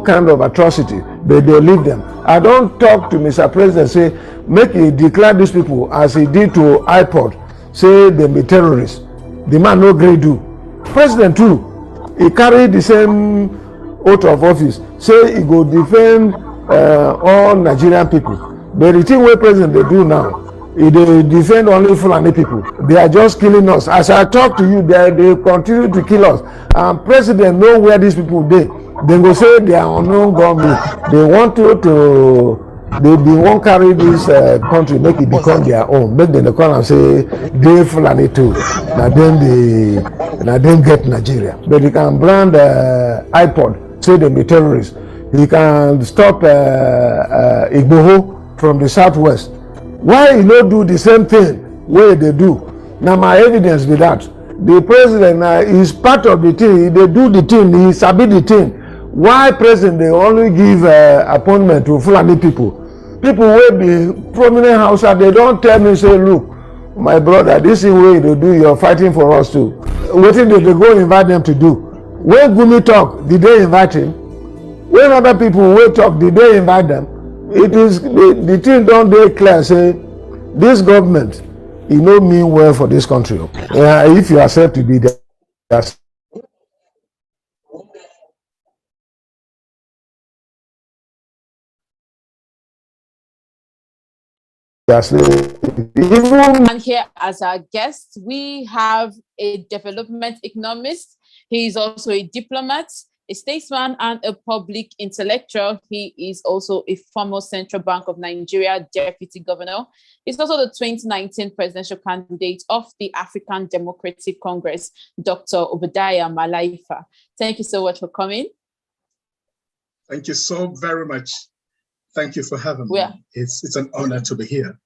kind of atrocity, but they leave them. I don't talk to Mr. President, say, make he declare these people as he did to iPod, say they be terrorists. The man no grade do. President too, he carried the same oath of office, say he go defend all Nigerian people. But the thing where president they do now, they defend only Fulani people. They are just killing us. As I talk to you, they continue to kill us. And president know where these people dey. They go say they are unknown government. They want they won't carry this country, make it become their own. Make them come and say they Fulani too. Now then get Nigeria. But they can brand iPod, say they be terrorists. He can stop Igboho from the southwest. Why you not do the same thing where they do? Now my evidence be that the president is part of the thing. They do the thing. He sabi the thing. Why president they only give appointment to Fulani people? People will be prominent Hausa. They don't tell me say, look, my brother, this is way they do. You're fighting for us too. What did they go invite them to do? When Gumi talk, did they invite him? When other people will talk, did they invite them? It is the thing don't they clear say this government it no mean well for this country. If you accept to be there, that's and here as our guest we have a development economist. He is also a diplomat, a statesman, and a public intellectual. He is also a former Central Bank of Nigeria deputy governor. He's also the 2019 presidential candidate of the African Democratic Congress, Dr. Obadiah Mailafia. Thank you so much for coming. Thank you so very much. Thank you for having me. It's an honor to be here.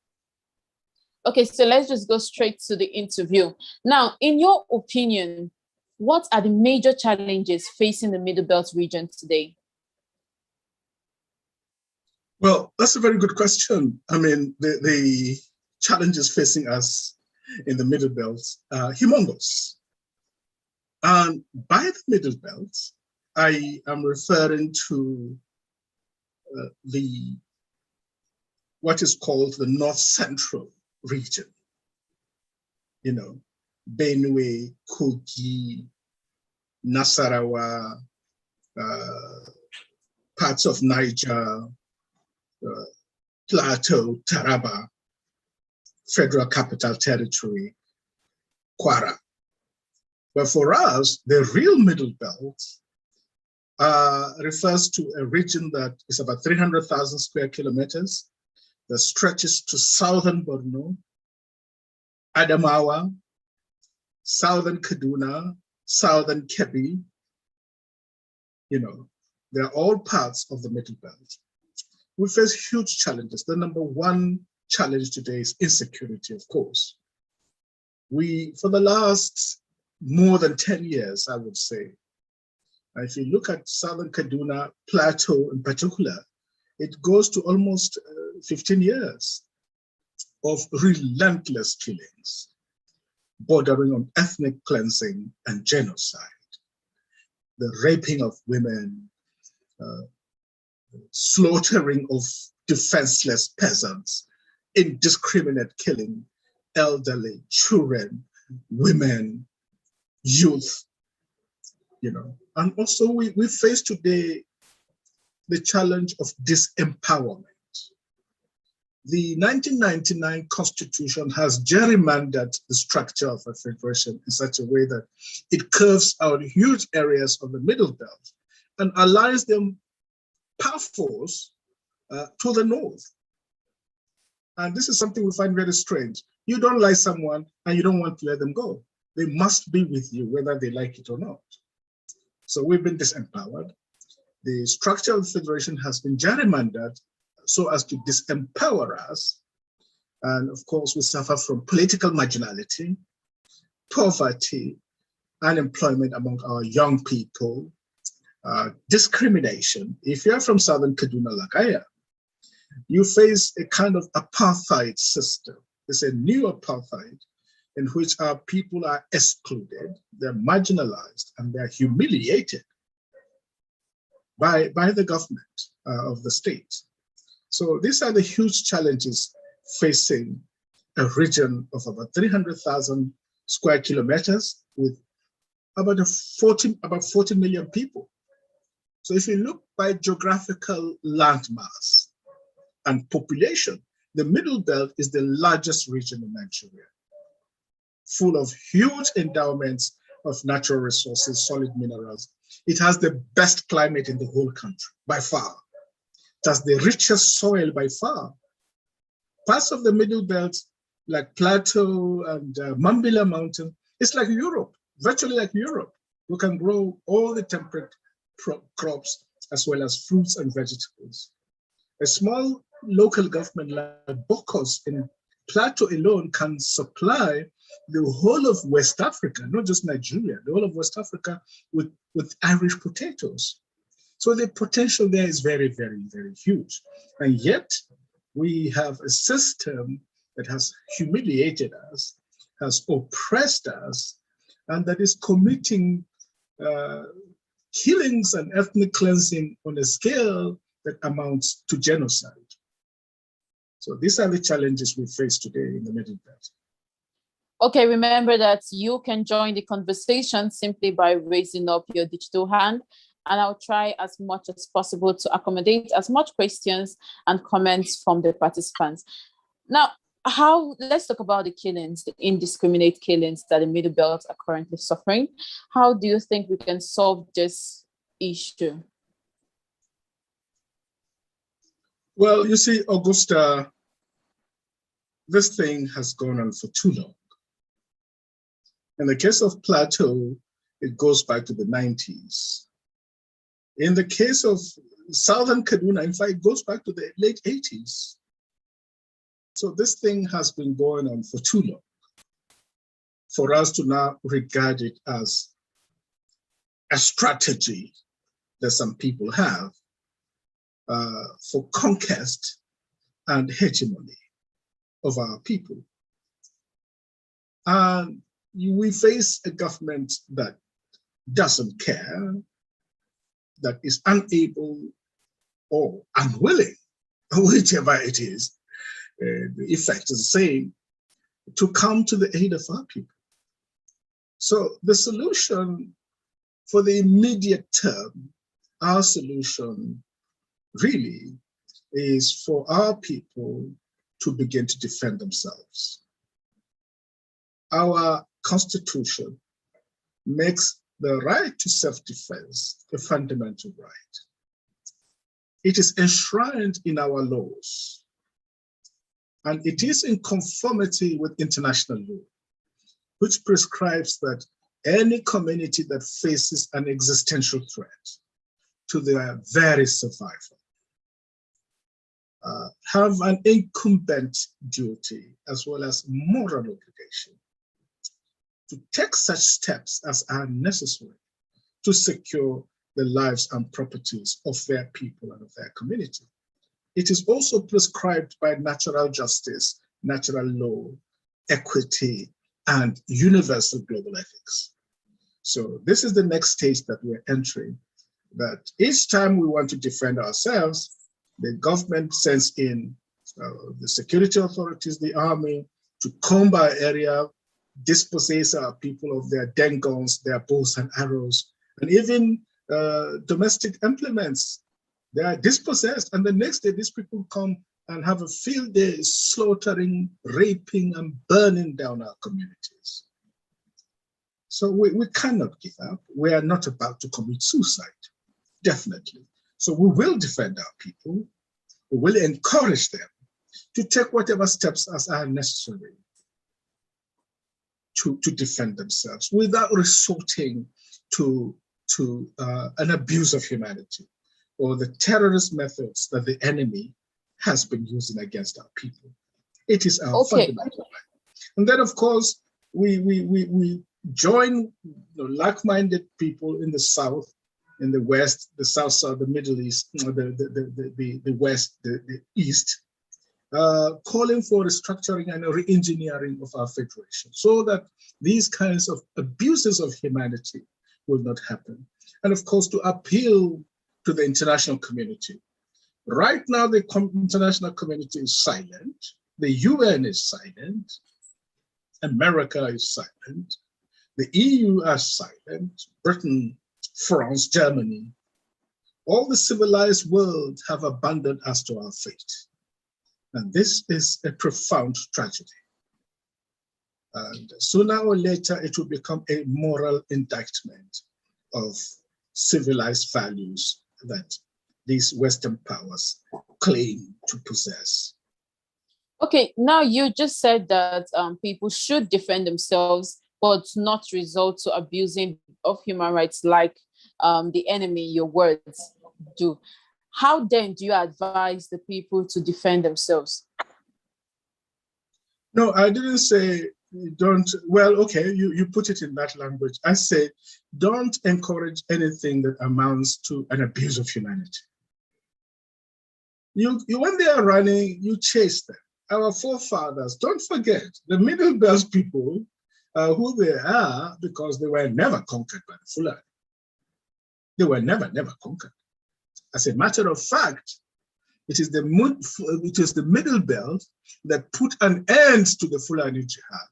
Okay, so let's just go straight to the interview. Now, in your opinion, what are the major challenges facing the Middle Belt region today? Well, that's a very good question. I mean, the challenges facing us in the Middle Belt are humongous. And by the Middle Belt, I am referring to what is called the North Central region. You know, Benue, Kogi, Nasarawa, parts of Niger, Plateau, Taraba, Federal Capital Territory, Kwara. But for us, the real Middle Belt refers to a region that is about 300,000 square kilometers that stretches to southern Borno, Adamawa, southern Kaduna, southern Kebbi. You know, they're all parts of the Middle Belt. We face huge challenges. The number one challenge today is insecurity, of course. For the last more than 10 years, I would say, if you look at southern Kaduna, Plateau in particular, it goes to almost 15 years of relentless killings, bordering on ethnic cleansing and genocide, the raping of women, slaughtering of defenseless peasants, indiscriminate killing, elderly, children, women, youth, you know. And also we face today the challenge of disempowerment. The 1999 Constitution has gerrymandered the structure of a federation in such a way that it curves out huge areas of the Middle Belt and aligns them par force to the north. And this is something we find very strange. You don't like someone and you don't want to let them go. They must be with you whether they like it or not. So we've been disempowered. The structure of the federation has been gerrymandered so as to disempower us. And of course, we suffer from political marginality, poverty, unemployment among our young people, discrimination. If you're from southern Kaduna like I am, you face a kind of apartheid system. It's a new apartheid in which our people are excluded, they're marginalized, and they're humiliated. by the government of the state. So these are the huge challenges facing a region of about 300,000 square kilometers with about 40 million people. So if you look by geographical landmass and population, the Middle Belt is the largest region in Nigeria, full of huge endowments of natural resources, solid minerals. It has the best climate in the whole country, by far. It has the richest soil by far. Parts of the Middle Belt, like Plateau and Mambila Mountain, it's like Europe, virtually like Europe. We can grow all the temperate crops as well as fruits and vegetables. A small local government like Bokos in Plateau alone can supply the whole of West Africa, not just Nigeria, the whole of West Africa with Irish potatoes. So the potential there is very, very, very huge. And yet we have a system that has humiliated us, has oppressed us, and that is committing killings and ethnic cleansing on a scale that amounts to genocide. So these are the challenges we face today in the Middle Belt. Okay, remember that you can join the conversation simply by raising up your digital hand, and I'll try as much as possible to accommodate as much questions and comments from the participants. Now, let's talk about the killings, the indiscriminate killings that the Middle Belt are currently suffering. How do you think we can solve this issue? Well, you see, Augusta, this thing has gone on for too long. In the case of Plateau, it goes back to the 90s. In the case of Southern Kaduna, in fact, it goes back to the late 80s. So this thing has been going on for too long for us to now regard it as a strategy that some people have for conquest and hegemony of our people. And we face a government that doesn't care, that is unable or unwilling, whichever it is, the effect is the same, to come to the aid of our people. So the solution for the immediate term, our solution really is for our people to begin to defend themselves. Our Constitution makes the right to self-defense a fundamental right. It is enshrined in our laws, and it is in conformity with international law, which prescribes that any community that faces an existential threat to their very survival have an incumbent duty as well as moral obligation to take such steps as are necessary to secure the lives and properties of their people and of their community. It is also prescribed by natural justice, natural law, equity, and universal global ethics. So this is the next stage that we're entering, that each time we want to defend ourselves, the government sends in the security authorities, the army, to comb our area, dispossess our people of their den guns, their bows and arrows, and even domestic implements. They are dispossessed, and the next day these people come and have a field day slaughtering, raping, and burning down our communities. So we cannot give up. We are not about to commit suicide, definitely. So we will defend our people. We will encourage them to take whatever steps as are necessary to defend themselves without resorting to an abuse of humanity or the terrorist methods that the enemy has been using against our people. It is our fundamental right. And then, of course, we join like-minded people in the South, in the West, the South, the Middle East, the West, the East, calling for restructuring and re-engineering of our federation so that these kinds of abuses of humanity will not happen. And of course, to appeal to the international community. Right now, the international community is silent. The UN is silent. America is silent. The EU are silent. Britain, France, Germany. All the civilized world have abandoned us to our fate. And this is a profound tragedy. And sooner or later, it will become a moral indictment of civilized values that these Western powers claim to possess. Okay, now you just said that people should defend themselves, but not resort to abusing of human rights like the enemy, your words do. How then do you advise the people to defend themselves? No, I didn't say don't, well, okay, you put it in that language. I say don't encourage anything that amounts to an abuse of humanity. When they are running, you chase them. Our forefathers, don't forget, the Middle Belt people, who they are, because they were never conquered by the Fulani. They were never conquered. As a matter of fact, it is the Middle Belt that put an end to the Fulani Jihad.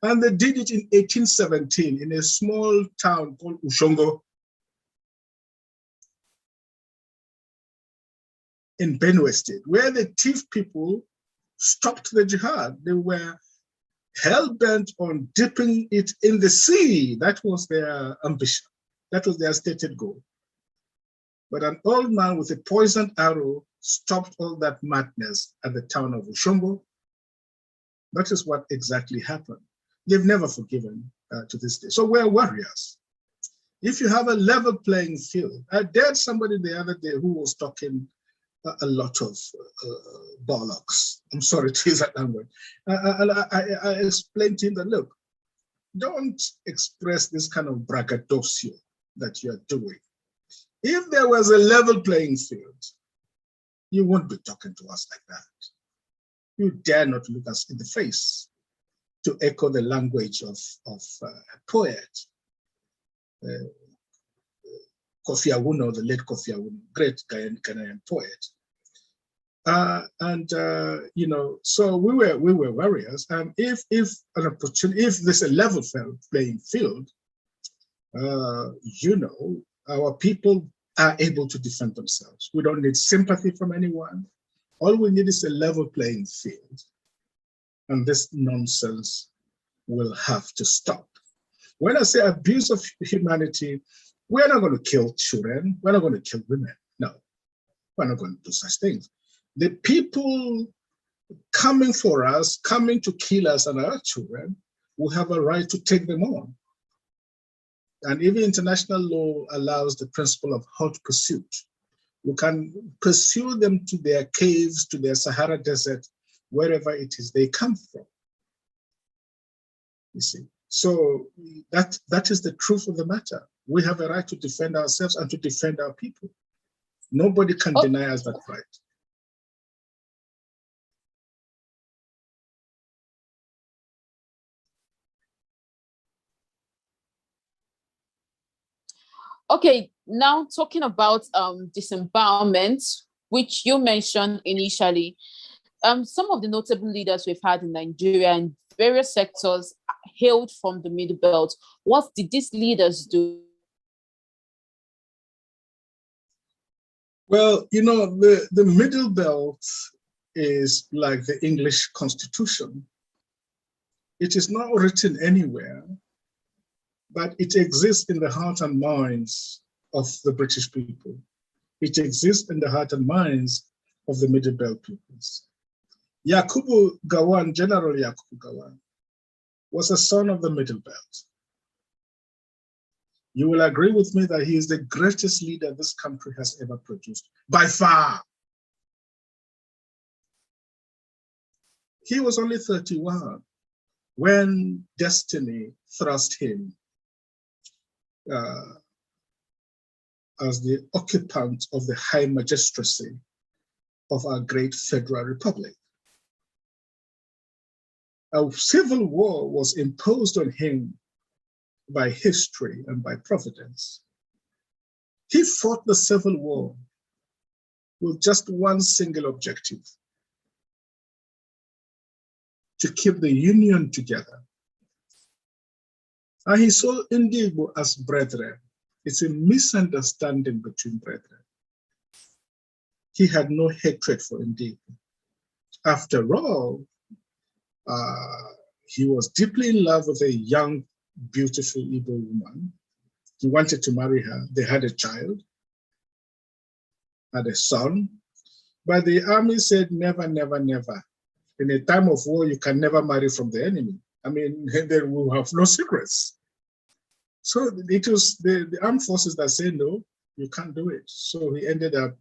And they did it in 1817 in a small town called Ushongo in Benue State, where the Tiv people stopped the jihad. They were hell-bent on dipping it in the sea. That was their ambition. That was their stated goal. But an old man with a poisoned arrow stopped all that madness at the town of Ushongo. That is what exactly happened. They've never forgiven to this day. So we're warriors. If you have a level playing field, I dared somebody the other day who was talking a lot of bollocks. I'm sorry to use that language. I explained to him that, look, don't express this kind of braggadocio that you're doing. If there was a level playing field, you won't be talking to us like that. You dare not look us in the face to echo the language of a poet, Kofi Awuno, the late Kofi Awuno, great Ghanaian poet. You know, so we were warriors. And if an opportunity, if there's a level playing field, you know, our people are able to defend themselves. We don't need sympathy from anyone. All we need is a level playing field. And this nonsense will have to stop. When I say abuse of humanity, we're not going to kill children. We're not going to kill women. No, we're not going to do such things. The people coming for us, coming to kill us and our children, will have a right to take them on. And even international law allows the principle of hot pursuit. You can pursue them to their caves, to their Sahara Desert, wherever it is they come from. You see, so that is the truth of the matter. We have a right to defend ourselves and to defend our people. Nobody can deny us that right. Okay, now talking about disembowelment, which you mentioned initially, some of the notable leaders we've had in Nigeria in various sectors hailed from the Middle Belt. What did these leaders do? Well, you know, the Middle Belt is like the English Constitution. It is not written anywhere, but it exists in the heart and minds of the British people. It exists in the heart and minds of the Middle Belt peoples. Yakubu Gowon, General Yakubu Gowon, was a son of the Middle Belt. You will agree with me that he is the greatest leader this country has ever produced, by far. He was only 31 when destiny thrust him as the occupant of the high magistracy of our great federal republic. A civil war was imposed on him by history and by providence. He fought the Civil War with just one single objective: to keep the Union together. And he saw Indigo as brethren. It's a misunderstanding between brethren. He had no hatred for Indigo. After all, he was deeply in love with a young, beautiful Igbo woman. He wanted to marry her. They had a child, had a son. But the army said, never, never, never. In a time of war, you can never marry from the enemy. I mean, then we'll have no secrets. So it was the armed forces that said, no, you can't do it. So he ended up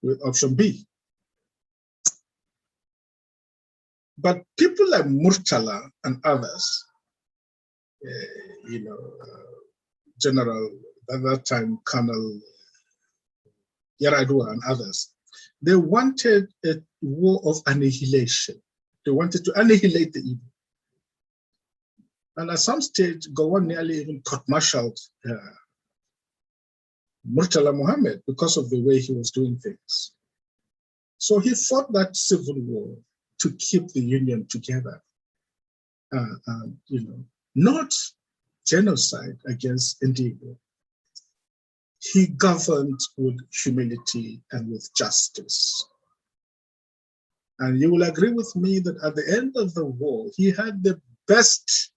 with option B. But people like Murtala and others, General, at that time, Colonel Yaradua and others, they wanted a war of annihilation. They wanted to annihilate the Igbo. And at some stage, Gowon nearly even court-martialed Murtala Muhammad because of the way he was doing things. So he fought that civil war to keep the Union together, not genocide against Indigo. He governed with humility and with justice. And you will agree with me that at the end of the war, he had the best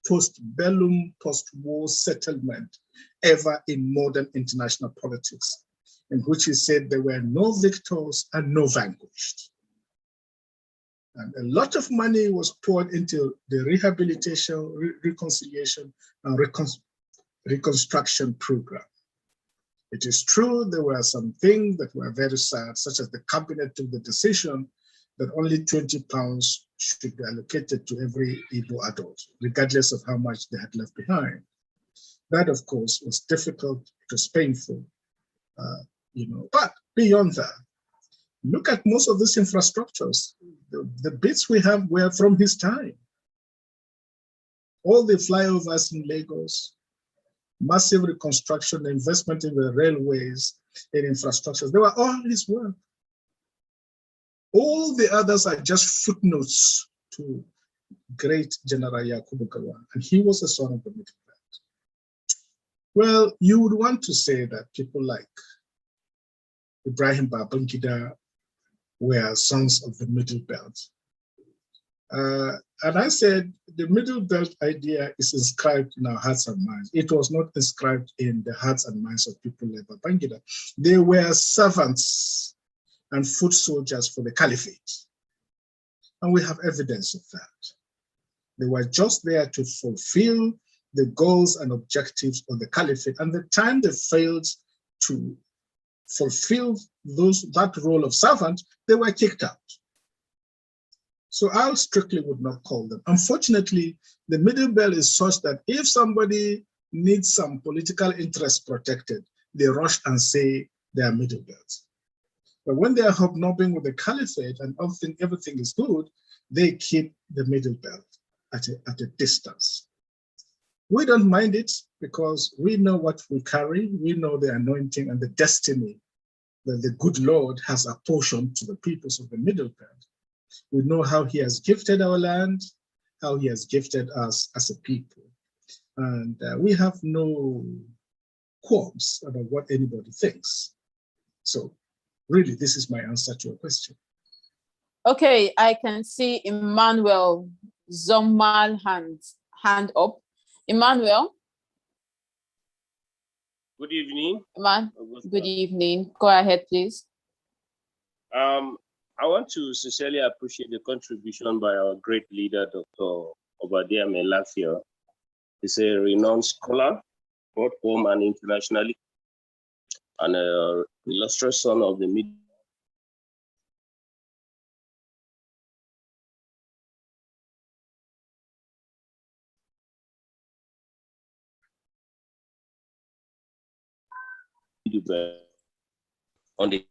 post-bellum, post-war settlement ever in modern international politics, in which he said there were no victors and no vanquished. And a lot of money was poured into the rehabilitation, reconciliation, and reconstruction program. It is true there were some things that were very sad, such as the cabinet took the decision that only £20 should be allocated to every Igbo adult, regardless of how much they had left behind. That, of course, was difficult, it was painful, but beyond that, look at most of these infrastructures. The bits we have were from his time. All the flyovers in Lagos, massive reconstruction, investment in the railways, in infrastructures, they were all his work. All the others are just footnotes to great General Yakubu Gowon, and he was a son of the Middle Belt. Well, you would want to say that people like Ibrahim Babangida were sons of the Middle Belt. And I said, the Middle Belt idea is inscribed in our hearts and minds. It was not inscribed in the hearts and minds of people like Babangida. They were servants and foot soldiers for the caliphate. And we have evidence of that. They were just there to fulfill the goals and objectives of the caliphate. And the time they failed to fulfill that role of servant, they were kicked out. So I strictly would not call them. Unfortunately, the Middle Belt is such that if somebody needs some political interest protected, they rush and say they are Middle Belt. But when they are hobnobbing with the caliphate and everything is good, they keep the Middle Belt at a distance. We don't mind it because we know what we carry. We know the anointing and the destiny that the good Lord has apportioned to the peoples of the Middle Belt. We know how he has gifted our land, how he has gifted us as a people. And we have no qualms about what anybody thinks. So really, this is my answer to your question. Okay, I can see Emmanuel Zomal hand up. Emmanuel. Good evening. Good evening. Go ahead, please. I want to sincerely appreciate the contribution by our great leader, Dr. Obadiah Mailafia. He's a renowned scholar, both home and internationally, and an illustrious son of the Middle Belt on the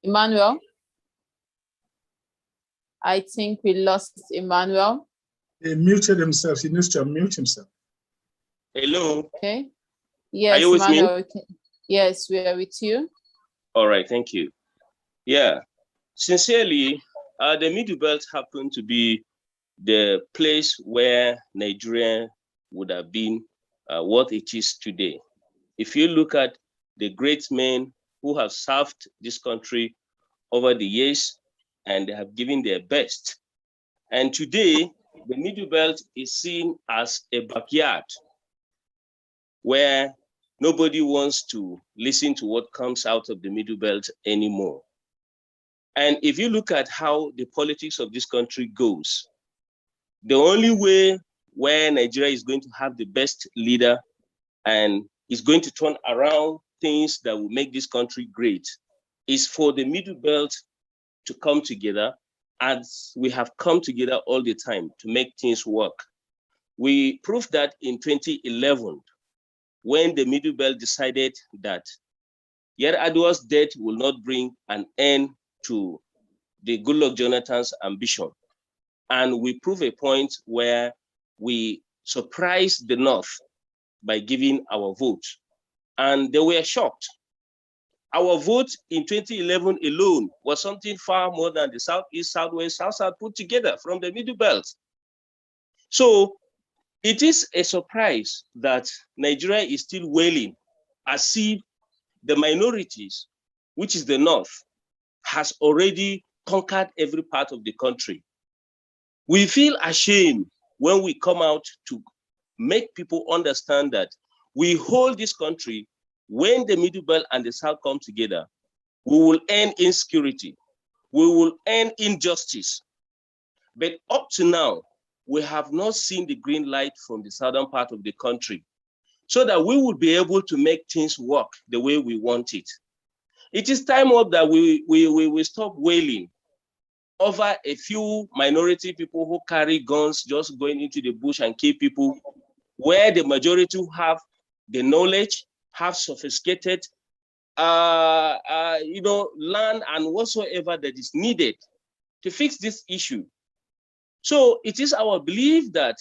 Emmanuel. I think we lost Emmanuel. He muted himself. He needs to unmute himself. Hello. Okay. Yes, are you with Emmanuel, me? yes, we are with you. All right, thank you. Yeah, sincerely, the Middle Belt happened to be the place where Nigeria would have been what it is today. If you look at the great men who have served this country over the years and they have given their best. And today, the Middle Belt is seen as a backyard where nobody wants to listen to what comes out of the Middle Belt anymore. And if you look at how the politics of this country goes, the only way where Nigeria is going to have the best leader and is going to turn around things that will make this country great is for the Middle Belt to come together, as we have come together all the time to make things work. We proved that in 2011, when the Middle Belt decided that Yar'Adua's death will not bring an end to the Goodluck Jonathan's ambition. And we proved a point where we surprised the North by giving our vote. And they were shocked. Our vote in 2011 alone was something far more than the Southeast, Southwest, South-South put together from the Middle Belt. So it is a surprise that Nigeria is still wailing as if the minorities, which is the North, has already conquered every part of the country. We feel ashamed when we come out to make people understand that we hold this country. When the Middle Belt and the South come together, we will end insecurity, we will end injustice. But up to now, we have not seen the green light from the southern part of the country so that we will be able to make things work the way we want it. It is time up that we stop wailing over a few minority people who carry guns just going into the bush and kill people, where the majority who have the knowledge, have sophisticated land and whatsoever that is needed to fix this issue. So it is our belief that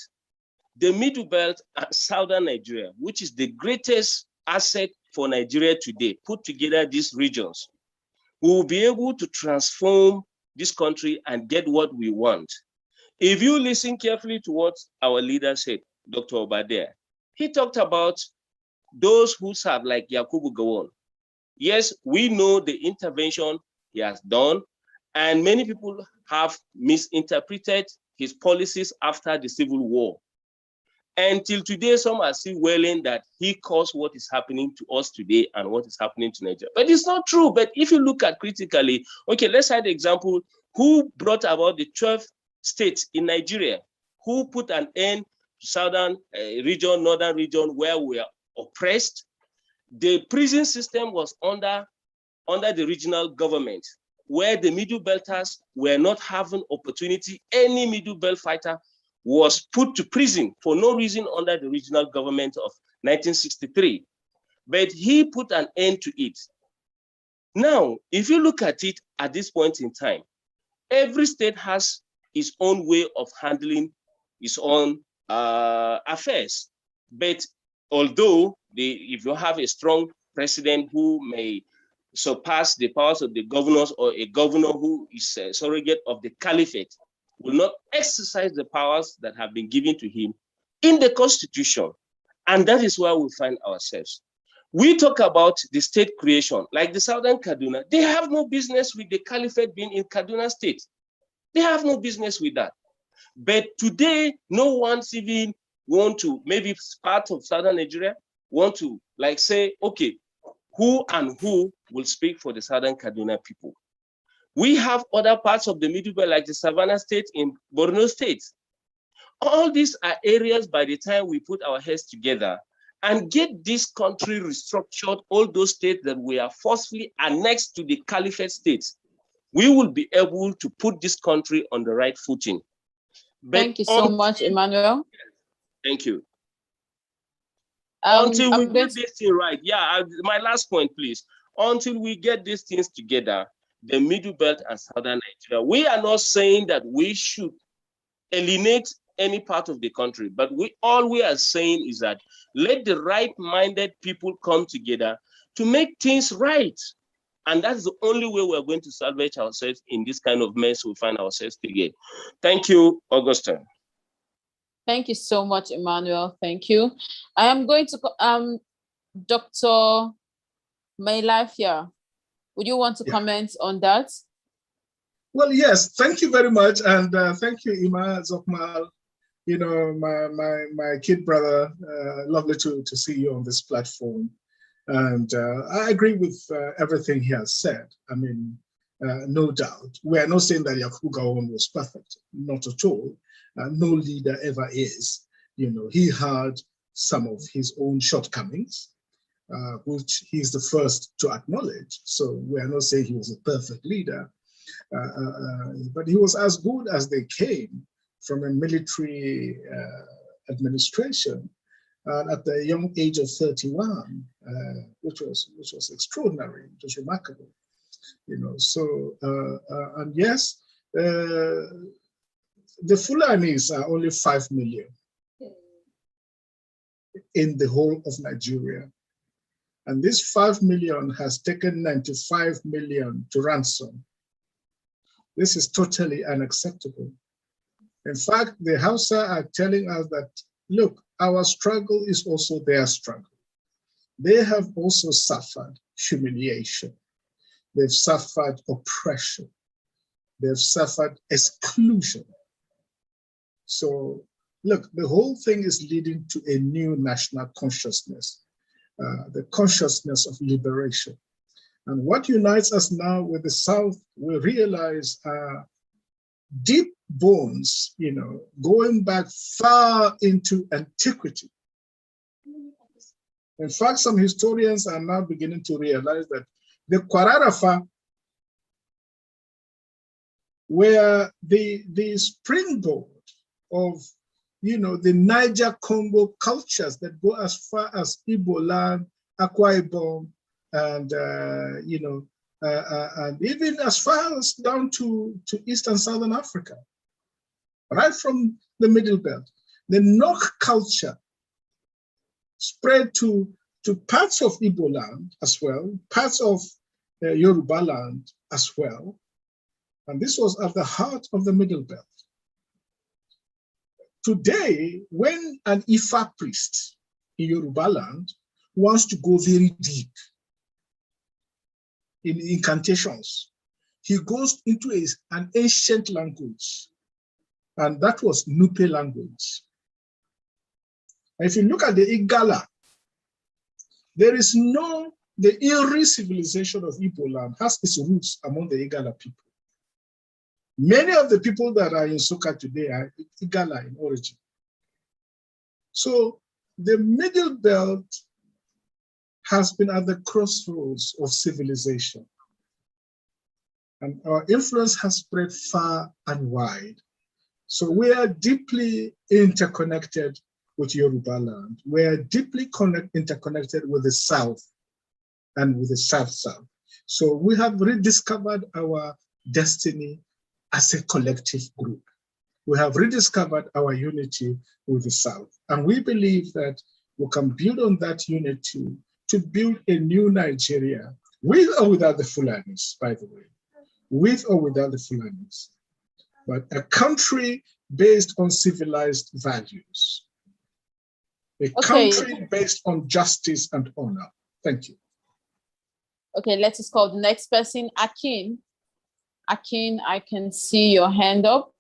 the Middle Belt and Southern Nigeria, which is the greatest asset for Nigeria today, put together these regions, we will be able to transform this country and get what we want. If you listen carefully to what our leader said, Dr. Obadiah, he talked about those who serve like Yakubu Gowon. Yes, we know the intervention he has done, and many people have misinterpreted his policies after the Civil War. Until today, some are still wailing that he caused what is happening to us today and what is happening to Nigeria. But it's not true. But if you look at critically, okay, let's have the example, who brought about the 12 states in Nigeria, who put an end to southern region, northern region, where we are oppressed. The prison system was under the regional government, where the Middle Belters were not having opportunity. Any Middle Belt fighter was put to prison for no reason under the regional government of 1963. But he put an end to it. Now, if you look at it at this point in time, every state has its own way of handling its own affairs. But although if you have a strong president who may surpass the powers of the governors, or a governor who is a surrogate of the caliphate, will not exercise the powers that have been given to him in the Constitution. And that is where we find ourselves. We talk about the state creation, like the Southern Kaduna. They have no business with the caliphate being in Kaduna State. They have no business with that. But today, no one's even want to, maybe part of Southern Nigeria, want to like say, okay, who and who will speak for the Southern Kaduna people? We have other parts of the Middle Belt, like the Savannah State in Borno State. All these are areas, by the time we put our heads together and get this country restructured, all those states that we are forcefully annexed to the Caliphate states, we will be able to put this country on the right footing. But thank you so much, Emmanuel. Thank you. Until we get this thing right, my last point, please. Until we get these things together, the Middle Belt and Southern Nigeria. We are not saying that we should alienate any part of the country, but all we are saying is that let the right-minded people come together to make things right. And that's the only way we're going to salvage ourselves in this kind of mess we find ourselves today. Thank you, Augustine. Thank you so much, Emmanuel. Thank you. I am going to Dr. Mailafia. Would you want to comment on that? Well, yes, thank you very much. And thank you, Ima Zokmal, you know, my kid brother. Lovely to see you on this platform. And I agree with everything he has said. I mean, no doubt. We are not saying that Yakubu Gowon was perfect, not at all. No leader ever is. You know, he had some of his own shortcomings, which he's the first to acknowledge. So we are not saying he was a perfect leader, but he was as good as they came from a military administration at the young age of 31, which was extraordinary, it was remarkable, you know. So and yes, the Fulanis are only 5 million in the whole of Nigeria. And this 5 million has taken 95 million to ransom. This is totally unacceptable. In fact, the Hausa are telling us that, look, our struggle is also their struggle. They have also suffered humiliation. They've suffered oppression. They've suffered exclusion. So, look, the whole thing is leading to a new national consciousness, the consciousness of liberation. And what unites us now with the South, we realize deep bones, you know, going back far into antiquity. In fact, some historians are now beginning to realize that the Kwararafa were the springboard of, you know, the Niger-Congo cultures that go as far as Igbo land, Akwa Ibom, and, you know, and even as far as down to East and Southern Africa, right from the Middle Belt. The Nok culture spread to parts of Igbo land as well, parts of Yoruba land as well. And this was at the heart of the Middle Belt. Today, when an Ifa priest in Yoruba land wants to go very deep in incantations, he goes into an ancient language, and that was Nupe language. And if you look at the Igala, there is the Iri civilization of Igbo land has its roots among the Igala people. Many of the people that are in Soka today are Igala in origin. So the Middle Belt has been at the crossroads of civilization. And our influence has spread far and wide. So we are deeply interconnected with Yoruba land. We are deeply interconnected with the South and with the South-South. So we have rediscovered our destiny as a collective group. We have rediscovered our unity with the South. And we believe that we can build on that unity to build a new Nigeria, with or without the Fulanis, by the way, with or without the Fulanis, but a country based on civilized values, a country based on justice and honor. Thank you. Okay, let us call the next person, Akin. Akin, I can see your hand up.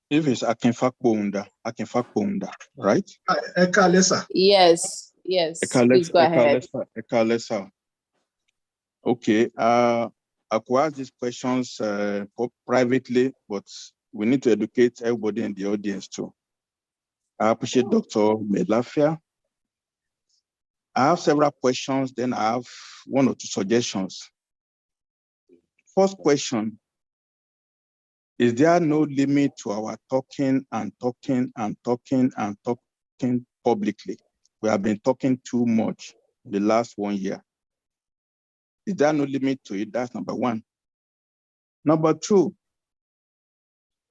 If it's Akin Fakbonda, right? Ekalesa. Yes, please go ahead. Ekalesa. Okay, I could ask these questions privately, but we need to educate everybody in the audience too. I appreciate Dr. Mailafia. I have several questions, then I have 1 or 2 suggestions. First question, is there no limit to our talking publicly? We have been talking too much the last 1 year. Is there no limit to it? That's number one. Number two,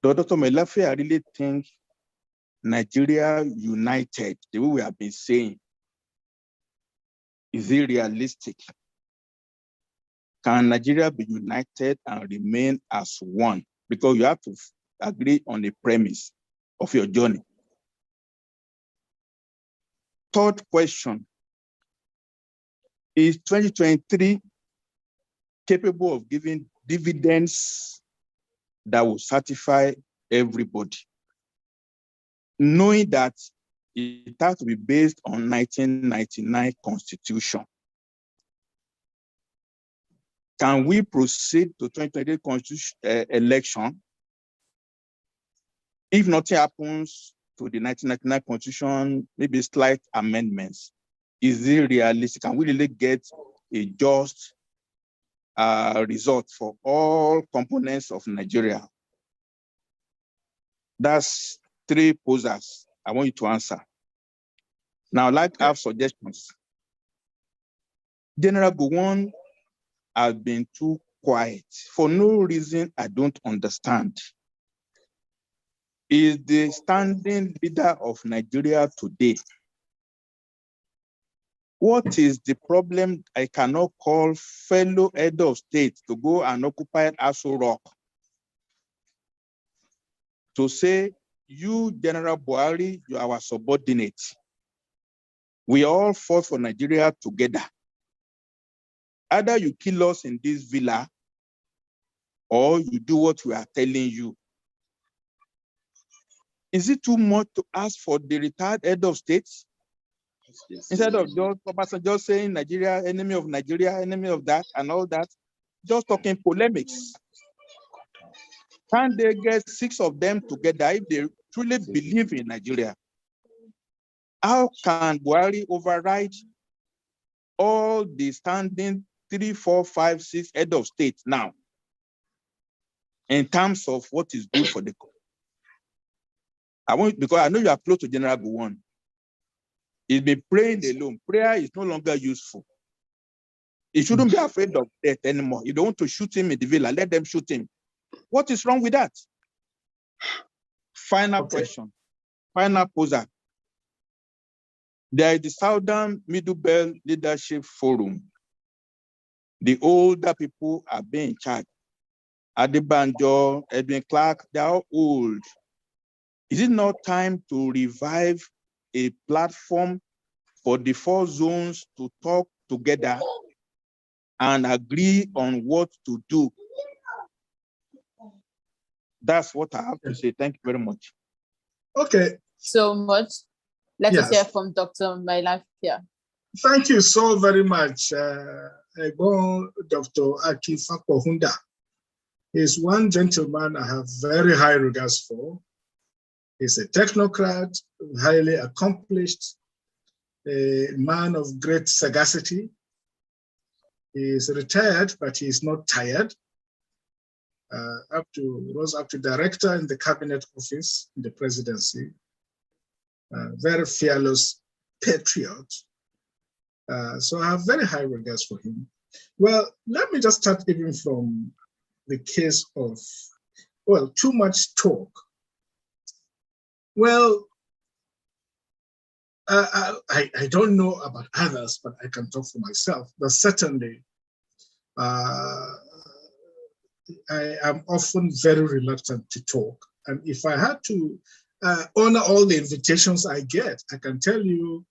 Dr. Mailafia really think Nigeria united, the way we have been saying, is it realistic? Can Nigeria be united and remain as one? Because you have to agree on the premise of your journey. Third question, is 2023 capable of giving dividends that will satisfy everybody, knowing that it has to be based on 1999 Constitution? Can we proceed to 2023 Constitution election if nothing happens to the 1999 Constitution, maybe slight amendments? Is it realistic? Can we really get a just result for all components of Nigeria? That's three posers I want you to answer. Now, I'd like to have suggestions. General Gowon has been too quiet for no reason I don't understand. Is the standing leader of Nigeria today. What is the problem? I cannot call fellow head of state to go and occupy Aso Rock to say, you, General Buhari, you are our subordinate. We all fought for Nigeria together. Either you kill us in this villa or you do what we are telling you. Is it too much to ask for the retired head of state? Instead of just saying Nigeria, enemy of that and all that, just talking polemics. Can they get 6 of them together if they truly believe in Nigeria? How can Buhari override all the standing 3, 4, 5, 6 head of state now in terms of what is good for the country? Because I know you are close to General Gowon. He's been praying alone. Prayer is no longer useful. He shouldn't be afraid of death anymore. If they want to shoot him in the villa, let them shoot him. What is wrong with that? Final question. Final poser. There is the Southern Middle Belt Leadership Forum. The older people are being in charge. Adebanjo, Edwin Clark, they are all old. Is it not time to revive a platform for the 4 zones to talk together and agree on what to do? That's what I have to say. Thank you very much. Okay. So much. Let us hear from Dr. Mailafia. Thank you so very much, Dr. Aki Fakpohunda. He's one gentleman I have very high regards for. He's a technocrat, highly accomplished, a man of great sagacity. He is retired, but he is not tired. Rose up to director in the cabinet office in the presidency. Very fearless patriot. So I have very high regards for him. Well, let me just start even from the case of, well, too much talk. Well, I don't know about others, but I can talk for myself. But certainly, I am often very reluctant to talk. And if I had to honor all the invitations I get, I can tell you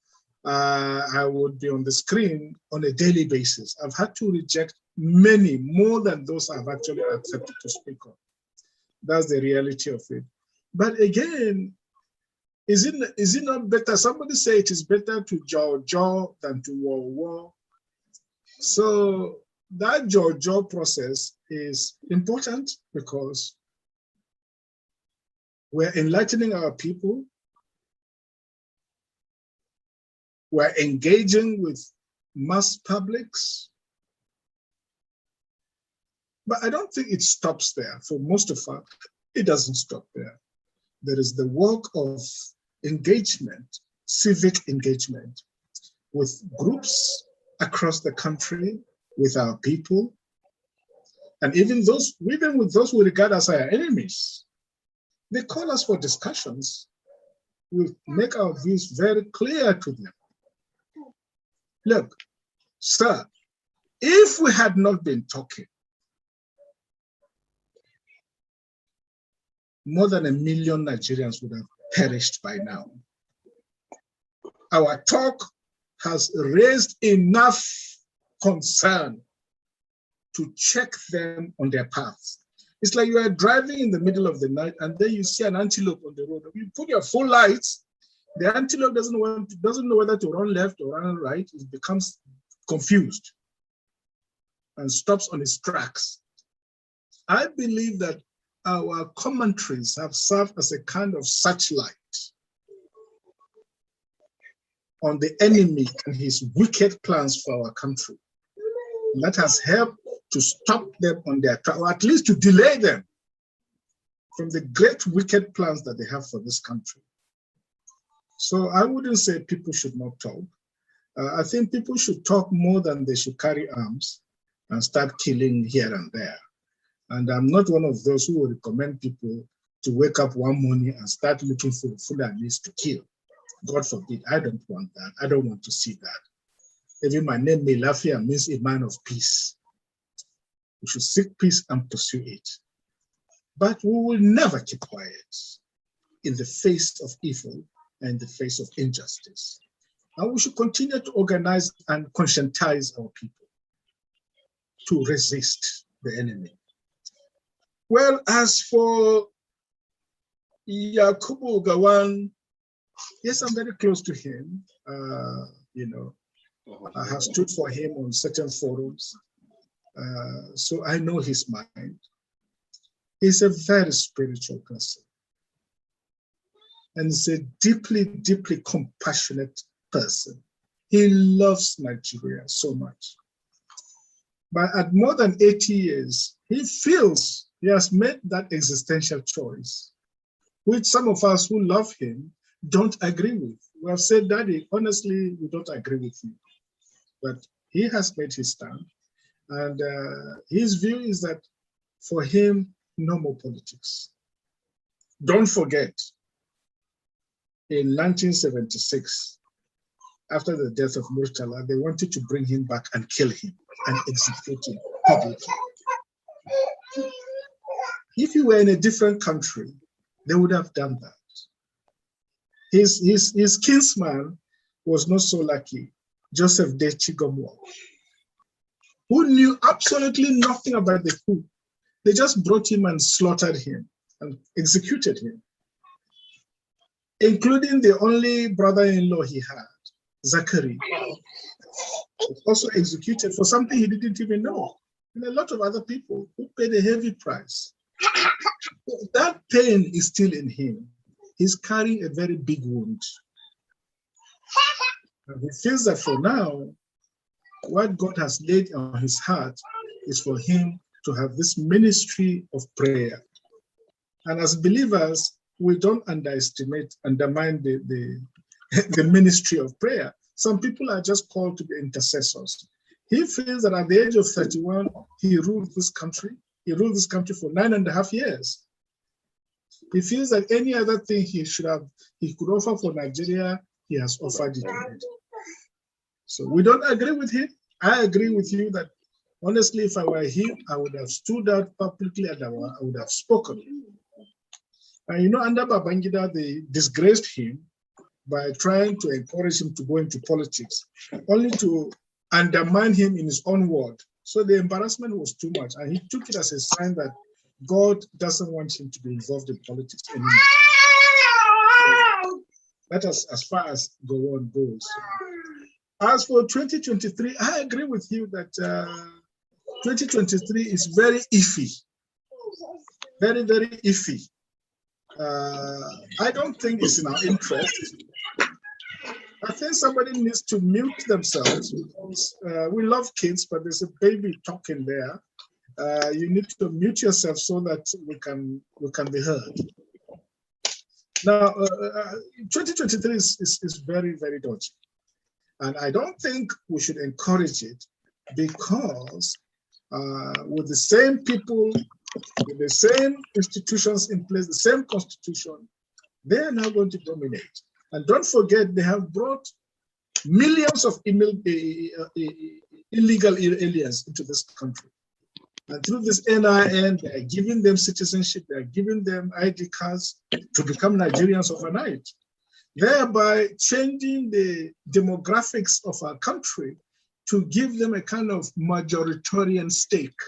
I would be on the screen on a daily basis. I've had to reject many, more than those I've actually accepted to speak on. That's the reality of it. But again, is it not better? Somebody say it is better to jaw than to war. So that jaw process is important because we're enlightening our people. We're engaging with mass publics. But I don't think it stops there. For most of us, it doesn't stop there. There is the work of engagement, civic engagement with groups across the country, with our people, and even with those we regard as our enemies. They call us for discussions. We make our views very clear to them. Look, sir, if we had not been talking, more than 1 million Nigerians would have perished by now. Our talk has raised enough concern to check them on their paths. It's like you are driving in the middle of the night and then you see an antelope on the road. You put your full lights, the antelope doesn't know whether to run left or run right. It becomes confused and stops on its tracks. I believe that our commentaries have served as a kind of searchlight on the enemy and his wicked plans for our country. And that has helped to stop them on their track, or at least to delay them from the great wicked plans that they have for this country. So I wouldn't say people should not talk. I think people should talk more than they should carry arms and start killing here and there. And I'm not one of those who will recommend people to wake up one morning and start looking for Fulanis to kill. God forbid, I don't want that. I don't want to see that. Even my name, Mailafia, means a man of peace. We should seek peace and pursue it. But we will never keep quiet in the face of evil and in the face of injustice. And we should continue to organize and conscientize our people to resist the enemy. Well, as for Yakubu Gowon, yes, I'm very close to him. You know, I have stood for him on certain forums. So I know his mind. He's a very spiritual person. And he's a deeply, deeply compassionate person. He loves Nigeria so much. But at more than 80 years, he feels he has made that existential choice, which some of us who love him don't agree with. We have said, Daddy, honestly, we don't agree with you. But he has made his stand. And his view is that for him, no more politics. Don't forget, in 1976, after the death of Murtala, they wanted to bring him back and kill him and execute him publicly. If he were in a different country, they would have done that. His kinsman was not so lucky, Joseph De Chigomwo, who knew absolutely nothing about the coup. They just brought him and slaughtered him and executed him, including the only brother-in-law he had, Zachary, was also executed for something he didn't even know. And a lot of other people who paid a heavy price. That pain is still in him. He's carrying a very big wound. And he feels that for now, what God has laid on his heart is for him to have this ministry of prayer. And as believers, we don't undermine the ministry of prayer. Some people are just called to be intercessors. He feels that at the age of 31, he ruled this country. He ruled this country for 9.5 years. He feels that any other thing he could offer for Nigeria, he has offered it already. So we don't agree with him. I agree with you that honestly, if I were him, I would have stood out publicly and I would have spoken. And you know, under Babangida, they disgraced him by trying to encourage him to go into politics, only to undermine him in his own word. So the embarrassment was too much, and he took it as a sign that God doesn't want him to be involved in politics anymore. So that is as far as Gowon goes. As for 2023, I agree with you that 2023 is very iffy, very, very iffy. I don't think it's in our interest. I think somebody needs to mute themselves because we love kids, but there's a baby talking there. You need to mute yourself so that we can be heard. Now, 2023 is very, very dodgy. And I don't think we should encourage it because with the same people, with the same institutions in place, the same constitution, they are now going to dominate. And don't forget, they have brought millions of illegal aliens into this country. And through this NIN, they are giving them citizenship, they are giving them ID cards to become Nigerians overnight, thereby changing the demographics of our country to give them a kind of majoritarian stake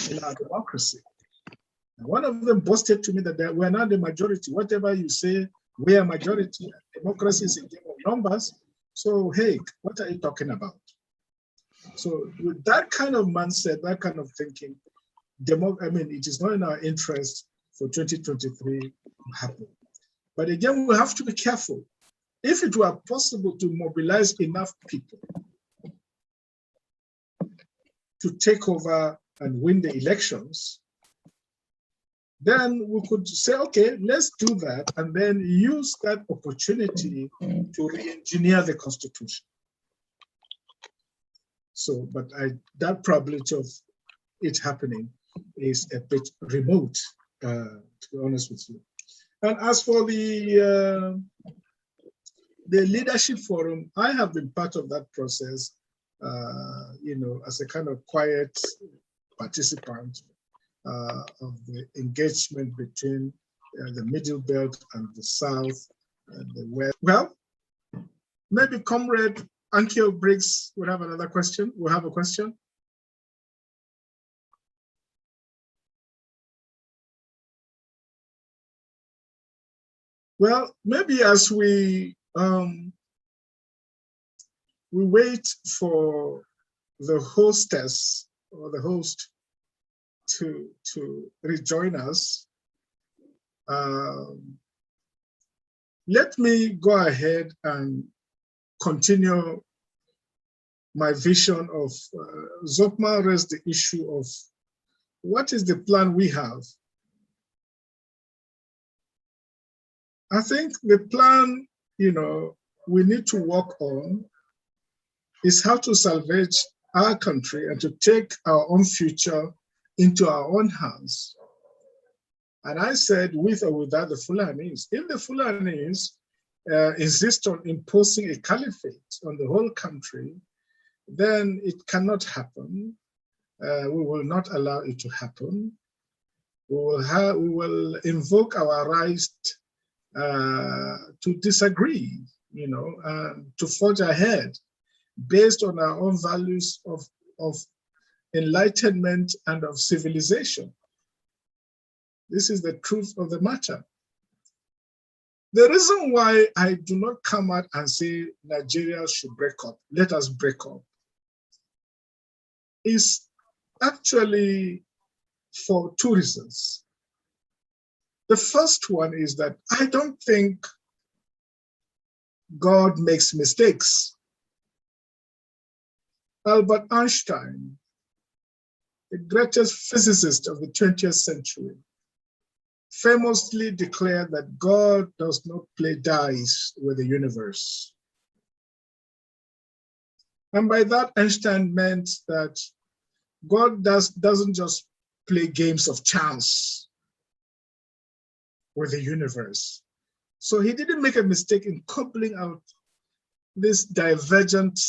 in our democracy. And one of them boasted to me that we're not the majority. Whatever you say, we are majority. Democracy is a game of numbers. So, hey, what are you talking about? So with that kind of mindset, that kind of thinking, it is not in our interest for 2023 to happen. But again, we have to be careful. If it were possible to mobilize enough people to take over and win the elections, then we could say, okay, let's do that, and then use that opportunity to re-engineer the Constitution. So, but that probability of it happening is a bit remote, to be honest with you. And as for the leadership forum, I have been part of that process, as a kind of quiet participant of the engagement between the Middle Belt and the South and the West. Well, maybe Comrade Ankyo Briggs would have another question. We'll have a question. Well, maybe as we wait for the hostess or the host to rejoin us, let me go ahead and continue my vision of Zokma raised the issue of what is the plan we have. I think the plan, we need to work on is how to salvage our country and to take our own future into our own hands. And I said, with or without the Fulanis, if the Fulanis insist on imposing a caliphate on the whole country, then it cannot happen. We will not allow it to happen. We will invoke our rights to disagree, to forge ahead based on our own values of enlightenment and of civilization. This is the truth of the matter. The reason why I do not come out and say Nigeria should break up, let us break up, is actually for two reasons. The first one is that I don't think God makes mistakes. Albert Einstein, the greatest physicist of the 20th century, famously declared that God does not play dice with the universe. And by that, Einstein meant that God doesn't just play games of chance with the universe. So he didn't make a mistake in coupling out this divergent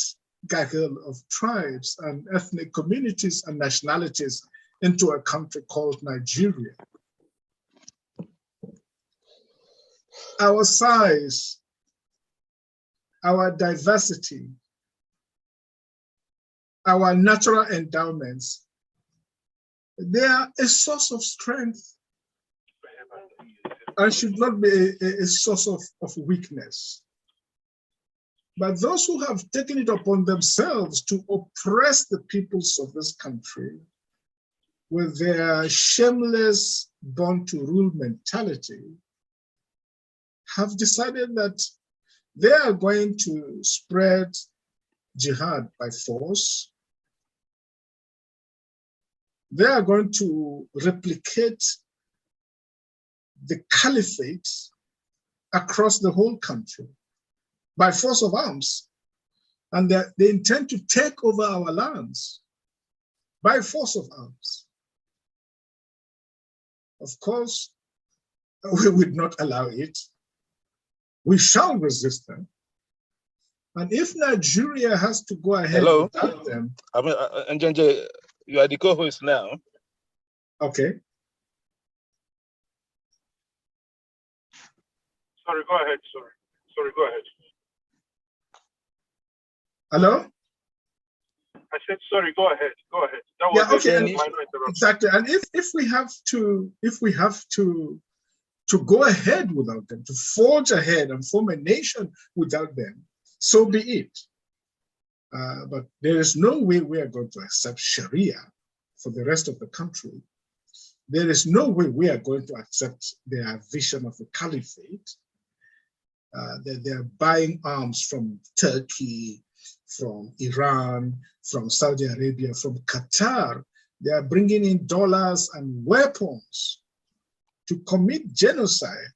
gaggle of tribes and ethnic communities and nationalities into a country called Nigeria. Our size, our diversity, our natural endowments, they are a source of strength and should not be a source of weakness. But those who have taken it upon themselves to oppress the peoples of this country with their shameless born-to-rule mentality have decided that they are going to spread jihad by force. They are going to replicate the caliphate across the whole country by force of arms. And they intend to take over our lands by force of arms. Of course, we would not allow it. We shall resist them. And if Nigeria has to go ahead without them. I mean, Njenje, you are the co-host now. Okay. Sorry, go ahead. Sorry, go ahead. Hello? I said, sorry, go ahead. Go ahead. That was exactly. And if we have to go ahead without them, to forge ahead and form a nation without them, so be it. But there is no way we are going to accept Sharia for the rest of the country. There is no way we are going to accept their vision of a caliphate. They're buying arms from Turkey, from Iran, from Saudi Arabia, from Qatar. They are bringing in dollars and weapons to commit genocide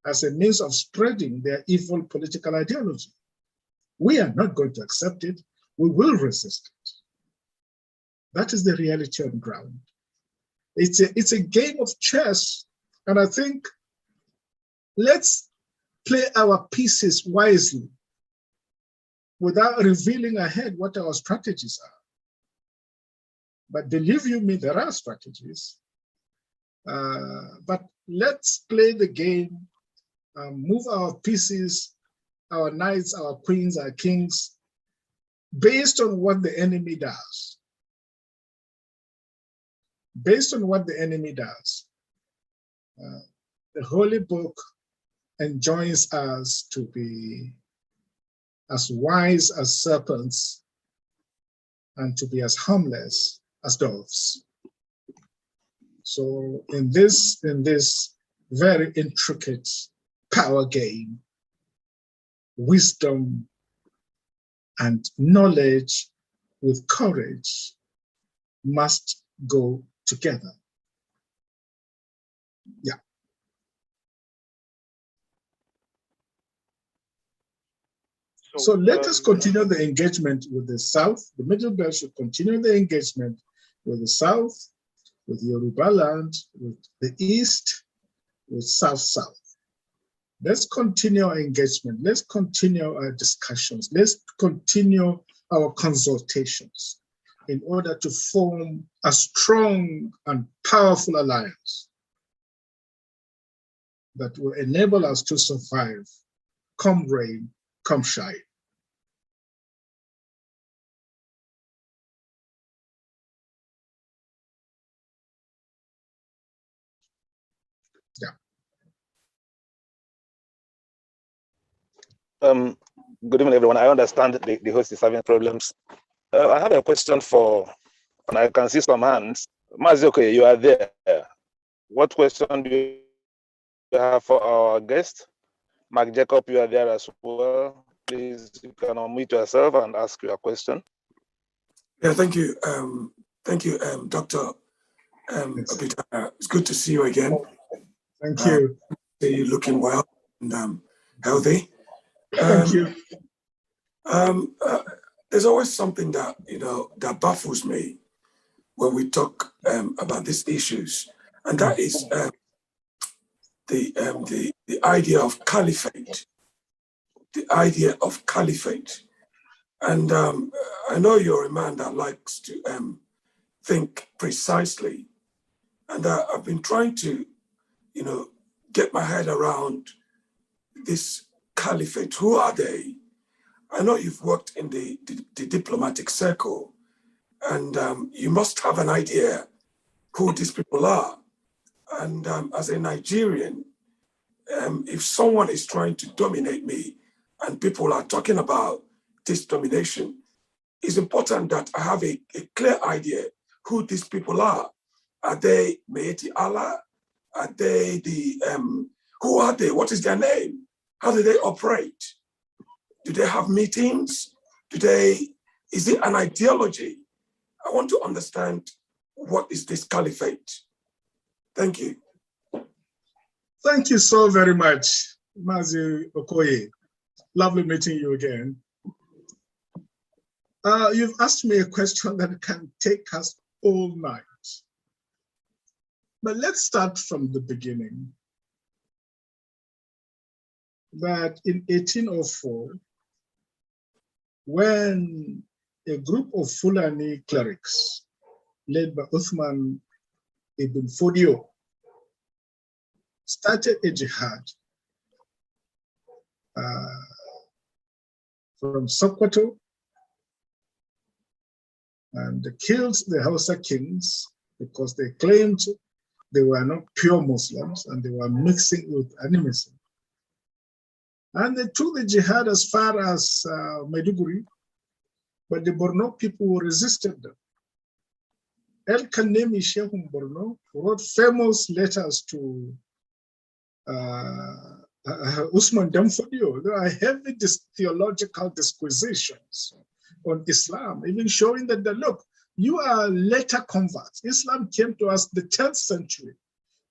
as a means of spreading their evil political ideology. We are not going to accept it. We will resist it. That is the reality on the ground. It's a game of chess, and I think let's play our pieces wisely without revealing ahead what our strategies are. But believe you me, there are strategies. But let's play the game, move our pieces, our knights, our queens, our kings, based on what the enemy does. Based on what the enemy does. The Holy Book enjoins us to be as wise as serpents and to be as harmless as doves. So in this very intricate power game, wisdom and knowledge with courage must go together. Yeah. So let us continue the engagement with the South. The Middle Belt should continue the engagement with the South, with Yoruba land, with the East, with South-South. Let's continue our engagement. Let's continue our discussions. Let's continue our consultations in order to form a strong and powerful alliance that will enable us to survive, come rain, come shine. Good evening, everyone. I understand the host is having problems. I have a question and I can see some hands. Mazioke, you are there. What question do you have for our guest? Mark Jacob, you are there as well. Please, you can unmute yourself and ask your question. Yeah, thank you. Dr. Obadiah. It's good to see you again. Thank you. You're looking well and healthy. Thank you. There's always something that that baffles me when we talk about these issues, and that is the idea of caliphate. The idea of caliphate, and I know you're a man that likes to think precisely, and I've been trying to, get my head around this caliphate. Who are they? I know you've worked in the diplomatic circle, and you must have an idea who these people are. And as a Nigerian, if someone is trying to dominate me and people are talking about this domination, it's important that I have a clear idea who these people are. Are they Meiti Allah? Are they who are they? What is their name? How do they operate? Do they have meetings? Is it an ideology? I want to understand, what is this caliphate? Thank you. Thank you so very much, Mazi Okoye. Lovely meeting you again. You've asked me a question that can take us all night. But let's start from the beginning. That in 1804, when a group of Fulani clerics led by Uthman ibn Fodio started a jihad from Sokoto, and they killed the Hausa kings because they claimed they were not pure Muslims and they were mixing with animism. And they took the jihad as far as Maiduguri, but the Borno people resisted them. El Kanemi Shehum Borno wrote famous letters to Usman Damfodio. There are heavy theological disquisitions on Islam, even showing that, look, you are later converts. Islam came to us the 10th century.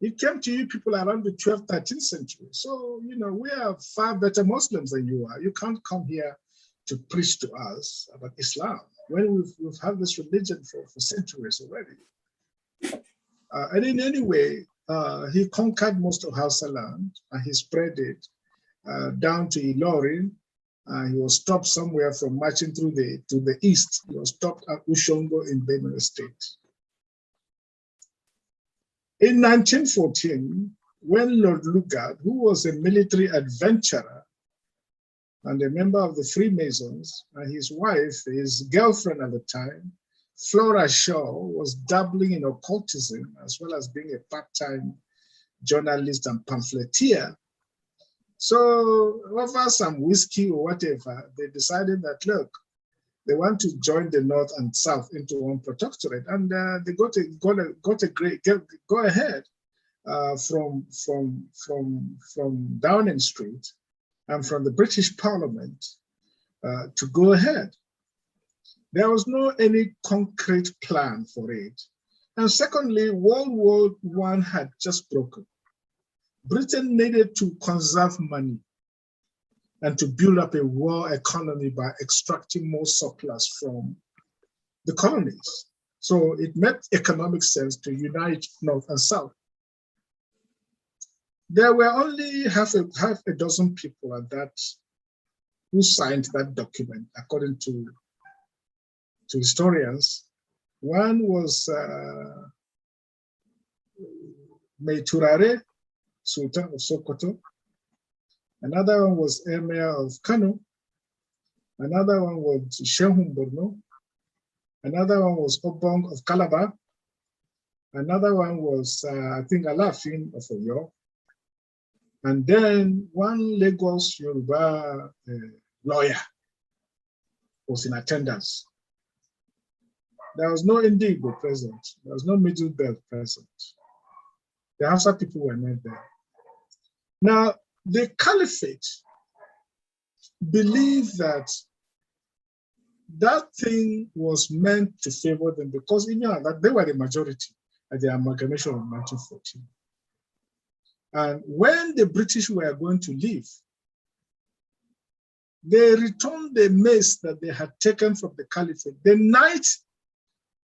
It came to you people around the 12th, 13th century. So, you know, we are far better Muslims than you are. You can't come here to preach to us about Islam when we've had this religion for centuries already. And in any way, he conquered most of Hausa land and he spread it down to Ilorin. He was stopped somewhere from marching to the east. He was stopped at Ushongo in Benue State. In 1914, when Lord Lugard, who was a military adventurer and a member of the Freemasons, and his wife, his girlfriend at the time, Flora Shaw, was dabbling in occultism as well as being a part-time journalist and pamphleteer. So over some whiskey or whatever, they decided that, look, they want to join the North and South into one protectorate, and they got a great go ahead from Downing Street and from the British Parliament to go ahead. There was no any concrete plan for it, and secondly, World War I had just broken. Britain needed to conserve money and to build up a war economy by extracting more surplus from the colonies. So it made economic sense to unite North and South. There were only half a dozen people at that who signed that document, according to historians. One was Meiturare, Sultan of Sokoto. Another one was Emir of Kano. Another one was Shehum Borno. Another one was Obong of Calabar. Another one was, I think, Alafin of Oyo. And then one Lagos Yoruba lawyer was in attendance. There was no Indigo present. There was no Middle Belt present. The Hausa people were not there. Now, the Caliphate believed that thing was meant to favor them because that they were the majority at the amalgamation of 1914. And when the British were going to leave, they returned the maize that they had taken from the Caliphate. The night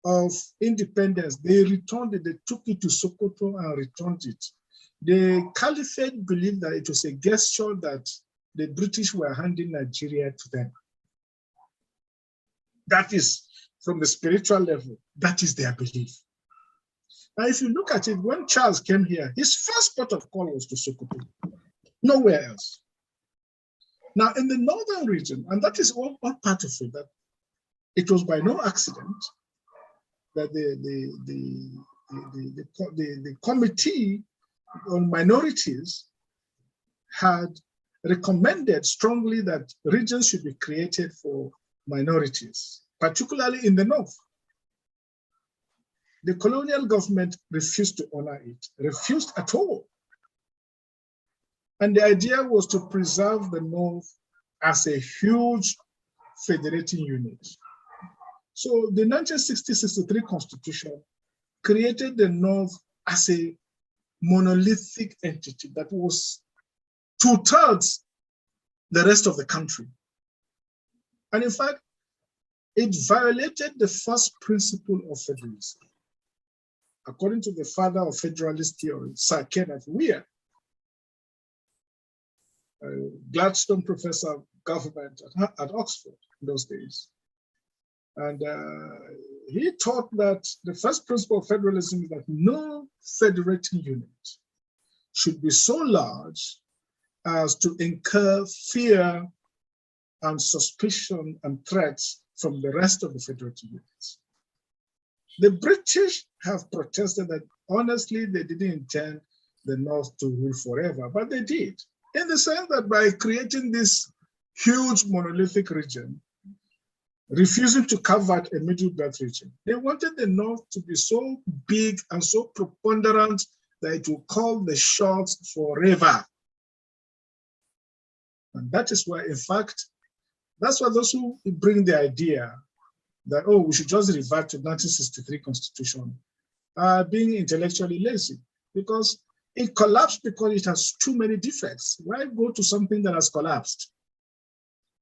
of independence, they returned it, they took it to Sokoto and returned it. The Caliphate believed that it was a gesture that the British were handing Nigeria to them. That is, from the spiritual level, that is their belief. Now, if you look at it, when Charles came here, his first port of call was to Sokoto, nowhere else. Now, in the northern region, and that is all part of it, that it was by no accident that the committee on minorities had recommended strongly that regions should be created for minorities, particularly in the north. The colonial government refused to honor it, refused at all. And the idea was to preserve the north as a huge federating unit. So the 1960-63 Constitution created the North as a monolithic entity that was 2/3 the rest of the country. And in fact, it violated the first principle of federalism. According to the father of federalist theory, Sir Kenneth Weir, Gladstone professor of government at Oxford in those days. And he taught that the first principle of federalism is that no federating unit should be so large as to incur fear and suspicion and threats from the rest of the federating units. The British have protested that honestly they didn't intend the North to rule forever, but they did, in the sense that by creating this huge monolithic region, refusing to cover a middle belt region, they wanted the North to be so big and so preponderant that it will call the shots forever. And that is why, in fact, that's why those who bring the idea that, oh, we should just revert to 1963 Constitution are being intellectually lazy, because it collapsed because it has too many defects. Why go to something that has collapsed?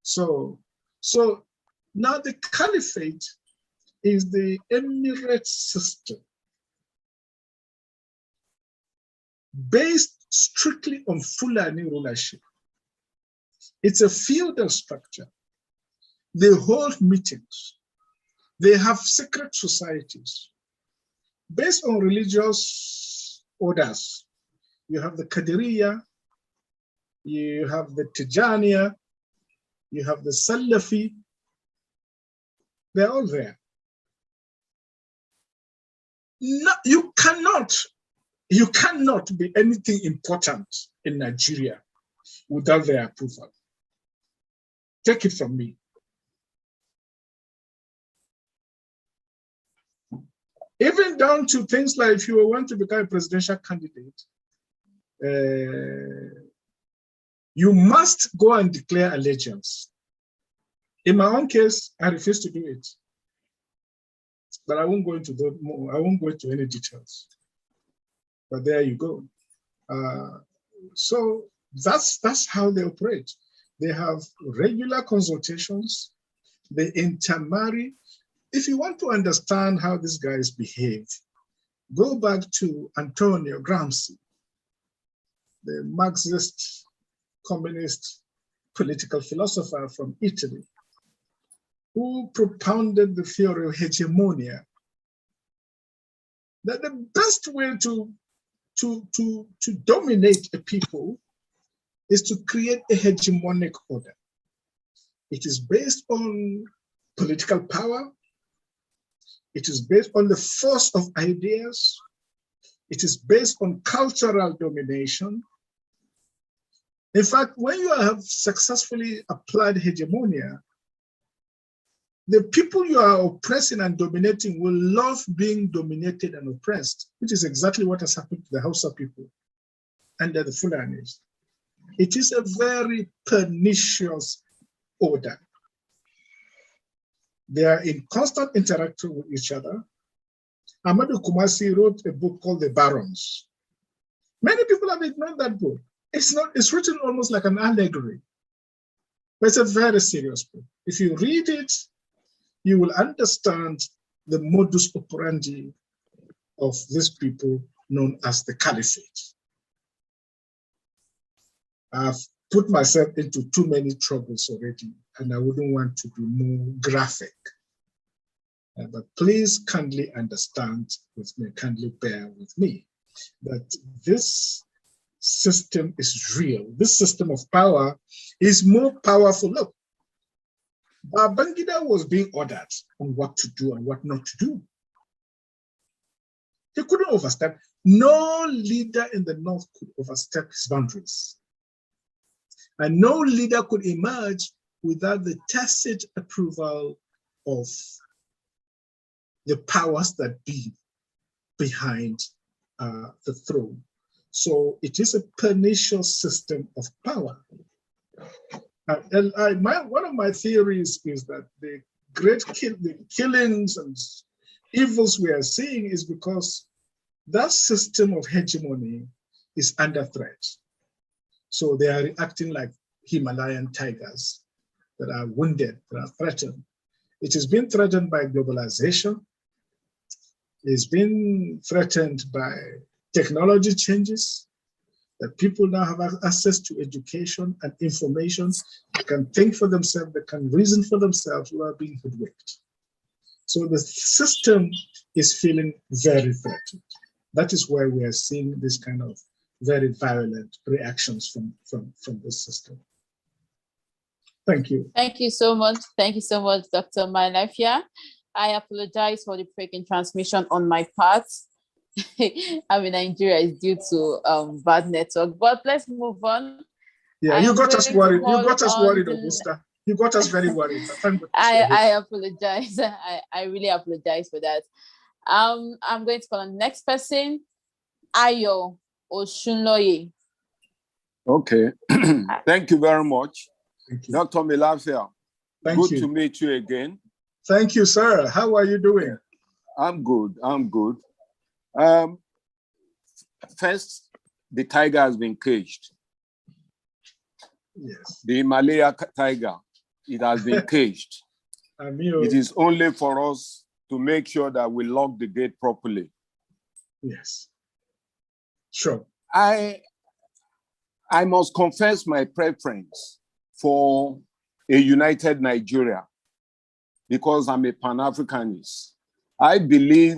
So now the caliphate is the emirate system based strictly on Fulani rulership. It's a feudal structure. They hold meetings. They have secret societies based on religious orders. You have the Qadiriya, you have the Tijaniya, you have the Salafi. They're all there. No, you cannot be anything important in Nigeria without their approval. Take it from me. Even down to things like if you want to become a presidential candidate, you must go and declare allegiance. In my own case, I refuse to do it. But I won't go into I won't go into any details. But there you go. So that's how they operate. They have regular consultations. They intermarry. If you want to understand how these guys behave, go back to Antonio Gramsci, the Marxist communist political philosopher from Italy, who propounded the theory of hegemonia, that the best way to dominate a people is to create a hegemonic order. It is based on political power. It is based on the force of ideas. It is based on cultural domination. In fact, when you have successfully applied hegemonia, the people you are oppressing and dominating will love being dominated and oppressed, which is exactly what has happened to the Hausa people under the Fulanis. It is a very pernicious order. They are in constant interaction with each other. Amadou Kumasi wrote a book called The Barons. Many people have ignored that book. It's written almost like an allegory, but it's a very serious book. If you read it, you will understand the modus operandi of these people known as the caliphate. I've put myself into too many troubles already, and I wouldn't want to be more graphic. But please kindly understand with me, kindly bear with me, that this system is real. This system of power is more powerful. Look, Babangida was being ordered on what to do and what not to do. He couldn't overstep. No leader in the North could overstep his boundaries. And no leader could emerge without the tacit approval of the powers that be behind the throne. So it is a pernicious system of power. One of my theories is that the killings and evils we are seeing is because that system of hegemony is under threat. So they are reacting like Himalayan tigers that are wounded, that are threatened. It has been threatened by globalization. It's been threatened by technology changes, that people now have access to education and information. They can think for themselves, they can reason for themselves without being hoodwinked. So the system is feeling very threatened. That is why we are seeing this kind of very violent reactions from this system. Thank you. Thank you so much. Thank you so much, Dr. Mailafia. I apologize for the breaking transmission on my part. I'm in Nigeria, it's due to bad network, but let's move on. Yeah, you got us worried. You got us worried, Augusta. You got us very worried. I apologize. I really apologize for that. I'm going to call on the next person, Ayo Oshunloye. Okay. Thank you very much. Thank you. Dr. Mailafia, good to meet you again. Thank you, sir. How are you doing? I'm good. I'm good. First, the tiger has been caged. Yes. The Himalaya tiger, it has been caged. It is only for us to make sure that we lock the gate properly. Yes. Sure. I must confess my preference for a united Nigeria because I'm a Pan-Africanist. I believe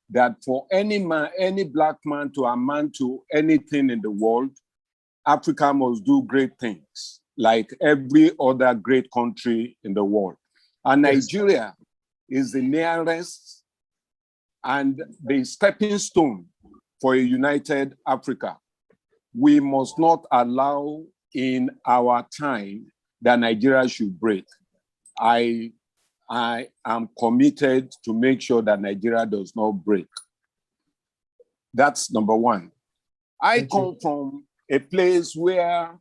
that for any man, any black man to amount to anything in the world, Africa must do great things, like every other great country in the world. And Nigeria is the nearest and the stepping stone for a united Africa. We must not allow in our time that Nigeria should break. I am committed to make sure that Nigeria does not break. That's number one. I come from a place where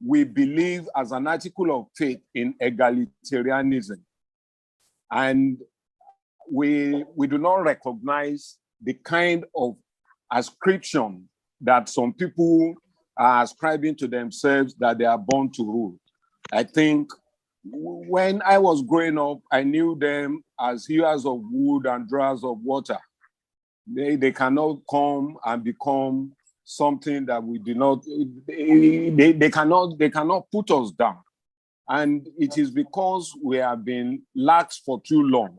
we believe as an article of faith in egalitarianism. And we do not recognize the kind of ascription that some people are ascribing to themselves that they are born to rule. I think when I was growing up, I knew them as hewers of wood and drawers of water. They cannot come and become something that we do not, they cannot put us down. And it is because we have been lax for too long.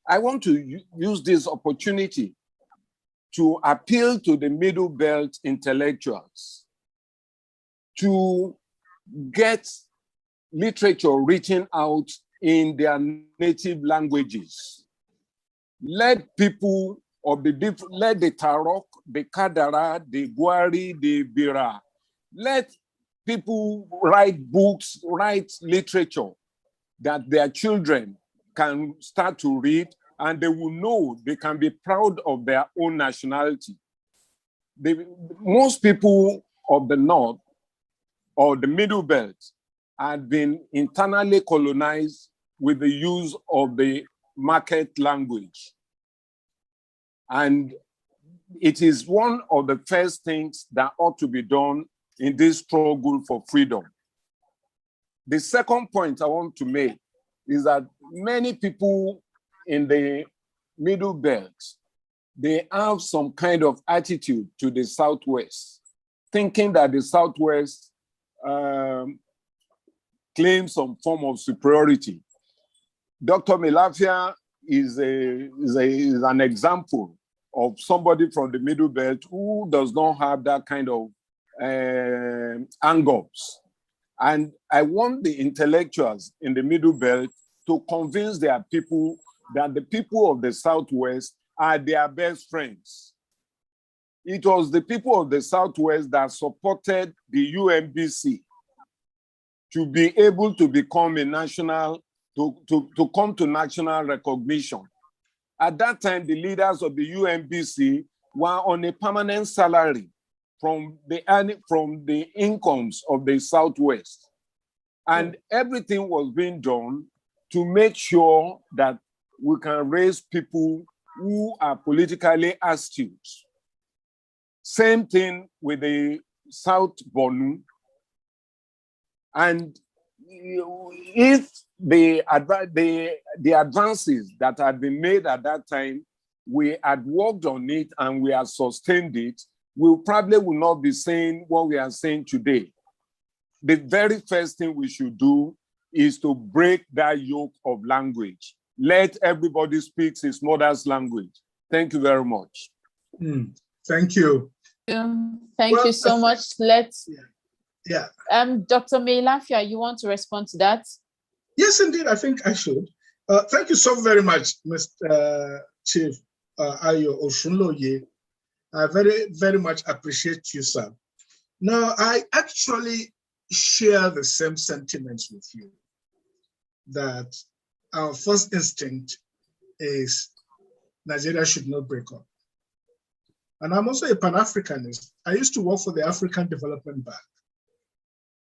I want to use this opportunity to appeal to the Middle Belt intellectuals to get literature written out in their native languages. Let people of let the Tarok, the Kadara, the Gwari, the Bira, let people write books, write literature that their children can start to read, and they will know they can be proud of their own nationality. Most people of the North or the Middle Belt had been internally colonized with the use of the market language. And it is one of the first things that ought to be done in this struggle for freedom. The second point I want to make is that many people in the Middle Belt, they have some kind of attitude to the Southwest, thinking that the Southwest claims some form of superiority. Dr. Mailafia is an example of somebody from the Middle Belt who does not have that kind of hang-ups. And I want the intellectuals in the Middle Belt to convince their people that the people of the Southwest are their best friends. It was the people of the Southwest that supported the UNBC to be able to become a national, to come to national recognition. At that time, the leaders of the UNBC were on a permanent salary from the incomes of the Southwest. And everything was being done to make sure that we can raise people who are politically astute. Same thing with the South Bonu. And if the advances that had been made at that time, we had worked on it and we had sustained it, we probably will not be saying what we are saying today. The very first thing we should do is to break that yoke of language. Let everybody speak his mother's language. Thank you very much. Thank you. Thank you so much. Let's. Yeah. Dr. Mailafia, you want to respond to that? Yes, indeed. I think I should. Thank you so very much, Mr. Chief Ayo Oshunloye. I very, very much appreciate you, sir. Now, I actually share the same sentiments with you, that our first instinct is Nigeria should not break up. And I'm also a Pan-Africanist. I used to work for the African Development Bank.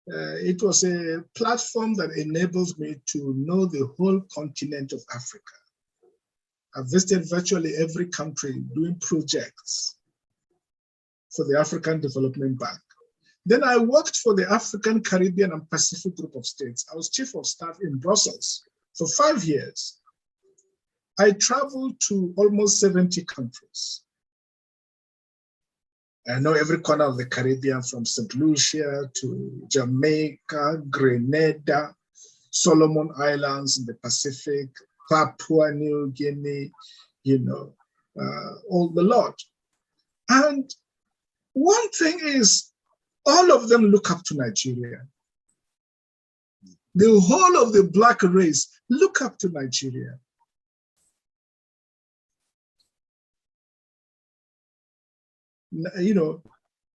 It was a platform that enables me to know the whole continent of Africa. I've visited virtually every country doing projects for the African Development Bank. Then I worked for the African, Caribbean, and Pacific Group of States. I was Chief of Staff in Brussels for 5 years. I traveled to almost 70 countries. I know every corner of the Caribbean, from St. Lucia to Jamaica, Grenada, Solomon Islands in the Pacific, Papua New Guinea, all the lot. And one thing is, all of them look up to Nigeria. The whole of the Black race look up to Nigeria.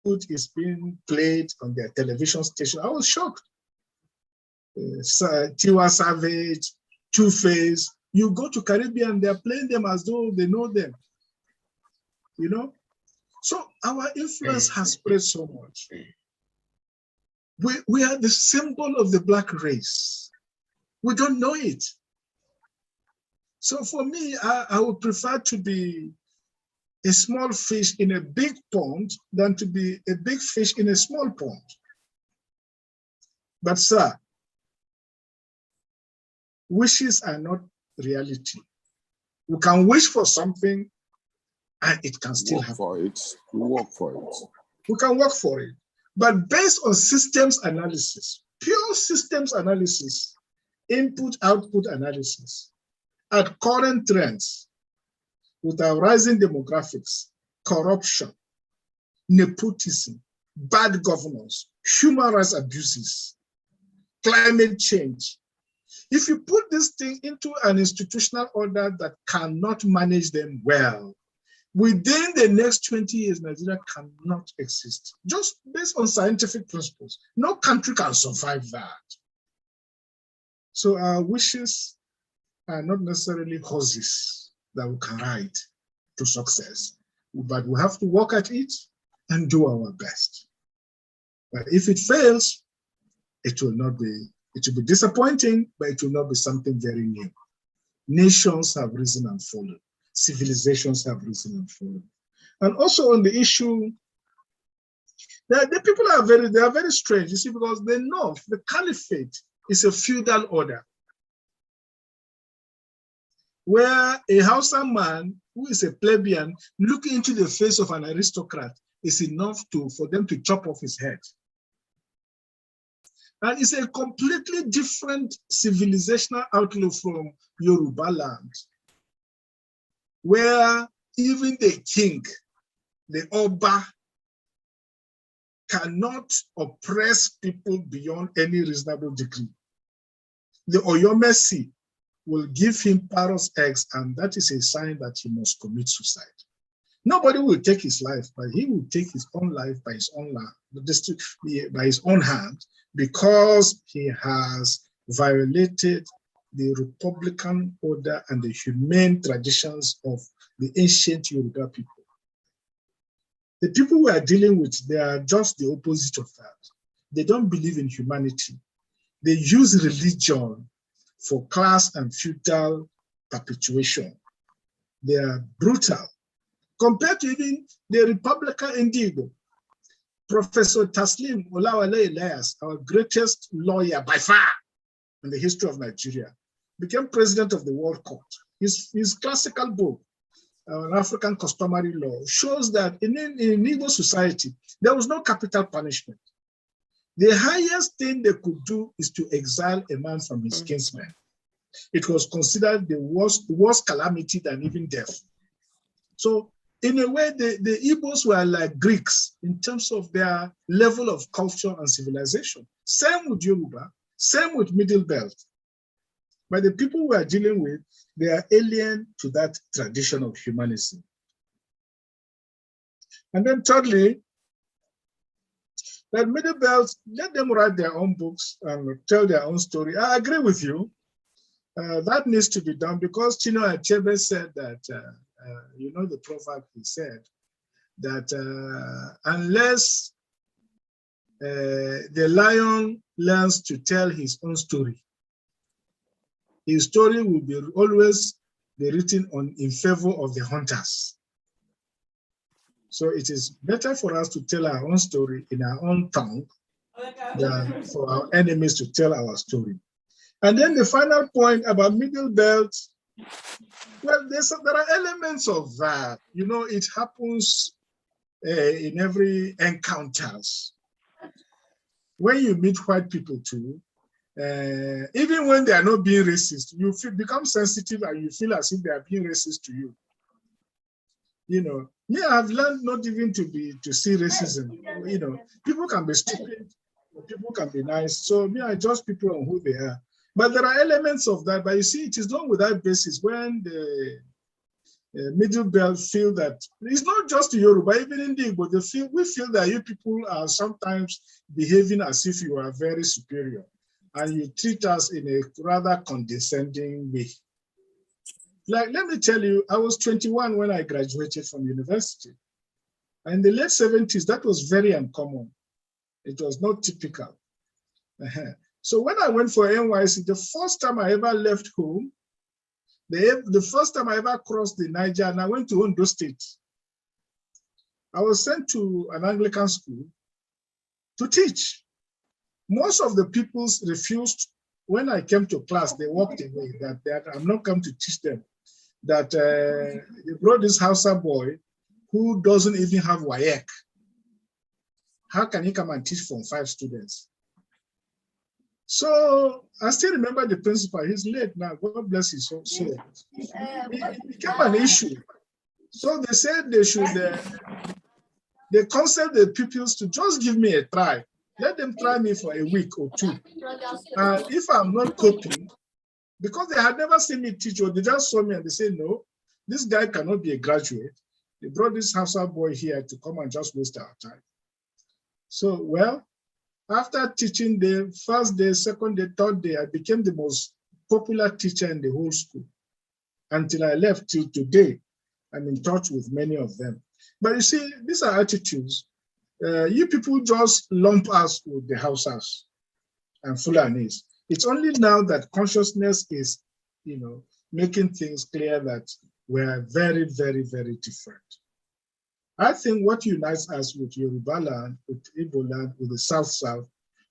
Food is being played on their television station. I was shocked. Tiwa Savage, Two-Face. You go to Caribbean, they're playing them as though they know them. So our influence has spread so much. We are the symbol of the Black race. We don't know it. So for me, I would prefer to be a small fish in a big pond than to be a big fish in a small pond. But sir, wishes are not reality. We can wish for something and it can still happen. We work for it. We can work for it. But based on systems analysis, pure systems analysis, input-output analysis, at current trends, with our rising demographics, corruption, nepotism, bad governance, human rights abuses, climate change. If you put this thing into an institutional order that cannot manage them well, within the next 20 years, Nigeria cannot exist. Just based on scientific principles, no country can survive that. So our wishes are not necessarily horses that we can ride to success, but we have to work at it and do our best. But if it fails, it will be disappointing, but it will not be something very new. Nations have risen and fallen. Civilizations have risen and fallen. And also on the issue, the people are very strange, you see, because they know the caliphate is a feudal order, where a Hausa man who is a plebeian looking into the face of an aristocrat is enough for them to chop off his head. And it's a completely different civilizational outlook from Yoruba land, where even the king, the Oba, cannot oppress people beyond any reasonable degree. The Oyomesi will give him parrot's eggs, and that is a sign that he must commit suicide. Nobody will take his life, but he will take his own life by his own hand, because he has violated the republican order and the humane traditions of the ancient Yoruba people. The people we are dealing with, they are just the opposite of that. They don't believe in humanity. They use religion for class and feudal perpetuation. They are brutal. Compared to even the Republican Indigo, Professor Taslim Olawale Elias, our greatest lawyer by far in the history of Nigeria, became president of the World Court. His classical book, African Customary Law, shows that in Igbo society, there was no capital punishment. The highest thing they could do is to exile a man from his kinsmen. It was considered the worst calamity than even death. So in a way, the Igbos were like Greeks in terms of their level of culture and civilization. Same with Yoruba, same with Middle Belt. But the people we are dealing with, they are alien to that tradition of humanism. And then thirdly, that Middle Belt, let them write their own books and tell their own story. I agree with you. That needs to be done because Chino Achebe said that, you know the proverb he said, that unless the lion learns to tell his own story, his story will always be written in favor of the hunters. So it is better for us to tell our own story in our own tongue than for our enemies to tell our story. And then the final point about Middle Belt, well, there are elements of that. You know, it happens in every encounters. When you meet white people too, even when they are not being racist, you become sensitive and you feel as if they are being racist to you. You know, me, I've learned not even to see racism. You know, people can be stupid, people can be nice. So me, I judge people on who they are. But there are elements of that. But you see, it is done without basis. When the Middle Belt feel that it's not just Yoruba, even in the Igbo, we feel that you people are sometimes behaving as if you are very superior, and you treat us in a rather condescending way. Like, let me tell you, I was 21 when I graduated from university. In the late 70s, that was very uncommon. It was not typical. So when I went for NYC, the first time I ever left home, the first time I ever crossed the Niger, and I went to Ondo State, I was sent to an Anglican school to teach. Most of the pupils refused. When I came to class, they walked away, that I'm not come to teach them. That they brought this Hausa boy who doesn't even have WAEC. How can he come and teach from 5 students? So I still remember the principal. He's late now. God bless his soul. It became an issue. So they said they should, they counsel the pupils to just give me a try. Let them try me for a week or 2. And if I'm not coping, because they had never seen me teach, or they just saw me and they said, no, this guy cannot be a graduate. They brought this Hausa boy here to come and just waste our time. So, well, after teaching the first day, second day, third day, I became the most popular teacher in the whole school. Until I left till today, I'm in touch with many of them. But you see, these are attitudes. You people just lump us with the Hausas and Fulanis. It's only now that consciousness is, you know, making things clear that we're very, very, very different. I think what unites us with Yoruba land, with Igbo land, with the South-South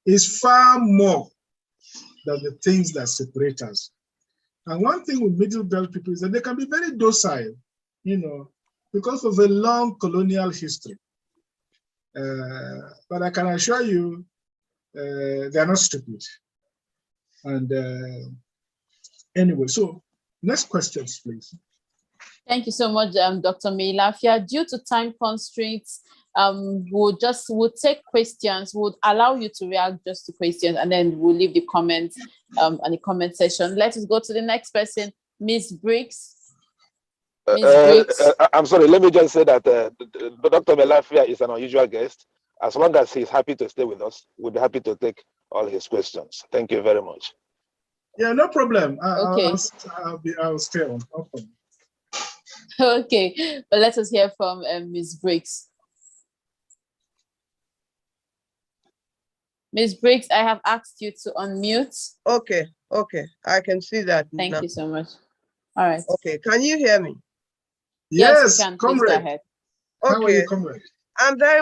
is far more than the things that separate us. And one thing with Middle Belt people is that they can be very docile, you know, because of a long colonial history. But I can assure you, they're not stupid. And anyway, so next questions, please. Thank you so much, Dr. Mailafia. Due to time constraints, we'll take questions. We'll allow you to react just to questions, and then we'll leave the comments and the comment session. Let us go to the next person, Ms. Briggs. I'm sorry, let me just say that Dr. Mailafia is an unusual guest. As long as he's happy to stay with us, we'll be happy to take all his questions. Thank you very much. Yeah, no problem. Okay. I'll stay on. No problem. Okay, but let us hear from Ms. Briggs. Ms. Briggs, I have asked you to unmute. Okay, I can see that. Thank you so much. All right. Okay, can you hear me? Yes, we can. comrade. Please go ahead. Okay. How are you, comrade? I'm very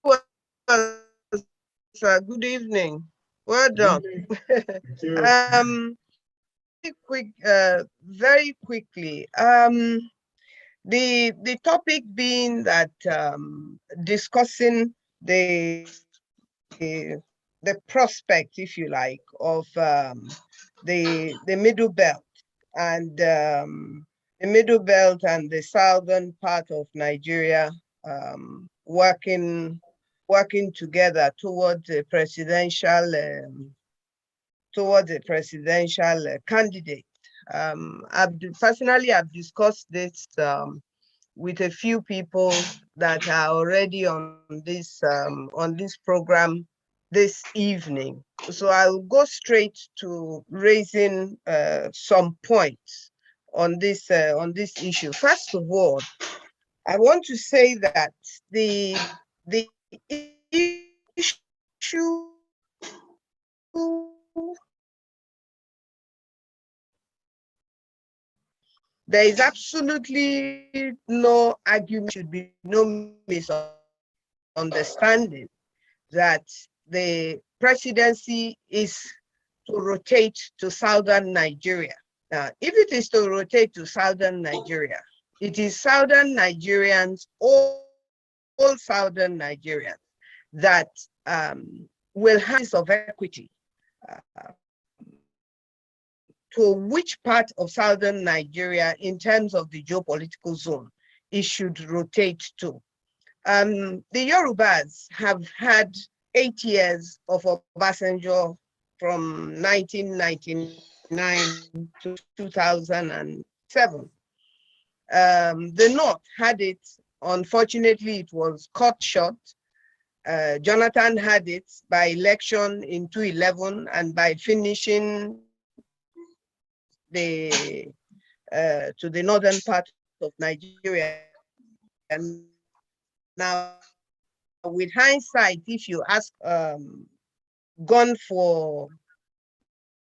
well, sir. Good evening. Well done. Very quickly. The topic being that discussing the prospect, if you like, of the middle belt and the middle belt and the southern part of Nigeria working together towards a presidential candidate. Personally, I've discussed this with a few people that are already on this program this evening. So I'll go straight to raising some points on this issue. First of all, I want to say that the issue there is absolutely no argument, should be no misunderstanding that the presidency is to rotate to southern Nigeria. Now, if it is to rotate to southern Nigeria, it is southern Nigerians, all southern Nigerians, that will have of equity to which part of southern Nigeria in terms of the geopolitical zone it should rotate to. The Yorubas have had 8 years of Obasanjo from 1999 to 2007. The North had it. Unfortunately, it was cut short. Jonathan had it by election in 2011 and by finishing to the northern part of Nigeria. And now, with hindsight, if you ask, gone for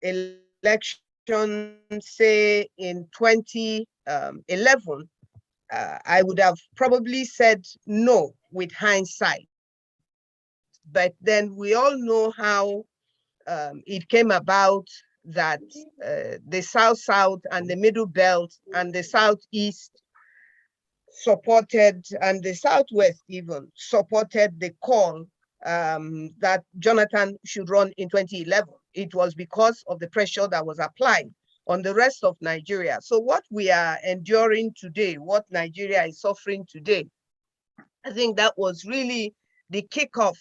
election, say in 2011, I would have probably said no with hindsight. But then we all know how it came about that the South-South and the Middle Belt and the Southeast supported, and the Southwest even supported the call that Jonathan should run in 2011. It was because of the pressure that was applied on the rest of Nigeria. So what we are enduring today, what Nigeria is suffering today, I think that was really the kickoff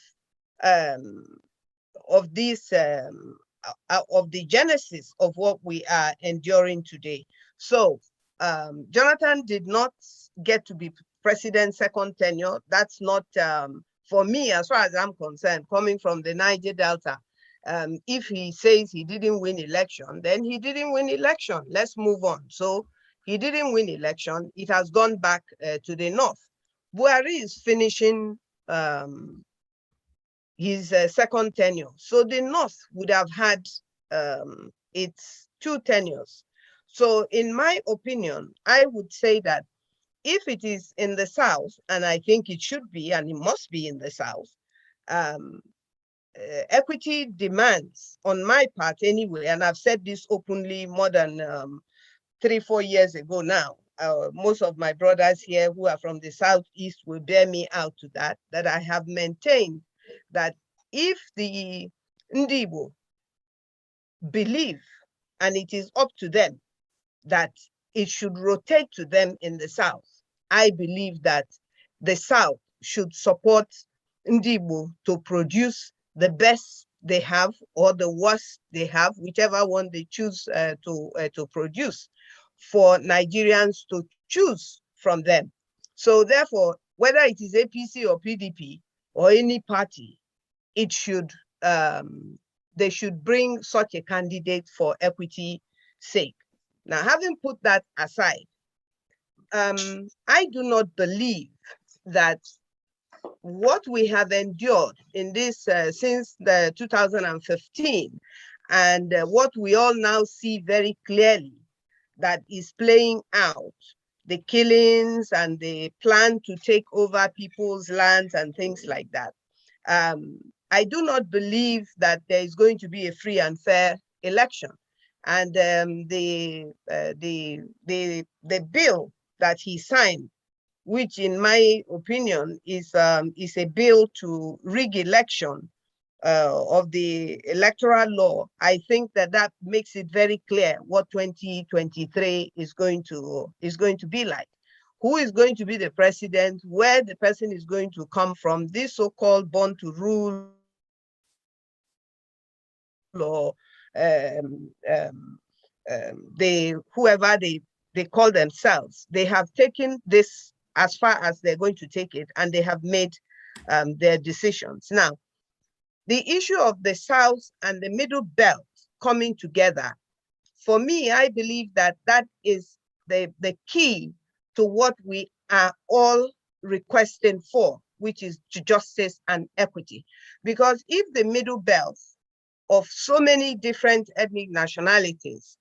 of this of the genesis of what we are enduring today. So Jonathan did not get to be president second tenure. That's not for me, as far as I'm concerned, coming from the Niger Delta. If he says he didn't win election, then he didn't win election. Let's move on. So he didn't win election. It has gone back to the North. Buhari is finishing his second tenure. So the North would have had its 2 tenures. So in my opinion, I would say that if it is in the South, and I think it should be, and it must be in the South, equity demands on my part anyway, and I've said this openly more than 3-4 years ago now. Most of my brothers here who are from the Southeast will bear me out to that I have maintained that if the Ndibo believe, and it is up to them, that it should rotate to them in the South, I believe that the South should support Ndibo to produce the best they have or the worst they have, whichever one they choose to produce, for Nigerians to choose from them. So therefore, whether it is APC or PDP or any party, it should they should bring such a candidate for equity sake. Now, having put that aside, I do not believe that what we have endured in this since the 2015, and what we all now see very clearly that is playing out, the killings and the plan to take over people's lands and things like that, I do not believe that there is going to be a free and fair election. And the bill that he signed, which in my opinion is a bill to rig election of the electoral law, I think that makes it very clear what 2023 is going to be like. Who is going to be the president, where the person is going to come from, this so-called born to rule or whoever they call themselves, they have taken this as far as they're going to take it, and they have made their decisions. Now, the issue of the South and the Middle Belt coming together, for me, I believe that is the key to what we are all requesting for, which is justice and equity. Because if the Middle Belt of so many different ethnic nationalities,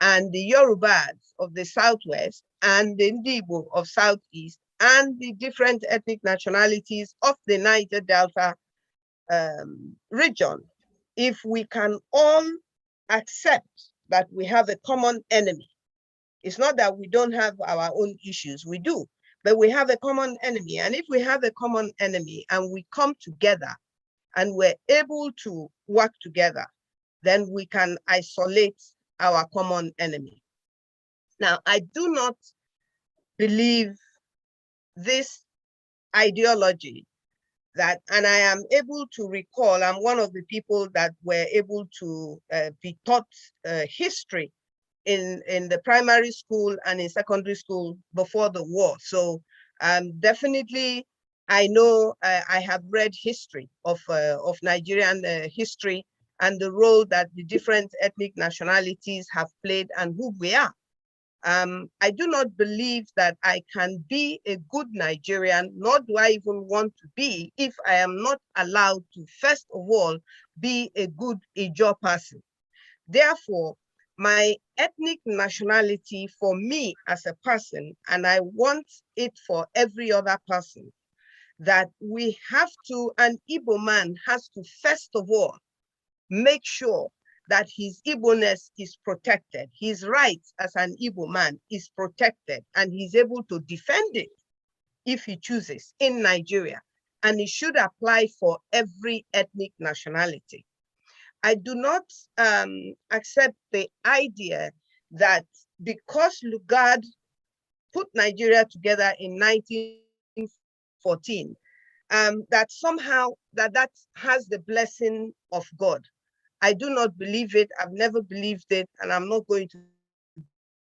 and the Yorubas of the Southwest, and the Ndibo of Southeast, and the different ethnic nationalities of the Niger Delta region, if we can all accept that we have a common enemy, it's not that we don't have our own issues, we do, but we have a common enemy. And if we have a common enemy and we come together and we're able to work together, then we can isolate our common enemy. Now, I do not believe this ideology that, and I am able to recall, I'm one of the people that were able to be taught history in the primary school and in secondary school before the war. So definitely, I know I have read history of Nigerian history and the role that the different ethnic nationalities have played and who we are. I do not believe that I can be a good Nigerian, nor do I even want to be, if I am not allowed to, first of all, be a good Ijaw person. Therefore, my ethnic nationality for me as a person, and I want it for every other person, that we have to, an Igbo man has to, first of all, make sure that his Igbo-ness is protected. His rights as an Igbo man is protected, and he's able to defend it if he chooses in Nigeria. And it should apply for every ethnic nationality. I do not accept the idea that because Lugard put Nigeria together in 1914, that somehow that has the blessing of God. I do not believe it. I've never believed it, and I'm not going to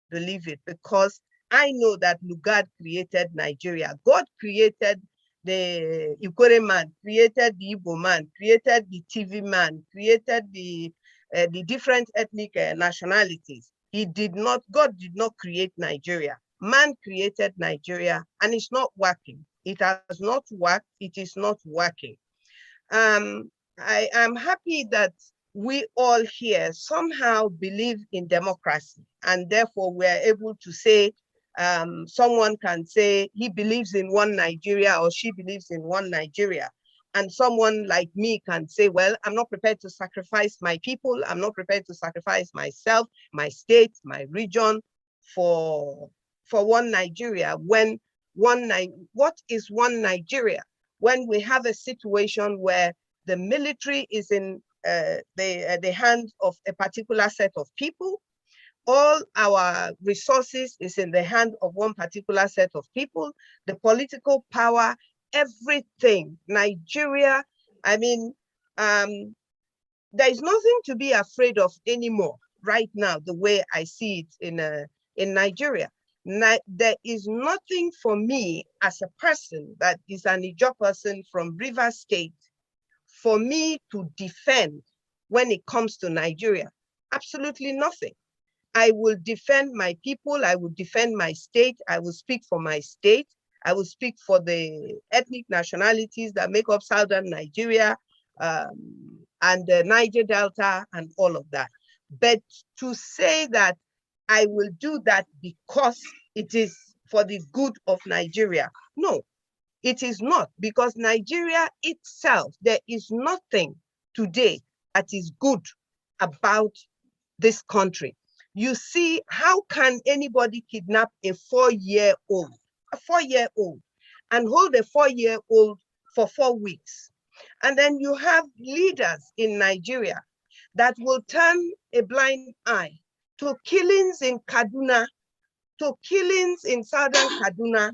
believe it, because I know that Lugard created Nigeria. God created the Ikwere man, created the Igbo man, created the TV man, created the different ethnic nationalities. God did not create Nigeria. Man created Nigeria, and it's not working. It has not worked. It is not working. I am happy that we all here somehow believe in democracy, and therefore we are able to say, someone can say he believes in one Nigeria or she believes in one Nigeria. And someone like me can say, well, I'm not prepared to sacrifice my people. I'm not prepared to sacrifice myself, my state, my region for one Nigeria. When what is one Nigeria? When we have a situation where the military is in the hands of a particular set of people, all our resources is in the hand of one particular set of people, the political power, everything. Nigeria, I mean, there is nothing to be afraid of anymore right now, the way I see it in Nigeria. There is nothing for me as a person that is an Ijaw person from Rivers State for me to defend when it comes to Nigeria. Absolutely nothing. I will defend my people. I will defend my state. I will speak for my state. I will speak for the ethnic nationalities that make up Southern Nigeria and the Niger Delta and all of that. But to say that I will do that because it is for the good of Nigeria, no. It is not, because Nigeria itself, there is nothing today that is good about this country. You see, how can anybody kidnap a 4-year-old, and hold a 4-year-old for 4 weeks? And then you have leaders in Nigeria that will turn a blind eye to killings in Kaduna, to killings in southern Kaduna,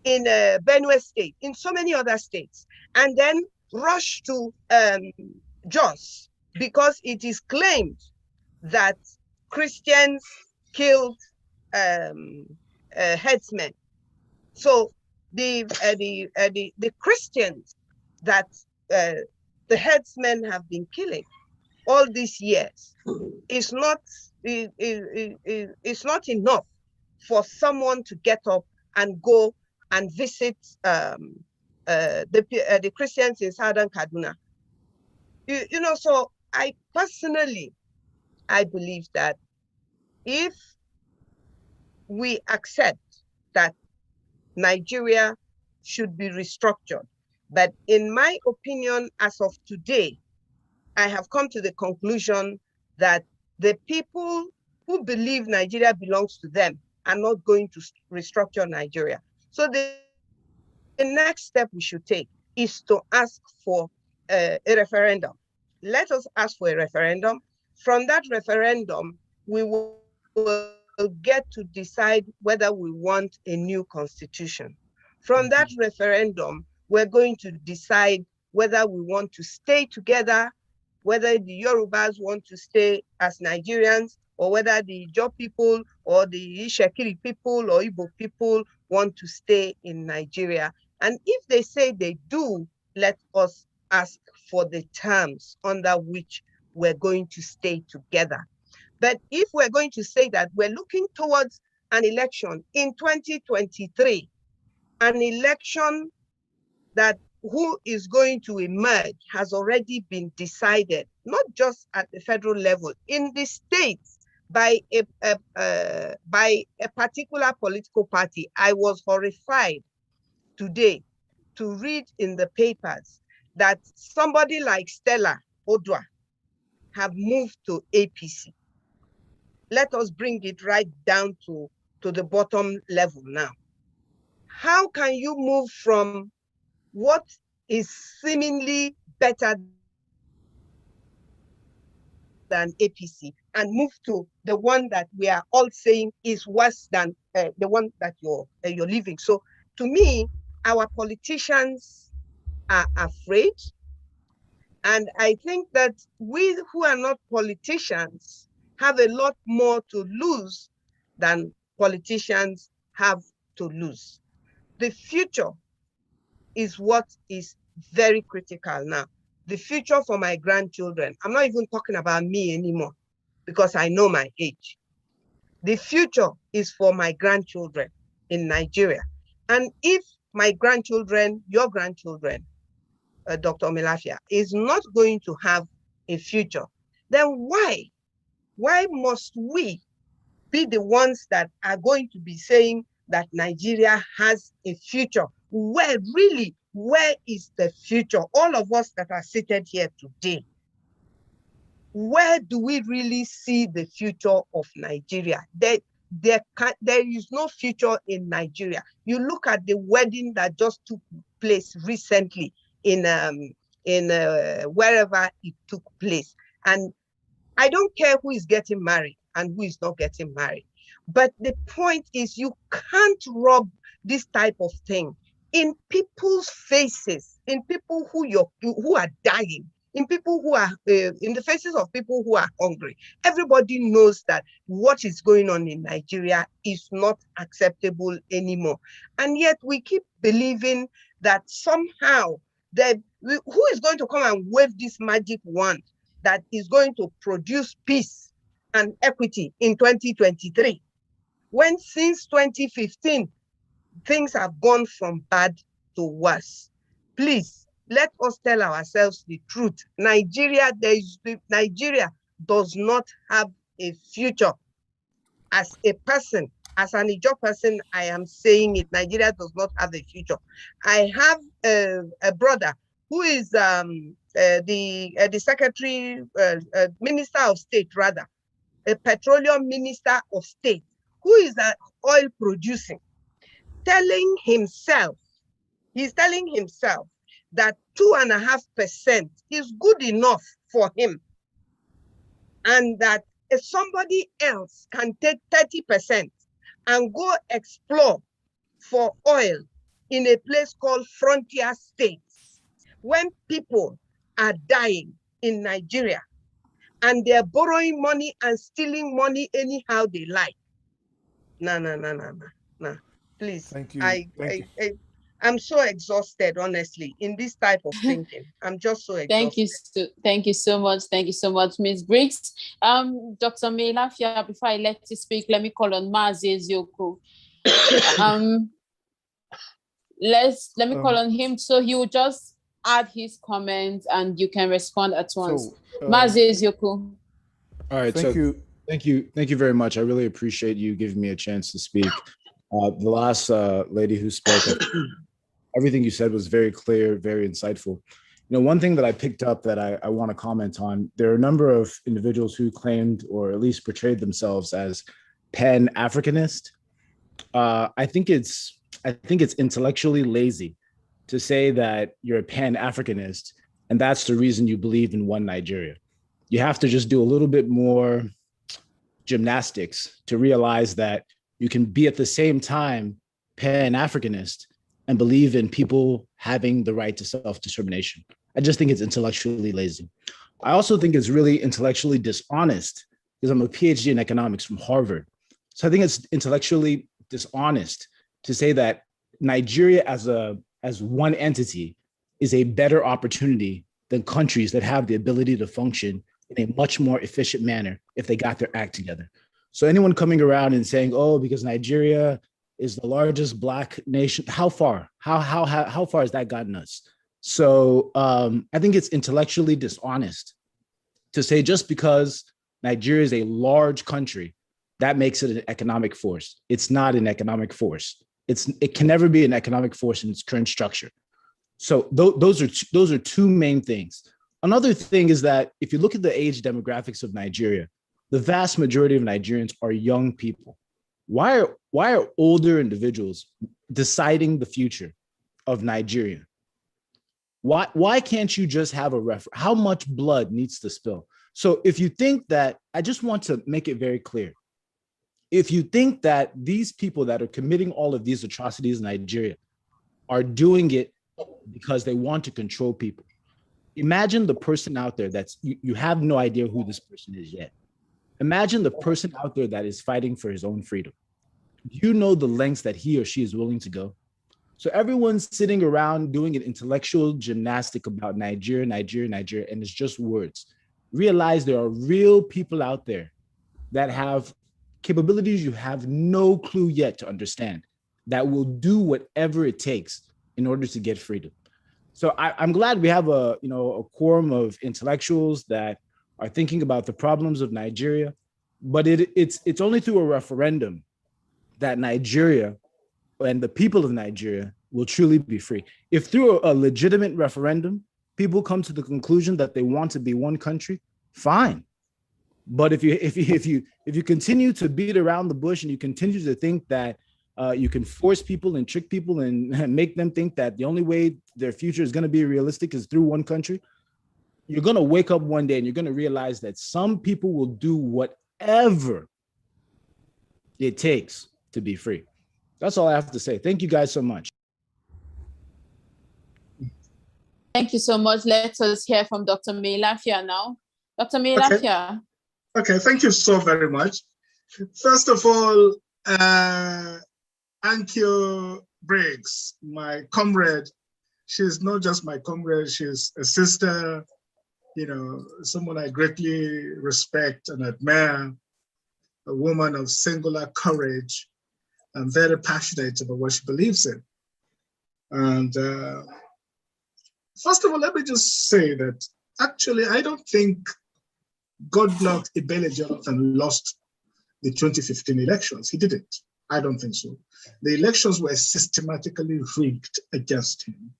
in Benue State, in so many other states, and then rush to Jos because it is claimed that Christians killed headsmen. So the Christians that the headsmen have been killing all these years is not enough for someone to get up and go and visit the Christians in southern Kaduna. You know, so I personally, I believe that if we accept that Nigeria should be restructured, but in my opinion, as of today, I have come to the conclusion that the people who believe Nigeria belongs to them are not going to restructure Nigeria. So the next step we should take is to ask for a referendum. Let us ask for a referendum. From that referendum, we will get to decide whether we want a new constitution. From that referendum, we're going to decide whether we want to stay together, whether the Yorubas want to stay as Nigerians, or whether the Ijaw people or the Ishekiri people or Igbo people want to stay in Nigeria. And if they say they do, let us ask for the terms under which we're going to stay together. But if we're going to say that we're looking towards an election in 2023, an election that who is going to emerge has already been decided, not just at the federal level, in the states by a particular political party. I was horrified today to read in the papers that somebody like Stella Oduwa have moved to APC. Let us bring it right down to the bottom level now. How can you move from what is seemingly better than APC and move to the one that we are all saying is worse than the one that you're leaving? So to me, our politicians are afraid. And I think that we who are not politicians have a lot more to lose than politicians have to lose. The future is what is very critical now. The future for my grandchildren. I'm not even talking about me anymore because I know my age. The future is for my grandchildren in Nigeria. And if my grandchildren, your grandchildren, Dr. Mailafia, is not going to have a future, then why must we be the ones that are going to be saying that Nigeria has a future? Where is the future? All of us that are seated here today, where do we really see the future of Nigeria? There is no future in Nigeria. You look at the wedding that just took place recently in wherever it took place. And I don't care who is getting married and who is not getting married. But the point is, you can't rub this type of thing in people's faces, in people who are dying, in people who are in the faces of people who are hungry. Everybody knows that what is going on in Nigeria is not acceptable anymore. And yet we keep believing that somehow who is going to come and wave this magic wand that is going to produce peace and equity in 2023, when since 2015, things have gone from bad to worse. Please, let us tell ourselves the truth. Nigeria does not have a future. As a person, As an Ijaw person, I am saying it. Nigeria does not have a future. I have a brother who is the secretary, minister of state, rather, a petroleum minister of state, who is oil producing, he's telling himself that 2.5% is good enough for him, and that if somebody else can take 30% and go explore for oil in a place called frontier states, when people are dying in Nigeria and they're borrowing money and stealing money anyhow they like. No. Please. Thank you. I'm so exhausted, honestly, in this type of thinking. I'm just so exhausted. Thank you so much. Thank you so much, Ms. Briggs. Dr. Mailafia, before I let you speak, let me call on Mazi Eziokwu. Let me call on him so he will just add his comments and you can respond at once. Mazi Eziokwu. All right. Thank you very much. I really appreciate you giving me a chance to speak. The last lady who spoke, everything you said was very clear, very insightful. You know, one thing that I picked up that I want to comment on, there are a number of individuals who claimed or at least portrayed themselves as Pan-Africanist. I think it's intellectually lazy to say that you're a Pan-Africanist and that's the reason you believe in one Nigeria. You have to just do a little bit more gymnastics to realize that you can be at the same time Pan-Africanist and believe in people having the right to self-determination. I just think it's intellectually lazy. I also think it's really intellectually dishonest because I'm a PhD in economics from Harvard. So I think it's intellectually dishonest to say that Nigeria as one entity is a better opportunity than countries that have the ability to function in a much more efficient manner if they got their act together. So anyone coming around and saying, oh, because Nigeria is the largest Black nation, how far? How far has that gotten us? So I think it's intellectually dishonest to say just because Nigeria is a large country, that makes it an economic force. It's not an economic force. It can never be an economic force in its current structure. So those are two main things. Another thing is that if you look at the age demographics of Nigeria, the vast majority of Nigerians are young people. Why are older individuals deciding the future of Nigeria? Why can't you just have a reference? How much blood needs to spill? So if you think that, I just want to make it very clear. If you think that these people that are committing all of these atrocities in Nigeria are doing it because they want to control people, imagine the person out there you have no idea who this person is yet. Imagine the person out there that is fighting for his own freedom. Do you know the lengths that he or she is willing to go? So everyone's sitting around doing an intellectual gymnastic about Nigeria, and it's just words. Realize there are real people out there that have capabilities you have no clue yet to understand that will do whatever it takes in order to get freedom. So I'm glad we have a quorum of intellectuals that are thinking about the problems of Nigeria, but it's only through a referendum that Nigeria and the people of Nigeria will truly be free. If through a legitimate referendum, people come to the conclusion that they want to be one country, fine. But if you continue to beat around the bush and you continue to think that you can force people and trick people and make them think that the only way their future is going to be realistic is through one country, you're going to wake up one day and you're going to realize that some people will do whatever it takes to be free. That's all I have to say. Thank you guys so much. Thank you so much. Let us hear from Dr. Mailafia now. Dr. Mailafia. Okay, thank you so very much. First of all, Anki Briggs, my comrade. She's not just my comrade, she's a sister, someone I greatly respect and admire, a woman of singular courage and very passionate about what she believes in. And first of all, let me just say that actually, I don't think Goodluck Ebele Jonathan lost the 2015 elections. He didn't. I don't think so. The elections were systematically rigged against him.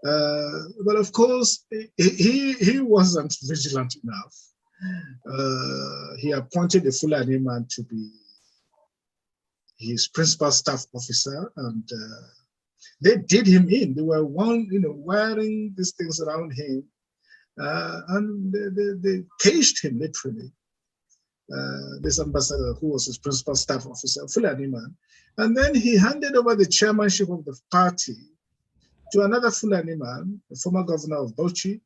But of course, he wasn't vigilant enough. He appointed a Fulani man to be his principal staff officer, and they did him in. They were wearing these things around him, and they caged him literally. This ambassador, who was his principal staff officer, Fulani man, and then he handed over the chairmanship of the party to another Fulani man, the former governor of Bauchi.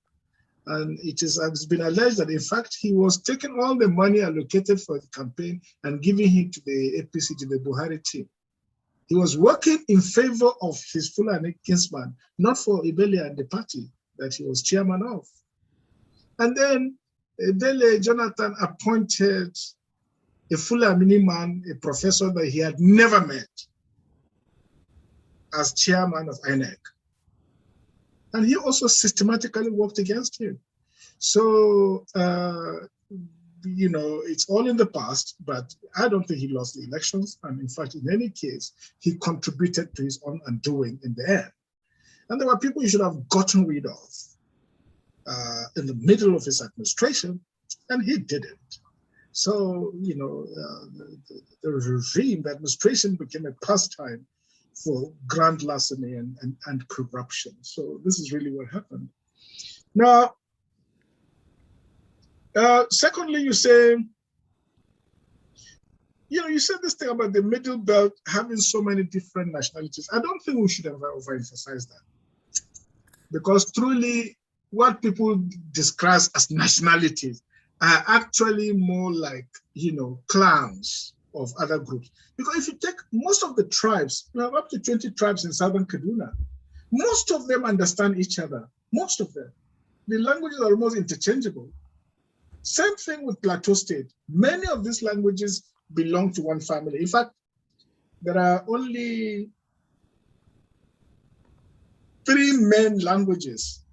And it's been alleged that, in fact, he was taking all the money allocated for the campaign and giving it to the APC, to the Buhari team. He was working in favor of his Fulani kinsman, not for Ibele and the party that he was chairman of. And then Ibele Jonathan appointed a Fulani man, a professor that he had never met, as chairman of INEC. And he also systematically worked against him. So, it's all in the past, but I don't think he lost the elections. And in fact, in any case, he contributed to his own undoing in the end. And there were people he should have gotten rid of in the middle of his administration, and he didn't. So, the regime, the administration became a pastime for grand larceny and corruption. So this is really what happened. Now, secondly, you say, you said this thing about the Middle Belt having so many different nationalities. I don't think we should have overemphasized that, because truly what people describe as nationalities are actually more like, clans of other groups. Because if you take most of the tribes, you have up to 20 tribes in southern Kaduna. Most of them understand each other, most of them. The languages are almost interchangeable. Same thing with Plateau State. Many of these languages belong to one family. In fact, there are only 3 main languages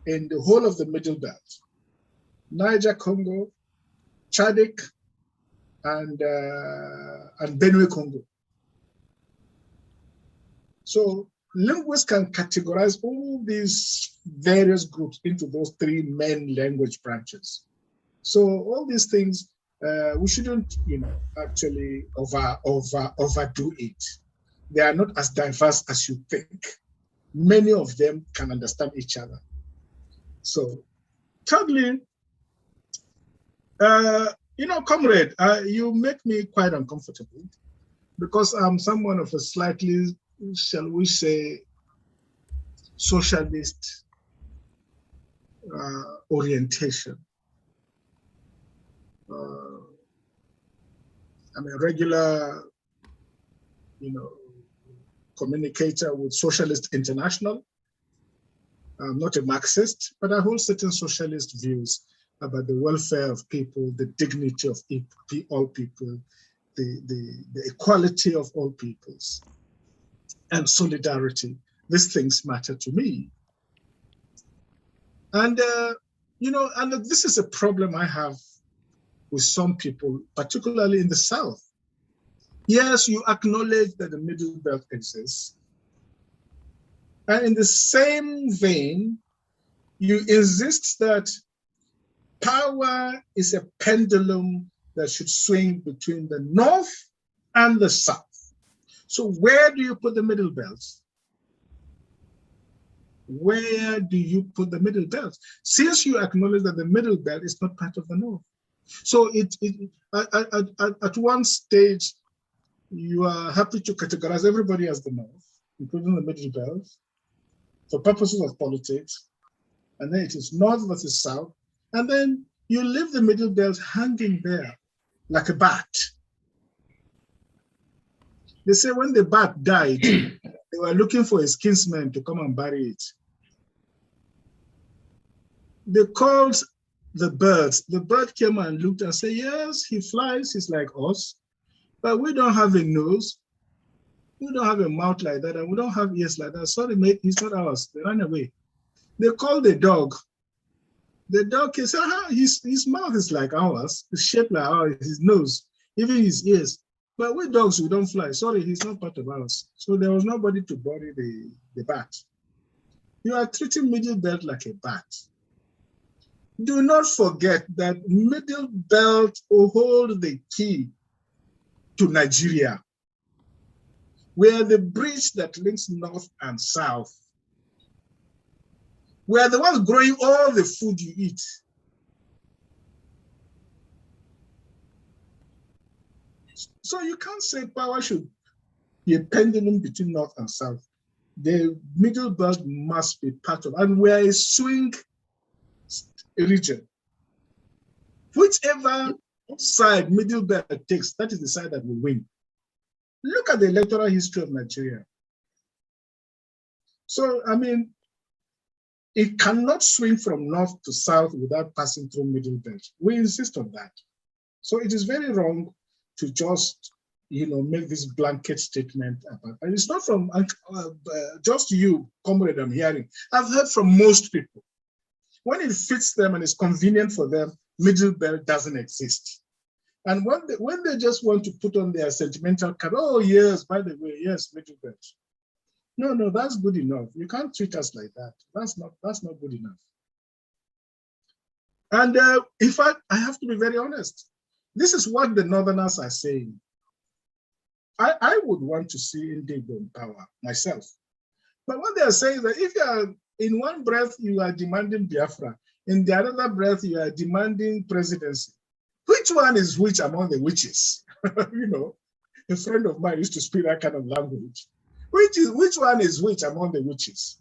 in the whole of the Middle Belt: Niger Congo, Chadic, and Benue Congo. So linguists can categorize all these various groups into those 3 main language branches. So all these things, we shouldn't, actually overdo it. They are not as diverse as you think. Many of them can understand each other. So, thirdly, comrade, you make me quite uncomfortable, because I'm someone of a slightly, shall we say, socialist orientation. I'm a regular, communicator with Socialist International. I'm not a Marxist, but I hold certain socialist views about the welfare of people, the dignity of all people, the equality of all peoples, and solidarity. These things matter to me. And, and this is a problem I have with some people, particularly in the South. Yes, you acknowledge that the Middle Belt exists. And in the same vein, you insist that power is a pendulum that should swing between the North and the South. So where do you put the Middle Belt? Where do you put the Middle Belt? Since you acknowledge that the Middle Belt is not part of the North. So at one stage, you are happy to categorize everybody as the North, including the Middle Belt, for purposes of politics. And then it is North versus South. And then you leave the Middle Belt hanging there like a bat. They say when the bat died, they were looking for his kinsmen to come and bury it. They called the birds. The bird came and looked and said, yes, he flies, he's like us, but we don't have a nose. We don't have a mouth like that, and we don't have ears like that. Sorry, mate, he's not ours. They ran away. They called the dog. The dog can say, his mouth is like ours, it's shaped like ours, his nose, even his ears. But we dogs, we don't fly. Sorry, he's not part of us. So there was nobody to bury the bat. You are treating Middle Belt like a bat. Do not forget that Middle Belt will hold the key to Nigeria. We are the bridge that links north and south. We are the ones growing all the food you eat. So you can't say power should be a pendulum between north and south. The Middle Belt must be part of, and we are a swing region. Whichever side Middle Belt takes, that is the side that will win. Look at the electoral history of Nigeria. So, I mean, it cannot swing from north to south without passing through Middle Belt. We insist on that. So it is very wrong to just, make this blanket statement about, and it's not from just you, comrade, I'm hearing. I've heard from most people. When it fits them and it's convenient for them, Middle Belt doesn't exist. And when they just want to put on their sentimental card, oh yes, by the way, yes, Middle Belt. No, that's good enough. You can't treat us like that. That's not good enough. And in fact, I have to be very honest. This is what the Northerners are saying. I would want to see Indigo in power myself. But what they are saying is that if you are in one breath, you are demanding Biafra, in the other breath, you are demanding presidency. Which one is which among the witches? A friend of mine used to speak that kind of language. Which one is which among the witches?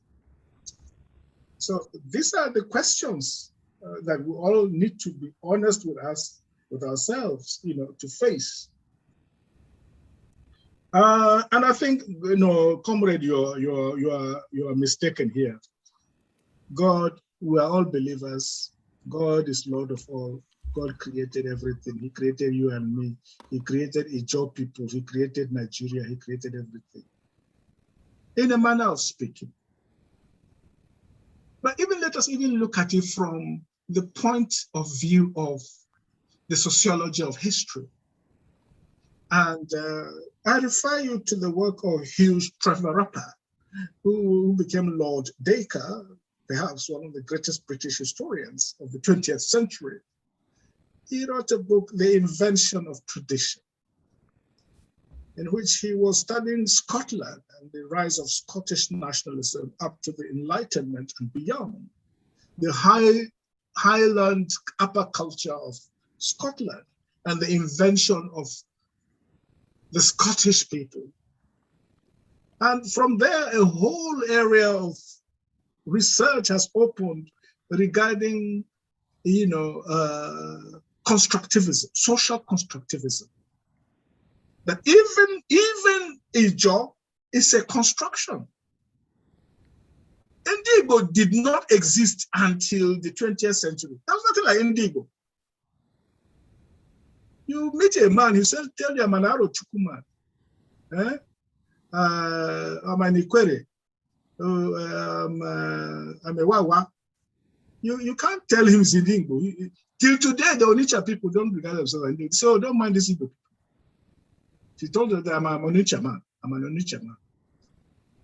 So these are the questions that we all need to be honest with ourselves, to face. And I think, comrade, you are mistaken here. God, we are all believers. God is Lord of all. God created everything. He created you and me. He created Ijaw people. He created Nigeria. He created everything. In a manner of speaking. But let us look at it from the point of view of the sociology of history. And I refer you to the work of Hugh Kwararafa, who became Lord Dacre, perhaps one of the greatest British historians of the 20th century. He wrote a book, The Invention of Tradition, in which he was studying Scotland and the rise of Scottish nationalism up to the Enlightenment and beyond, the Highland upper culture of Scotland and the invention of the Scottish people. And from there, a whole area of research has opened regarding, constructivism, social constructivism. That even Ijaw is a construction. Indigo did not exist until the 20th century. There was nothing like Indigo. You meet a man, he says, tell you I'm an Aro Chukuman. I'm an Ikwere. I'm a Wawa. You can't tell him it's Indigo. Till today, the Onitsha people don't regard themselves as Indigo. So don't mind this Igbo. He told them that I'm an Onitsha man. I'm an Onitsha man.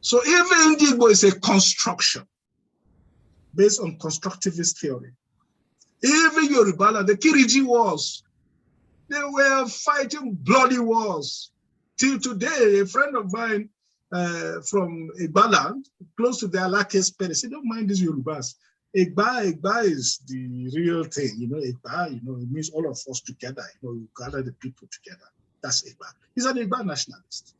So even Indigo is a construction based on constructivist theory. Even Yoruba, the Kiriji wars, they were fighting bloody wars. Till today, a friend of mine from Igbaland, close to the Alakes Pere, said, don't mind these Yorubas. Igba is the real thing, Igba, it means all of us together, you gather the people together. That's Igba. He's an Igba nationalist.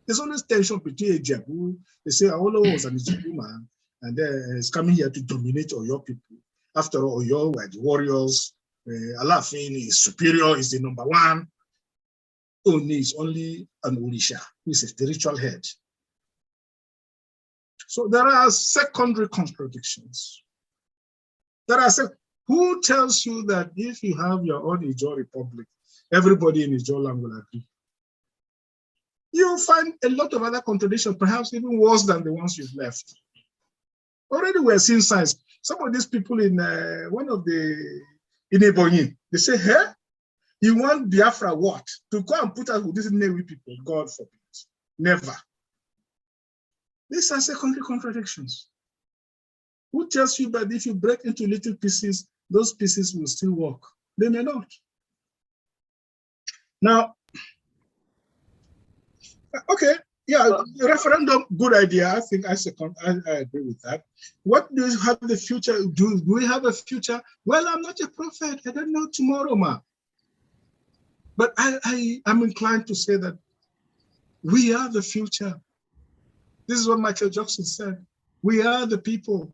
There's always tension between Ejebu. They say Awolowo was an Ijebu man, and then he's coming here to dominate Oyo people. After all, Oyo were the warriors. Alafin is superior, is the number one. Oni is only an Orisha, who is a spiritual head. So there are secondary contradictions. Who tells you that if you have your own Ijaw republic, everybody in Ijaw land will agree? You'll find a lot of other contradictions, perhaps even worse than the ones you've left. Already we're seeing signs. Some of these people in in Ebonyi, they say, hey, You want Biafra what? To go and put us with these Newi people, God forbid. Never. These are secondary contradictions. Who tells you that if you break into little pieces, those pieces will still work? They may not. Now, okay, yeah, referendum, good idea. I think I agree with that. What do you have the future? Do we have a future? Well, I'm not a prophet. I don't know tomorrow, ma. But I'm inclined to say that we are the future. This is what Michael Jackson said. We are the people.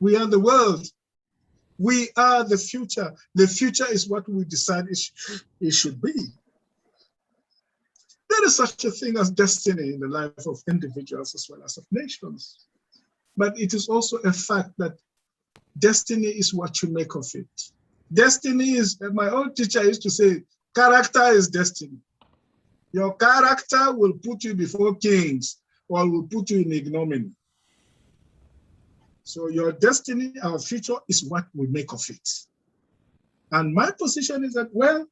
We are the world. We are the future. The future is what we decide it should be. There is such a thing as destiny in the life of individuals as well as of nations. But it is also a fact that destiny is what you make of it. Destiny is, my old teacher used to say, character is destiny. Your character will put you before kings or will put you in ignominy. So your destiny, our future, is what we make of it. And my position is that, well,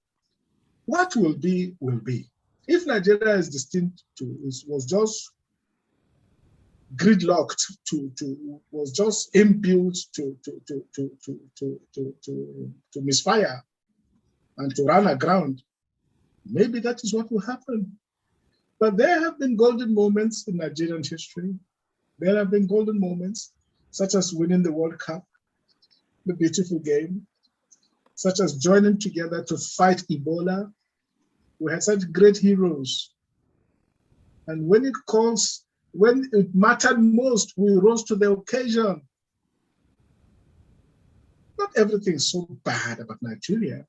what will be, will be. If Nigeria is destined to, was just gridlocked, was just imbued to misfire and to run aground, maybe that is what will happen. But there have been golden moments in Nigerian history. There have been golden moments, such as winning the World Cup, the beautiful game, such as joining together to fight Ebola. We had such great heroes. And when it mattered most, we rose to the occasion. Not everything is so bad about Nigeria.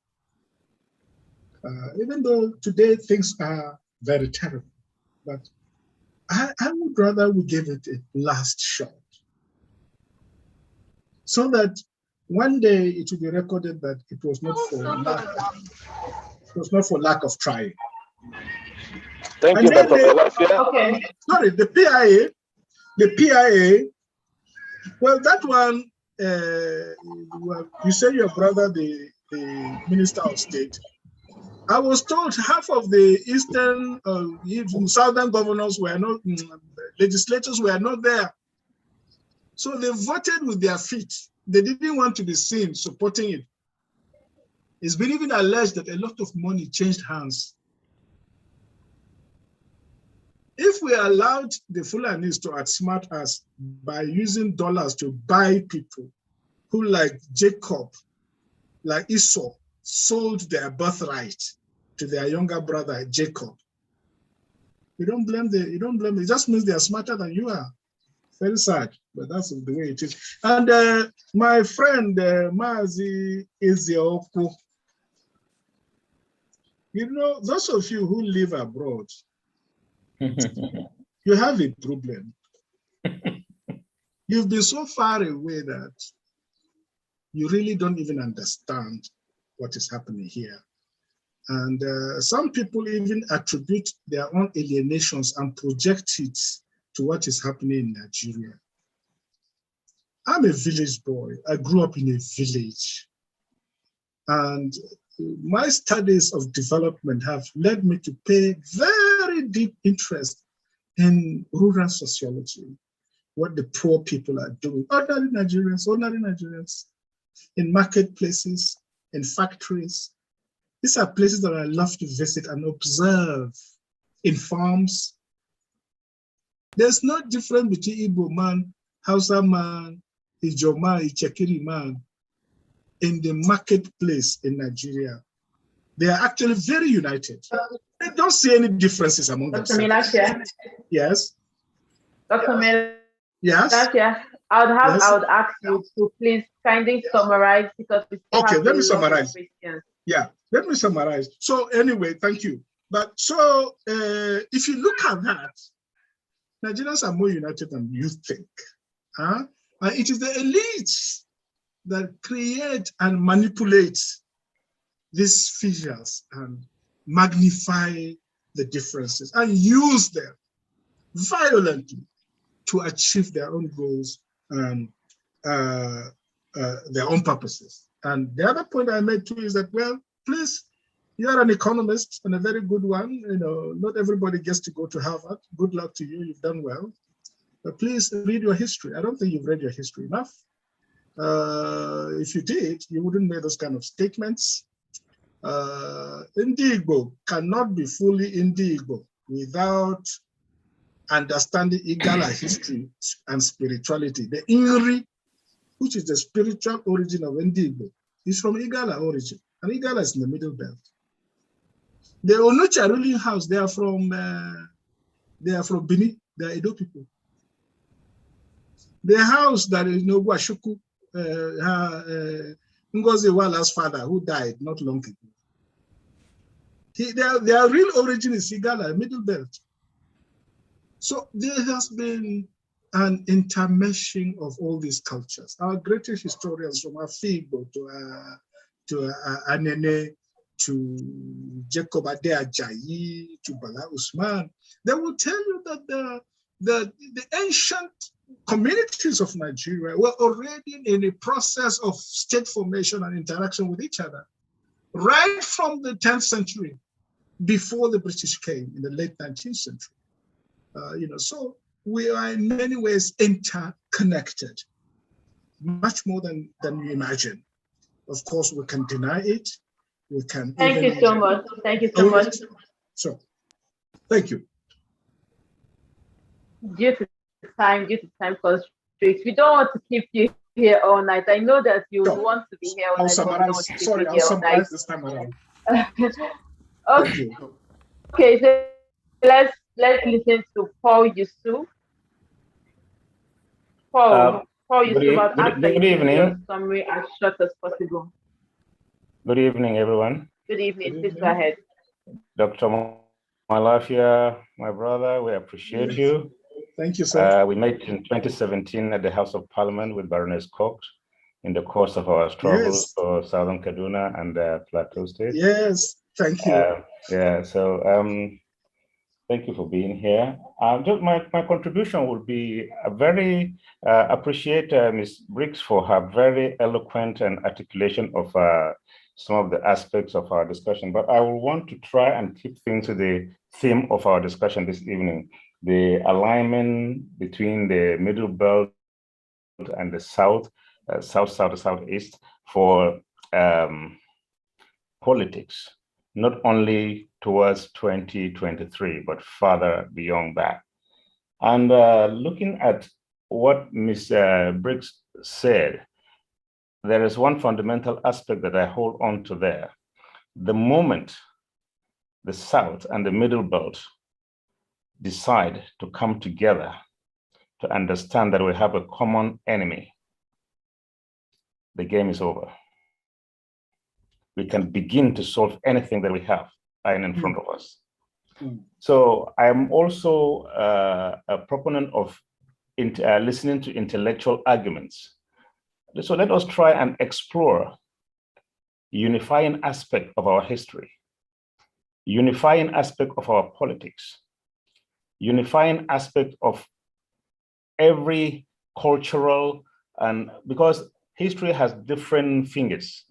Even though today things are very terrible, but I would rather we give it a last shot, so that one day it will be recorded that it was not for lack of trying. Thank you, Dr. Mailafia. Okay. Sorry, the P.I.A., well, that one, you say your brother, the Minister of State. I was told half of the eastern, even southern governors were not, legislators were not there. So they voted with their feet. They didn't want to be seen supporting it. It's been even alleged that a lot of money changed hands. If we allowed the Fulanis to outsmart us by using dollars to buy people who, like Jacob, like Esau, sold their birthright to their younger brother Jacob, you don't blame them. It just means they are smarter than you are. Very sad, but that's the way it is. And my friend Mazi Ezioku, you know, those of you who live abroad, you have a problem. You've been so far away that you really don't even understand what is happening here. And some people even attribute their own alienations and project it to what is happening in Nigeria. I'm a village boy. I grew up in a village. And my studies of development have led me to pay very deep interest in rural sociology, what the poor people are doing. Ordinary Nigerians, in marketplaces, in factories. These are places that I love to visit and observe. In farms. There's no difference between Igbo man, Hausa man, Ijoma, Ichekiri man in the marketplace in Nigeria. They are actually very united. I don't see any differences among them. Dr. Mailafia. Yes. Dr. Mailafia. Yes. I would ask you to please kindly summarize, because we still have let me summarize. Questions. Yeah, let me summarize. So anyway, thank you. But so if you look at that, Nigerians are more united than you think. And it is the elites that create and manipulate these fissures and magnify the differences and use them violently to achieve their own goals and their own purposes. And the other point I made too is that, well, please, You are an economist and a very good one. You know, not everybody gets to go to Harvard. Good luck to you. You've done well. But please read your history. I don't think you've read your history enough. If you did, you wouldn't make those kind of statements. Igbo cannot be fully Igbo without understanding Igala history and spirituality. The Inri, which is the spiritual origin of Igbo, is from Igala origin, and Igala is in the Middle Belt. The Onucha ruling house, they are from Bini, they are Edo people. The house that is Nogwashuku, Ngozi Wala's father, who died not long ago. Their real origin is Igala, Middle Belt. So there has been an intermeshing of all these cultures. Our greatest historians, from Afibo to Anene, to Jacob Ade Ajayi, to Bala Usman, they will tell you that the ancient communities of Nigeria were already in a process of state formation and interaction with each other, right from the 10th century, before the British came in the late 19th century. So we are in many ways interconnected, much more than we imagine. Of course, we can deny it. We can. Thank you so much. Thank you so much. So, thank you. Due to time constraints, we don't want to keep you here all night. I know that you want to be here all night. I'll summarize this time around. Okay, so let's listen to Paul Yusuf. Paul Yusuf, good evening. Summary as short as possible. Good evening, everyone. Good evening. Please go ahead. Dr. Mailafia, my brother, we appreciate you. Thank you, sir. We met in 2017 at the House of Parliament with Baroness Cox in the course of our struggles for Southern Kaduna and Plateau State. Yes, thank you. Thank you for being here. Just my contribution would be a very appreciate Ms. Briggs for her very eloquent and articulation of some of the aspects of our discussion. But I will want to try and keep things to the theme of our discussion this evening: the alignment between the Middle Belt and the South, Southeast for politics, not only towards 2023, but further beyond that. And looking at what Ms. Briggs said, there is one fundamental aspect that I hold on to there. The moment the South and the Middle Belt decide to come together to understand that we have a common enemy, the game is over. We can begin to solve anything that we have lying in front of us. So I'm also a proponent of listening to intellectual arguments. So let us try and explore unifying aspect of our history, unifying aspect of our politics, unifying aspect of every cultural, and because history has different fingers.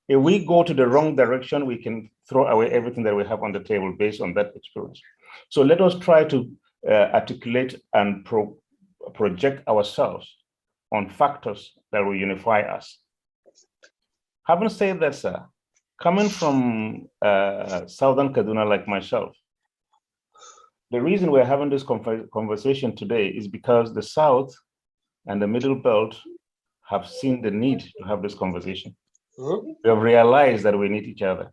If we go to the wrong direction, we can throw away everything that we have on the table based on that experience. So let us try to articulate and project ourselves on factors that will unify us. Having said that, sir, coming from Southern Kaduna like myself, the reason we're having this conversation today is because the South and the Middle Belt have seen the need to have this conversation. We have realized that we need each other.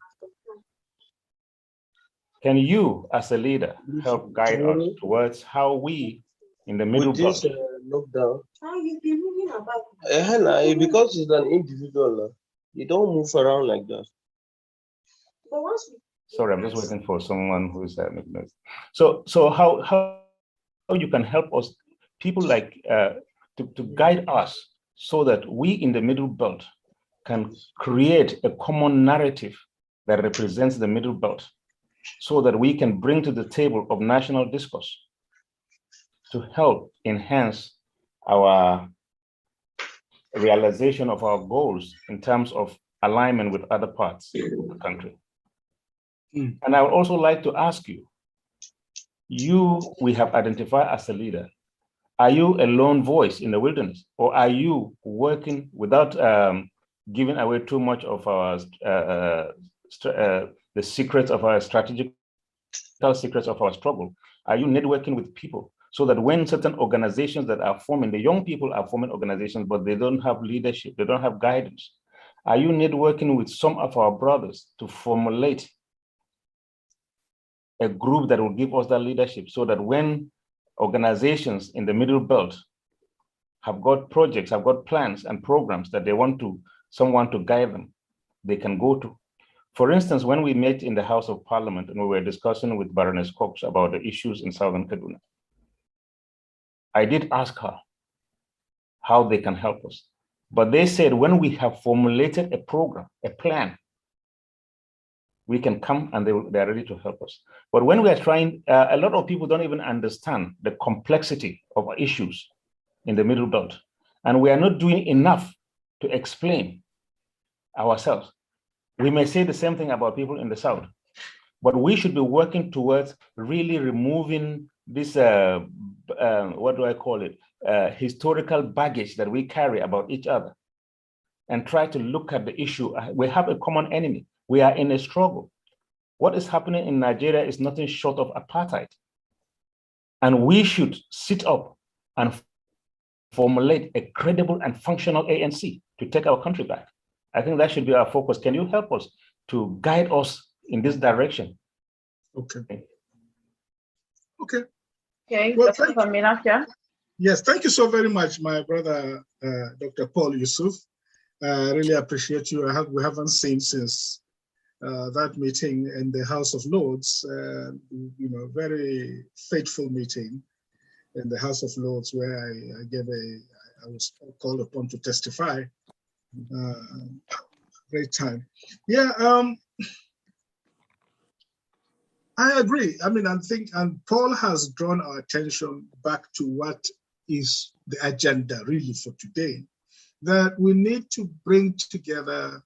Can you, as a leader, help guide us towards how we, in the Middle Belt, lockdown? Because it's an individual, you don't move around like that. Sorry, I'm just waiting for someone who is So how you can help us, people like to guide us so that we in the Middle Belt can create a common narrative that represents the Middle Belt, so that we can bring to the table of national discourse to help enhance our realization of our goals in terms of alignment with other parts of the country. And I would also like to ask you, we have identified as a leader. Are you a lone voice in the wilderness, or are you working without giving away too much of our the secrets of our strategical secrets of our struggle? Are you networking with people so that when certain organizations that are forming, the young people are forming organizations, but they don't have leadership, they don't have guidance? Are you networking with some of our brothers to formulate a group that will give us that leadership, so that when organizations in the Middle Belt have got projects, have got plans and programs that they want someone to guide them, they can go to? For instance, when we met in the House of Parliament and we were discussing with Baroness Cox about the issues in Southern Kaduna, I did ask her how they can help us. But they said, when we have formulated a program, a plan, we can come and they're ready to help us. But when we are trying, a lot of people don't even understand the complexity of issues in the Middle Belt. And we are not doing enough to explain ourselves. We may say the same thing about people in the South, but we should be working towards really removing this, what do I call it, historical baggage that we carry about each other, and try to look at the issue. We have a common enemy. We are in a struggle. What is happening in Nigeria is nothing short of apartheid. And we should sit up and formulate a credible and functional ANC to take our country back. I think that should be our focus. Can you help us to guide us in this direction? Okay. Okay, Well, Dr. Mailafia. Yes, thank you so very much, my brother, Dr. Paul Yusuf. I really appreciate you. We haven't seen since that meeting in the House of Lords, very faithful meeting in the House of Lords, where I was called upon to testify. Great time. Yeah, I agree. I mean, and Paul has drawn our attention back to what is the agenda really for today, that we need to bring together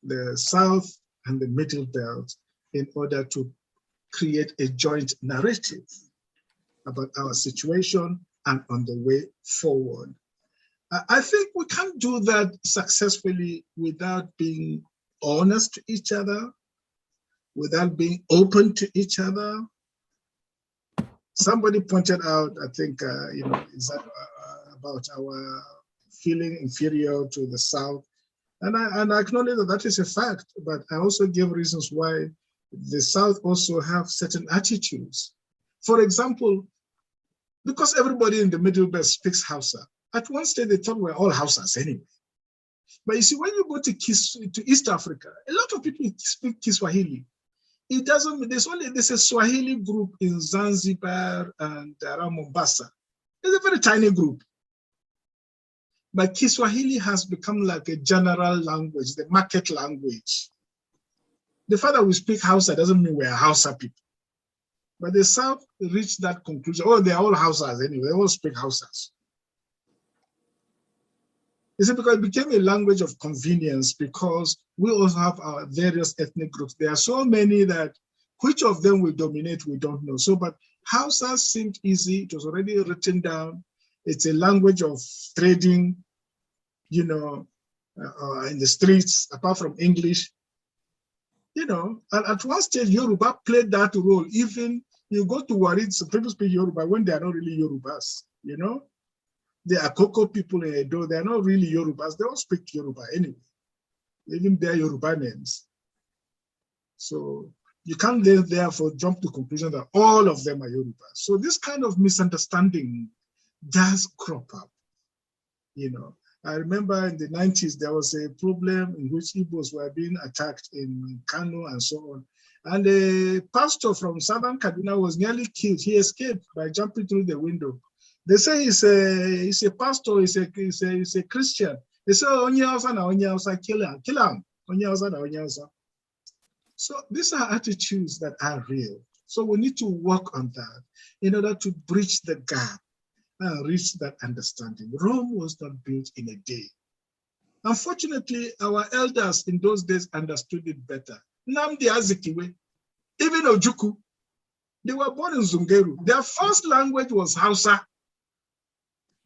the South and the Middle Belt in order to create a joint narrative about our situation and on the way forward. I think we can't do that successfully without being honest to each other, without being open to each other. Somebody pointed out, I think, is that about our feeling inferior to the South. And I acknowledge that that is a fact, but I also give reasons why the South also have certain attitudes. For example, because everybody in the Middle Belt speaks Hausa, at one stage they thought we're all Hausas anyway. But you see, when you go to East Africa, a lot of people speak Kiswahili. It doesn't, there's a Swahili group in Zanzibar and around Mombasa. It's a very tiny group. But Kiswahili has become like a general language, the market language. The fact that we speak Hausa doesn't mean we're Hausa people. But the South reached that conclusion. Oh, they're all Hausas anyway, they all speak Hausas. You see, because it became a language of convenience, because we also have our various ethnic groups. There are so many that which of them will dominate, we don't know. So, but Hausa seemed easy. It was already written down. It's a language of trading, in the streets, apart from English. And at one stage, Yoruba played that role. Even you go to Warri, some people speak Yoruba when they are not really Yorubas, The Akoko people in Edo, they are not really Yorubas. They all speak Yoruba anyway, even their Yoruba names. So you can't therefore jump to the conclusion that all of them are Yorubas. So this kind of misunderstanding does crop up. I remember in the 90s, there was a problem in which Igbos were being attacked in Kano and so on. And a pastor from Southern Kaduna was nearly killed. He escaped by jumping through the window. They say he's a pastor, he's a Christian. They say, kill him. So these are attitudes that are real. So we need to work on that in order to bridge the gap and reach that understanding. Rome was not built in a day. Unfortunately, our elders in those days understood it better. Nnamdi Azikiwe, even Ojukwu, they were born in Zungeru. Their first language was Hausa.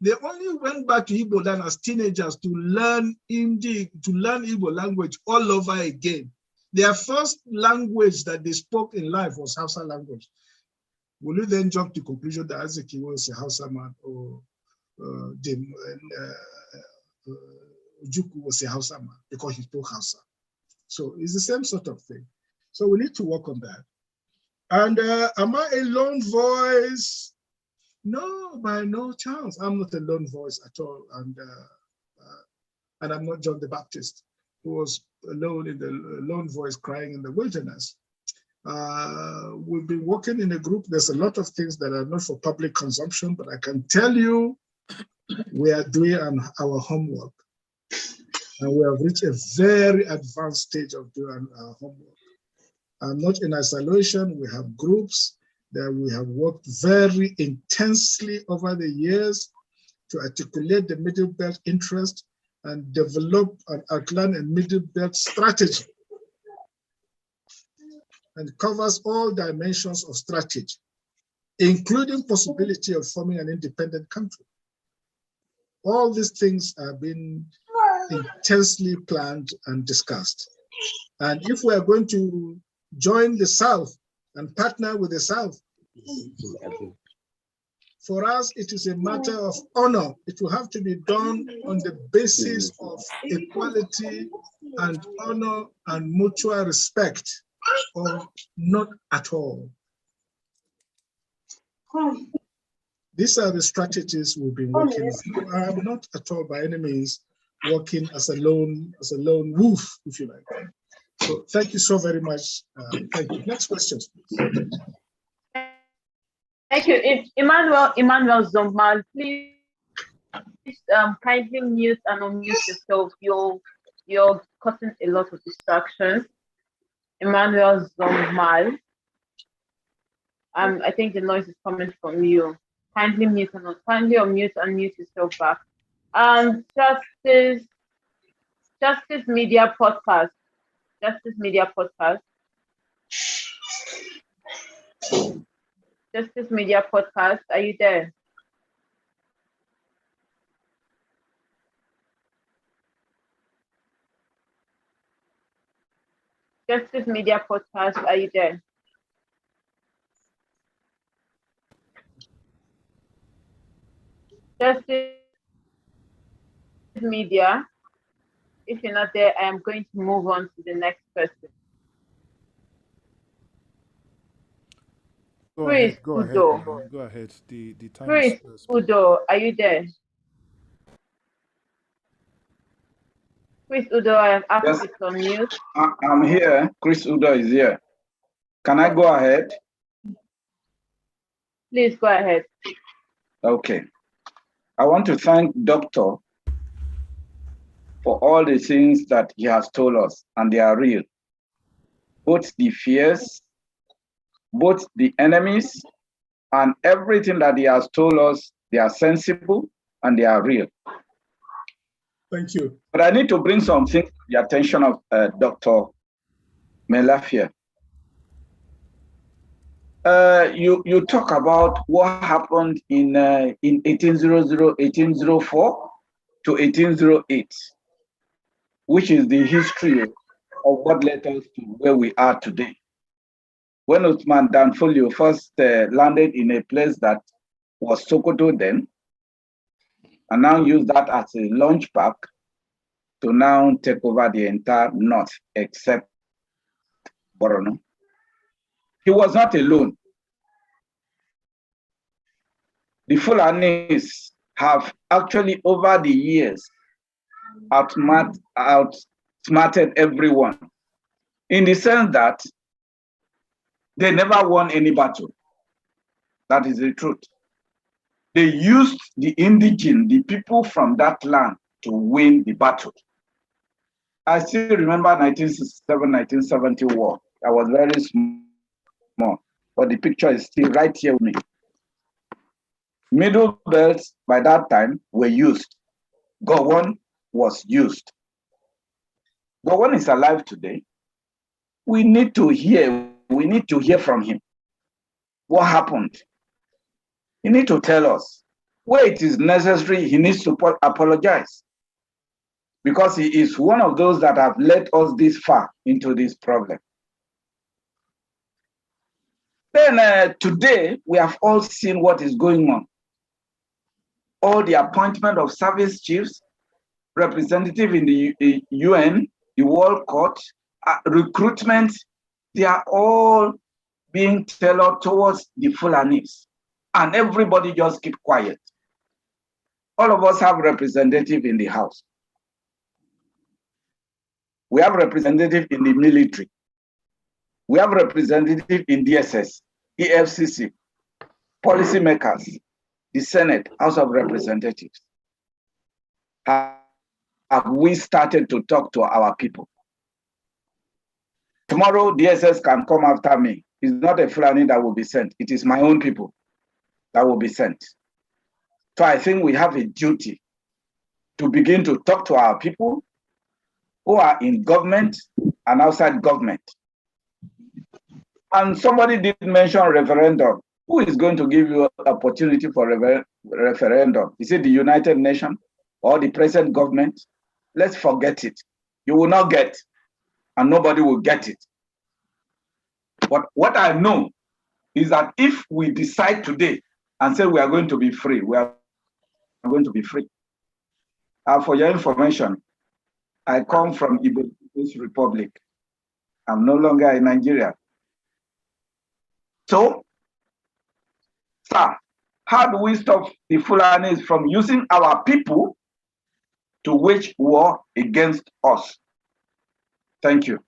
They only went back to Igbo land as teenagers to learn Igbo language all over again. Their first language that they spoke in life was Hausa language. Will you then jump to the conclusion that Azeki was a Hausa man or Ojukwu was a Hausa man because he spoke Hausa? So it's the same sort of thing. So we need to work on that. And am I a lone voice? No, by no chance. I'm not a lone voice at all. And I'm not John the Baptist, who was alone in the lone voice crying in the wilderness. We've been working in a group. There's a lot of things that are not for public consumption, but I can tell you we are doing our homework. And we have reached a very advanced stage of doing our homework. And not in isolation, we have groups that we have worked very intensely over the years to articulate the Middle Belt interest and develop and outline a Middle Belt strategy, and covers all dimensions of strategy, including possibility of forming an independent country. All these things have been intensely planned and discussed. And if we are going to join the South and partner with the South, for us, it is a matter of honor. It will have to be done on the basis of equality and honor and mutual respect, or not at all. These are the strategies we've been working on. I am not at all by any means working as a lone wolf, if you like. So thank you so very much. Thank you. Next question, please. Thank you. Emmanuel Zombal, please kindly mute and unmute yourself. You're causing a lot of distractions. Emmanuel Zombal. I think the noise is coming from you. Kindly unmute and mute yourself back. Justice Media Podcast. Justice Media Podcast. Justice Media Podcast, are you there? Justice Media Podcast, are you there? Justice Media, if you're not there, I am going to move on to the next person. Chris Udo. Go ahead. The time Chris is Udo, are you there? Chris Udo, I have asked you to unmute. I'm here. Chris Udo is here. Can I go ahead? Please go ahead. Okay. I want to thank Doctor for all the things that he has told us, and they are real. Both the fears, both the enemies, and everything that he has told us, they are sensible and they are real. Thank you. But I need to bring something to the attention of Dr. Mailafia. You talk about what happened in 1800, 1804 to 1808, which is the history of what led us to where we are today. When Uthman Danfodio first landed in a place that was Sokoto then, and now use that as a launch pad to now take over the entire north except Borno. He was not alone. The Fulanis have actually over the years outsmarted everyone, in the sense that they never won any battle. That is the truth. They used the indigenous, the people from that land, to win the battle. I still remember 1967, 1970 war. I was very small, but the picture is still right here with me. Middle belts by that time were used. Gowon was used. Gowon is alive today. We need to hear We need to hear from him. What happened? He needs to tell us. Where it is necessary, he needs to apologize. Because he is one of those that have led us this far into this problem. Then today, we have all seen what is going on. All the appointment of service chiefs, representative in the UN, the World Court, recruitment, they are all being tailored towards the Fulanis. And everybody just keep quiet. All of us have representative in the house. We have representative in the military. We have representative in DSS, EFCC, policymakers, the Senate, House of Representatives. Have we started to talk to our people? Tomorrow, DSS can come after me. It's not a Fulani that will be sent. It is my own people that will be sent. So I think we have a duty to begin to talk to our people who are in government and outside government. And somebody did mention referendum. Who is going to give you an opportunity for referendum? Is it the United Nations or the present government? Let's forget it. You will not get, and nobody will get it. But what I know is that if we decide today and say we are going to be free, we are going to be free. For your information, I come from Igbo Republic. I'm no longer in Nigeria. So, sir, how do we stop the Fulanis from using our people to wage war against us? Thank you.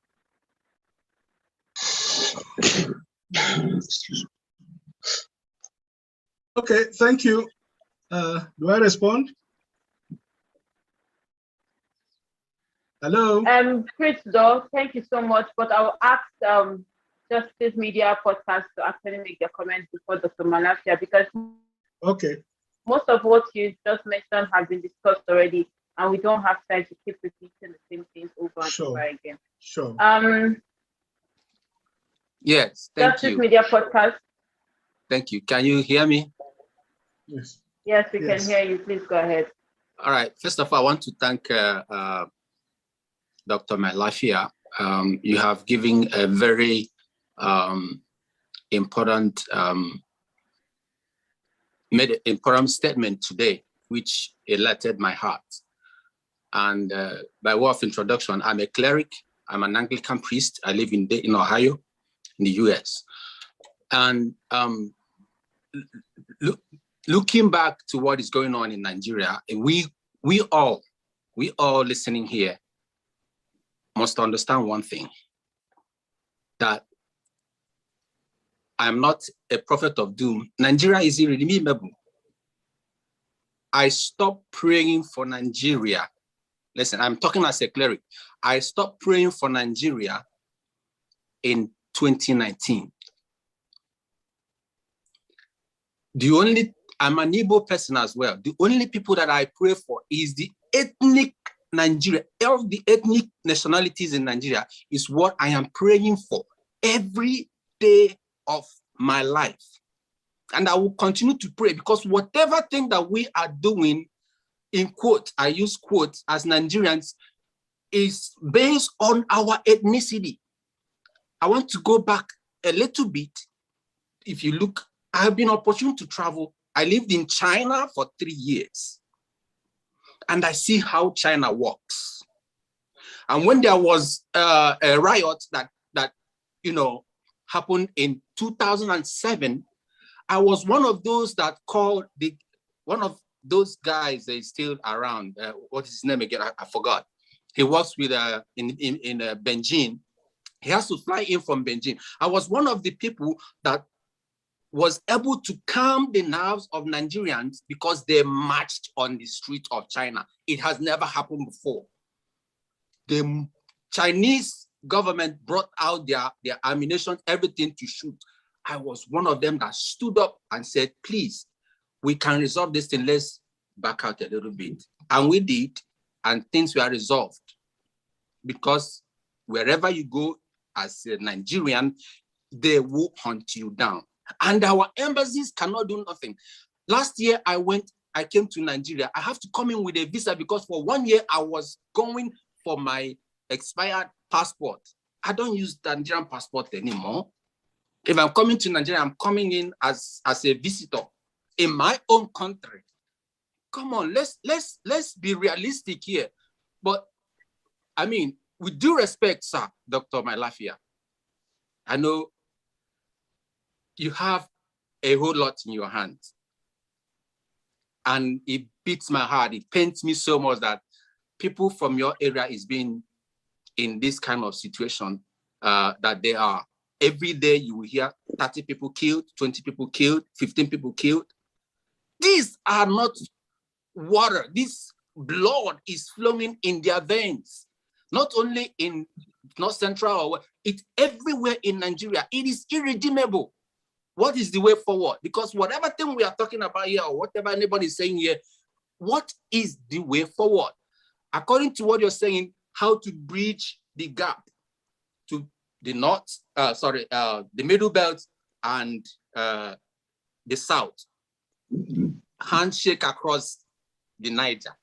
Okay, thank you. Do I respond? Hello? Chris, though, thank you so much, but I'll ask Justice Media Podcast to actually make their comments before Dr. Mailafia, because okay, most of what you just mentioned has been discussed already, and we don't have time to keep repeating the same things over and over again. Sure. Yes, thank Justice you. Media Podcast. Thank you. Can you hear me? Yes. Yes, we can hear you. Please go ahead. All right. First of all, I want to thank Dr. Mailafia. You have given a very important made an important statement today, which elated my heart. And by way of introduction, I'm a cleric. I'm an Anglican priest. I live in Ohio, in the US. And looking back to what is going on in Nigeria, we all listening here must understand one thing, that I'm not a prophet of doom. Nigeria is irredeemable. I stopped praying for Nigeria. Listen, I'm talking as a cleric. I stopped praying for Nigeria in 2019. I'm an Igbo person as well. The only people that I pray for is the ethnic Nigeria. All the ethnic nationalities in Nigeria is what I am praying for every day of my life. And I will continue to pray, because whatever thing that we are doing, in quotes, I use quotes, as Nigerians, is based on our ethnicity. I want to go back a little bit. If you look, I have been opportune to travel. I lived in China for 3 years, and I see how China works. And when there was a riot that happened in 2007, I was one of those that called one of those guys that is still around. What is his name again? I forgot. He works with in Beijing. He has to fly in from Beijing. I was one of the people that was able to calm the nerves of Nigerians because they marched on the street of China. It has never happened before. The Chinese government brought out their ammunition, everything to shoot. I was one of them that stood up and said, please, we can resolve this thing. Let's back out a little bit. And we did, and things were resolved. Because wherever you go as a Nigerian, they will hunt you down. And our embassies cannot do nothing. Last year, I came to Nigeria. I have to come in with a visa because for 1 year, I was going for my expired passport. I don't use the Nigerian passport anymore. If I'm coming to Nigeria, I'm coming in as a visitor in my own country. Come on, let's be realistic here. But I mean, with due respect, sir, Dr. Mailafia, I know you have a whole lot in your hands. And it beats my heart. It pains me so much that people from your area is being in this kind of situation that they are. Every day you will hear 30 people killed, 20 people killed, 15 people killed. These are not water. This blood is flowing in their veins. Not only in North Central, it's everywhere in Nigeria. It is irredeemable. What is the way forward? Because whatever thing we are talking about here, or whatever anybody is saying here, what is the way forward? According to what you're saying, how to bridge the gap to the north, the middle belt and the south. Handshake across the Niger.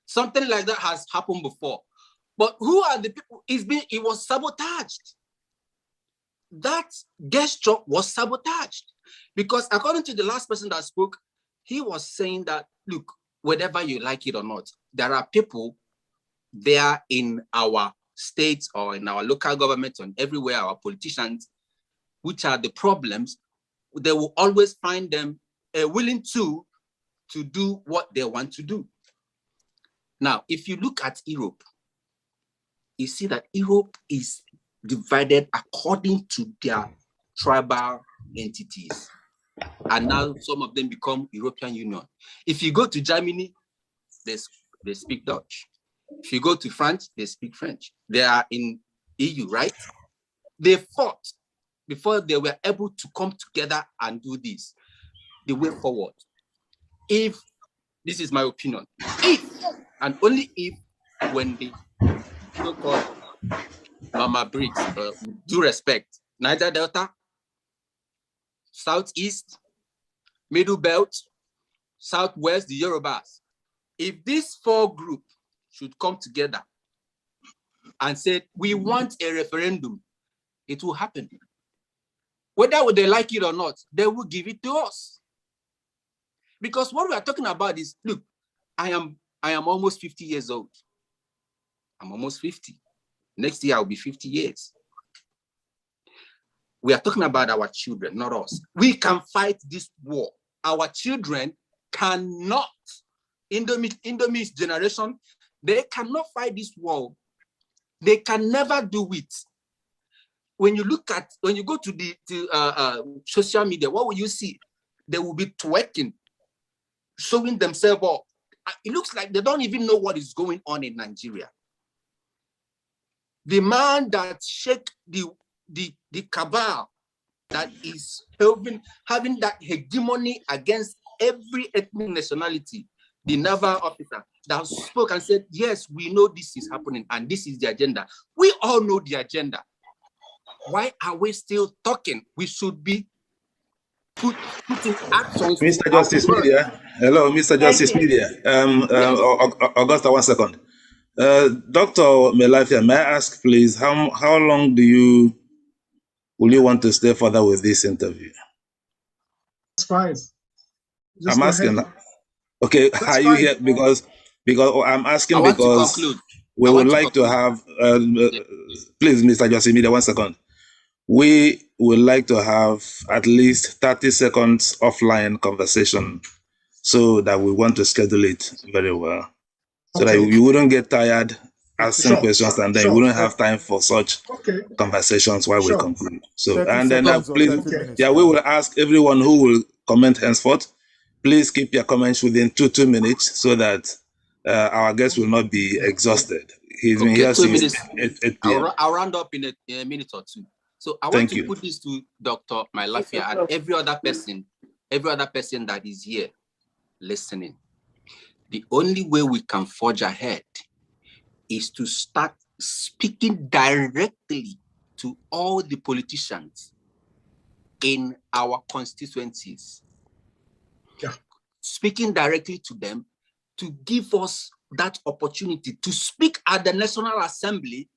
Something like that has happened before. But who are the people? It was sabotaged. That gesture was sabotaged because according to the last person that spoke, he was saying that, look, whether you like it or not, there are people there in our states or in our local governments and everywhere, our politicians, which are the problems. They will always find them willing to do what they want to do. Now, if you look at Europe, you see that Europe is divided according to their tribal entities. And now some of them become European Union. If you go to Germany, they speak Dutch. If you go to France, they speak French. They are in EU, right? They fought before they were able to come together and do this. The way forward. If, this is my opinion, if, and only if, when the so-called Mama Briggs, due respect, Niger Delta, Southeast, Middle Belt, Southwest, the Yorubas, if these four groups should come together and say, we want a referendum, it will happen. Whether they like it or not, they will give it to us. Because what we are talking about is, look, I am almost 50 years old. I'm almost 50. Next year, I'll be 50 years. We are talking about our children, not us. We can fight this war. Our children cannot. Indomie's generation, they cannot fight this war. They can never do it. When you go to the social media, what will you see? They will be twerking, showing themselves off. It looks like they don't even know what is going on in Nigeria. The man that shake the cabal that is having that hegemony against every ethnic nationality, the naval officer that spoke and said, yes, we know this is happening and this is the agenda. We all know the agenda. Why are we still talking? We should be putting actions. Mr. Justice Media. Hello, Mr. Justice Media. Augusta, 1 second. Dr. Mailafia, may I ask, please, how long will you want to stay further with this interview? It's fine. I'm asking. Okay, that's are you here because I'm asking because we would like to have. Please, Mr. Justice Media, 1 second. We would like to have at least 30 seconds offline conversation, so that we want to schedule it very well, so that you wouldn't get tired asking questions and then we wouldn't have time for such conversations while we conclude. So, and then please, we will ask everyone who will comment henceforth, please keep your comments within 2 minutes so that our guest will not be exhausted. He's been here since 8 p.m. I'll round up in a minute or two. So I want to put this to Dr. Mailafia and every other person that is here listening. The only way we can forge ahead is to start speaking directly to all the politicians in our constituencies. Yeah. Speaking directly to them to give us that opportunity to speak at the National Assembly,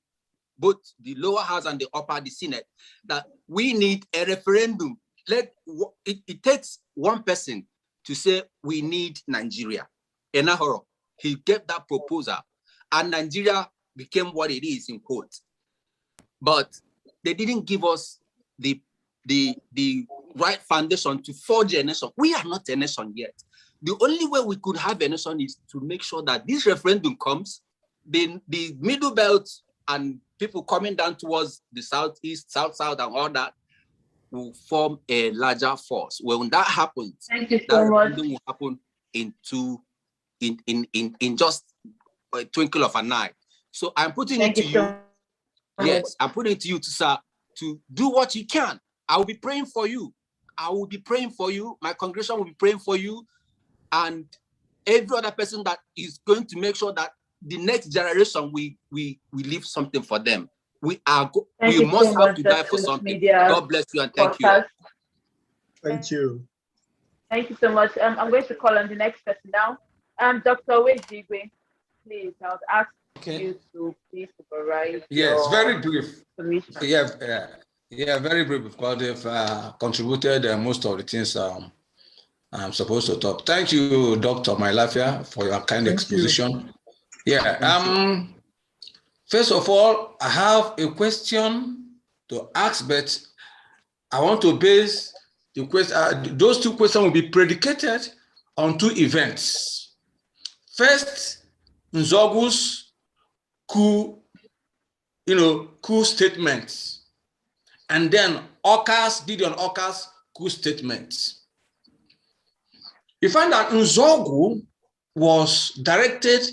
both the lower house and the upper, the Senate, that we need a referendum. It takes one person to say we need Nigeria. Enahoro, he gave that proposal, and Nigeria became what it is in quotes. But they didn't give us the right foundation to forge a nation. We are not a nation yet. The only way we could have a nation is to make sure that this referendum comes, the middle belt and people coming down towards the southeast, south, and all that will form a larger force. When that happens, thank you that so much. referendum will happen in just a twinkle of an eye. So I'm putting it to you. Yes, I'm putting it to you, sir, to do what you can. I will be praying for you. I will be praying for you. My congregation will be praying for you. And every other person that is going to make sure that the next generation, we leave something for them. We must have to die for something. God bless you and thank you. Thank you. Thank you so much. I'm going to call on the next person now. Dr. Wejigwe, please, I would ask you to please summarize. Yes, very brief. Submission. Yeah, very brief because they've contributed most of the things I'm supposed to talk. Thank you, Dr. Mailafia, for your kind exposition. Yeah. First of all, I have a question to ask, but I want to base the question. Those two questions will be predicated on two events. First, Nzogu's coup statements, and then Gideon Oka's coup statements. You find that Nzogu was directed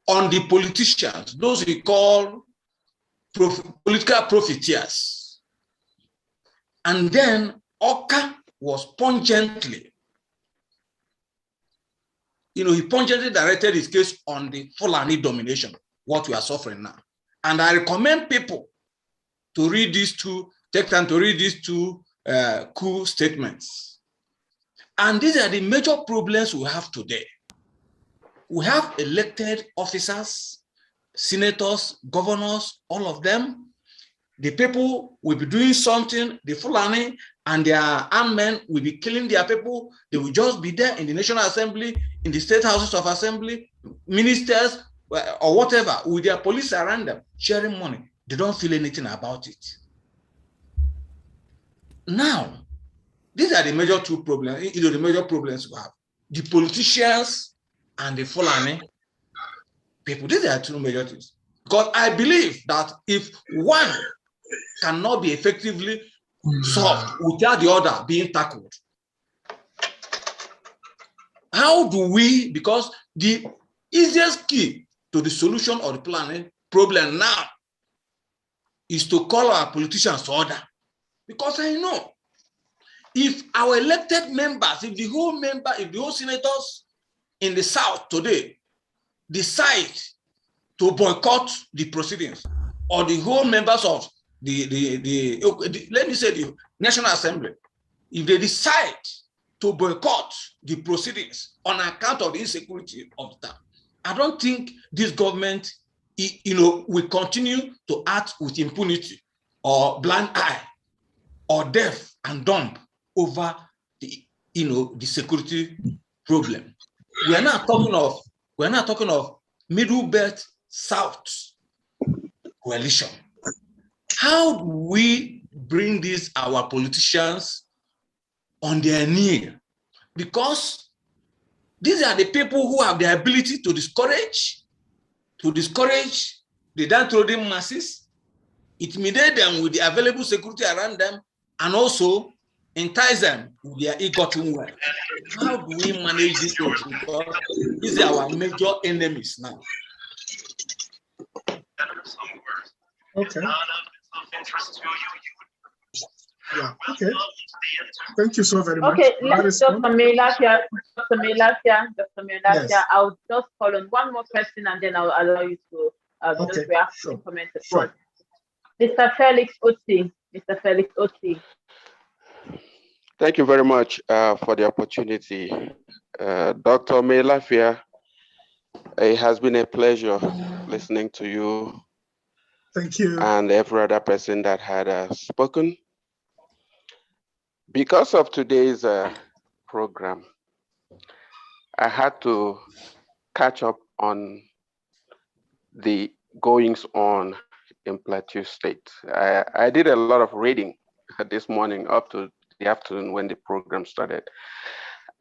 on the politicians, those we call political profiteers. And then Oka was pungently, he pungently directed his case on the Fulani domination, what we are suffering now. And I recommend people to read take time to read these two coup statements. And these are the major problems we have today. We have elected officers, senators, governors, all of them. The people will be doing something, the Fulani and their armed men will be killing their people. They will just be there in the National Assembly, in the state houses of assembly, ministers, or whatever, with their police around them, sharing money. They don't feel anything about it. Now, these are the major two problems, the major problems we have. The politicians and the Fulani people. These are two major things. Because I believe that if one cannot be effectively solved without the other being tackled, how do we, because the easiest key to the solution of the problem now is to call our politicians to order. Because I know if our elected members, if the whole senators in the South today decide to boycott the proceedings, or the whole members of let me say the National Assembly, if they decide to boycott the proceedings on account of the insecurity of the town, I don't think this government, will continue to act with impunity or blind eye or deaf and dumb over the security problem. We are not talking of Middle Belt South coalition. How do we bring our politicians on their knee? Because these are the people who have the ability to discourage the downtrodden masses, intimidate them with the available security around them, and also entice them with their ill-gotten wealth. How do we manage this? Because these are our major enemies now. Okay. Yeah, okay. Thank you so very much. Okay, Dr. Mailafia, Yes. I'll just call on one more question and then I'll allow you to just react and comment as well. Mr. Felix Oti. Thank you very much for the opportunity. Dr. Mailafia, it has been a pleasure listening to you. Thank you. And every other person that had spoken. Because of today's program, I had to catch up on the goings on in Plateau State. I did a lot of reading this morning up to the afternoon when the program started.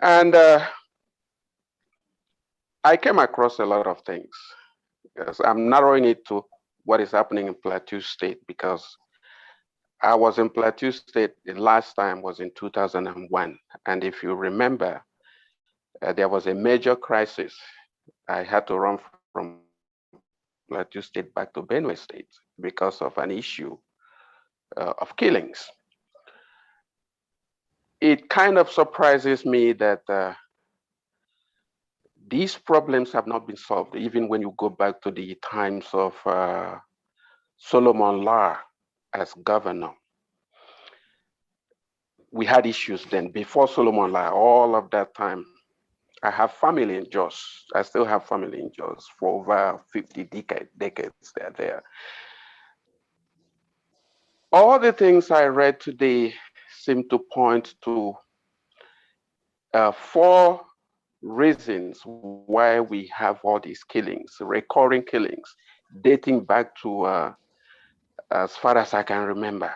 And I came across a lot of things. Yes, I'm narrowing it to what is happening in Plateau State because I was in Plateau State the last time was in 2001. And if you remember, there was a major crisis. I had to run from Plateau State back to Benue State because of an issue of killings. It kind of surprises me that these problems have not been solved, even when you go back to the times of Solomon Lar as governor. We had issues then before Solomon Lar, all of that time. I have family in Jos. I still have family in Jos for over 50 decades they're there. All the things I read today seem to point to 4 reasons why we have all these killings, recurring killings, dating back to as far as I can remember.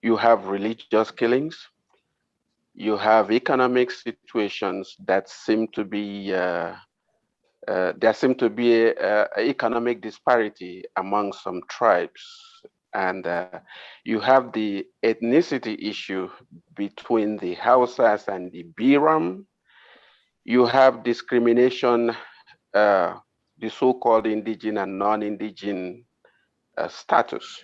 You have religious killings. You have economic situations that seem to be, there seem to be a economic disparity among some tribes. And you have the ethnicity issue between the Hausas and the B.I.A.F.R.A. You have discrimination, the so-called indigenous and non-indigenous status.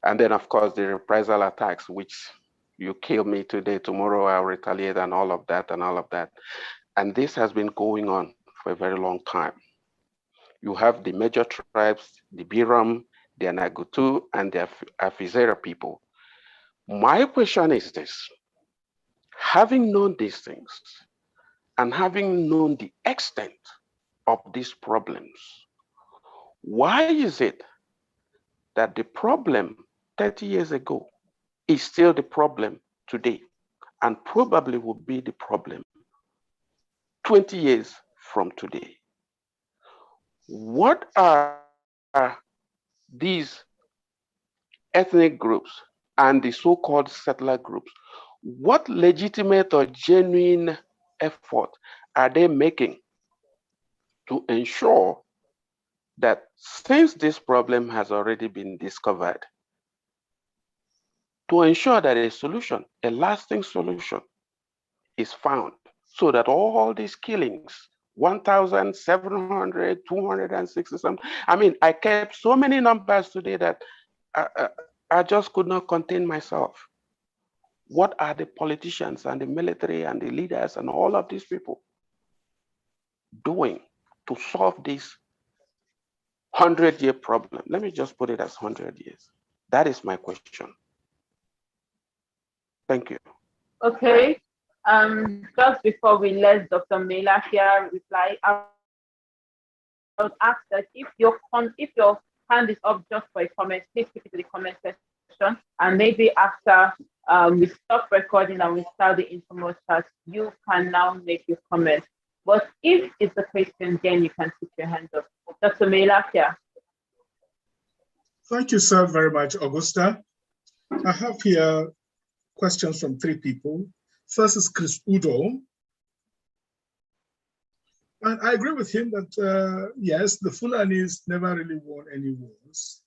And then, of course, the reprisal attacks, which you kill me today, tomorrow I'll retaliate, and all of that, and all of that. And this has been going on for a very long time. You have the major tribes, the B.I.A.F.R.A, the Anagutu, and the Afizera people. My question is this: having known these things, and having known the extent of these problems, why is it that the problem 30 years ago is still the problem today, and probably will be the problem 20 years from today? What are these ethnic groups and the so-called settler groups? What legitimate or genuine effort are they making to ensure that, since this problem has already been discovered, to ensure that a solution, a lasting solution, is found, so that all these killings, 1,700, 260 something, I mean, I kept so many numbers today that I just could not contain myself. What are the politicians and the military and the leaders and all of these people doing to solve this 100-year problem? Let me just put it as 100 years. That is my question. Thank you. Okay. Just before we let Dr. Mailafia reply, I would ask that if your hand is up just for a comment, please keep it to the comment section, and maybe after we stop recording and we start the informal chat, you can now make your comment. But if it's a question, then you can put your hand up. Dr. Mailafia. Thank you so very much, Augusta. I have here questions from 3 people. First is Chris Udo. And I agree with him that, yes, the Fulanis never really won any wars.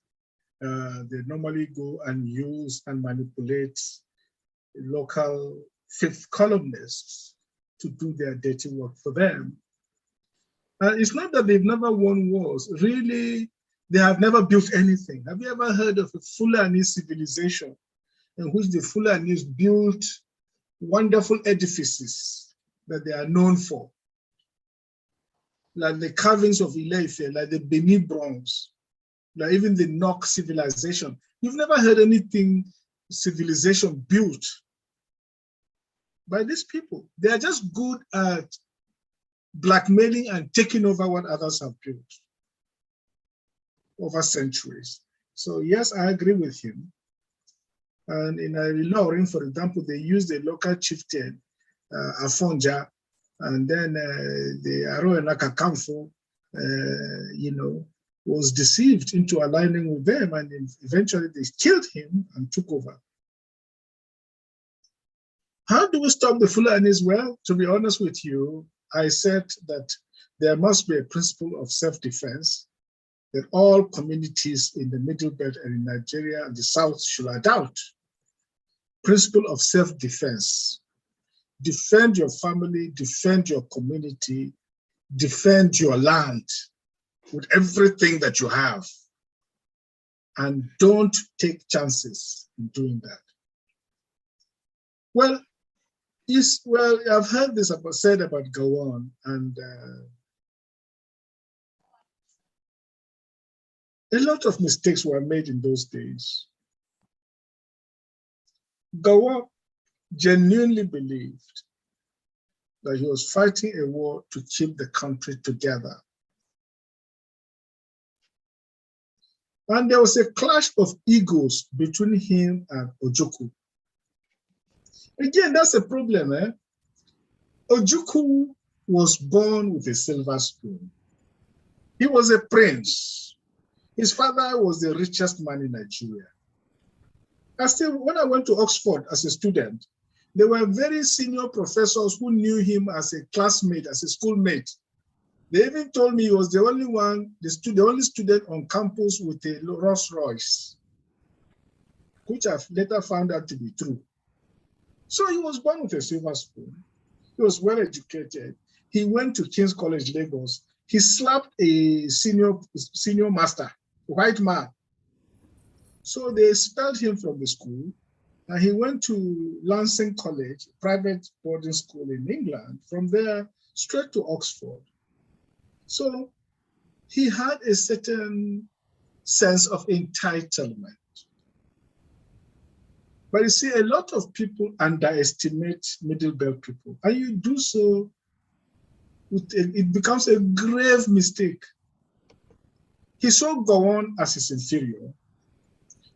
They normally go and use and manipulate local fifth columnists to do their dirty work for them. It's not that they've never won wars. Really, they have never built anything. Have you ever heard of a Fulani civilization in which the Fulanis built wonderful edifices that they are known for? Like the carvings of Ile-Ife, like the Beni bronze, like even the Nok civilization. You've never heard anything civilization built by these people. They are just good at blackmailing and taking over what others have built over centuries. So yes, I agree with him. And in Ilorin, for example, they use the local chieftain, Afonja, and then the Aroenaka Kamfo, was deceived into aligning with them, and eventually they killed him and took over. How do we stop the Fulanis? Well, to be honest with you, I said that there must be a principle of self-defense that all communities in the Middle Belt and in Nigeria and the South should adopt. Principle of self-defense. Defend your family, defend your community, defend your land with everything that you have. And don't take chances in doing that. Well, I've heard this said about Gowon, and a lot of mistakes were made in those days. Gowon genuinely believed that he was fighting a war to keep the country together. And there was a clash of egos between him and Ojukwu. Again, that's a problem. Ojukwu was born with a silver spoon. He was a prince. His father was the richest man in Nigeria. When I went to Oxford as a student, there were very senior professors who knew him as a classmate, as a schoolmate. They even told me he was the only one, the only student on campus with a Rolls Royce, which I've later found out to be true. So he was born with a silver spoon. He was well educated. He went to King's College, Lagos. He slapped a senior master, a white man. So they expelled him from the school, and he went to Lancing College, a private boarding school in England. From there, straight to Oxford. So he had a certain sense of entitlement. But you see, a lot of people underestimate Middle Belt people, and you do so, it becomes a grave mistake. He saw Gowon as his inferior.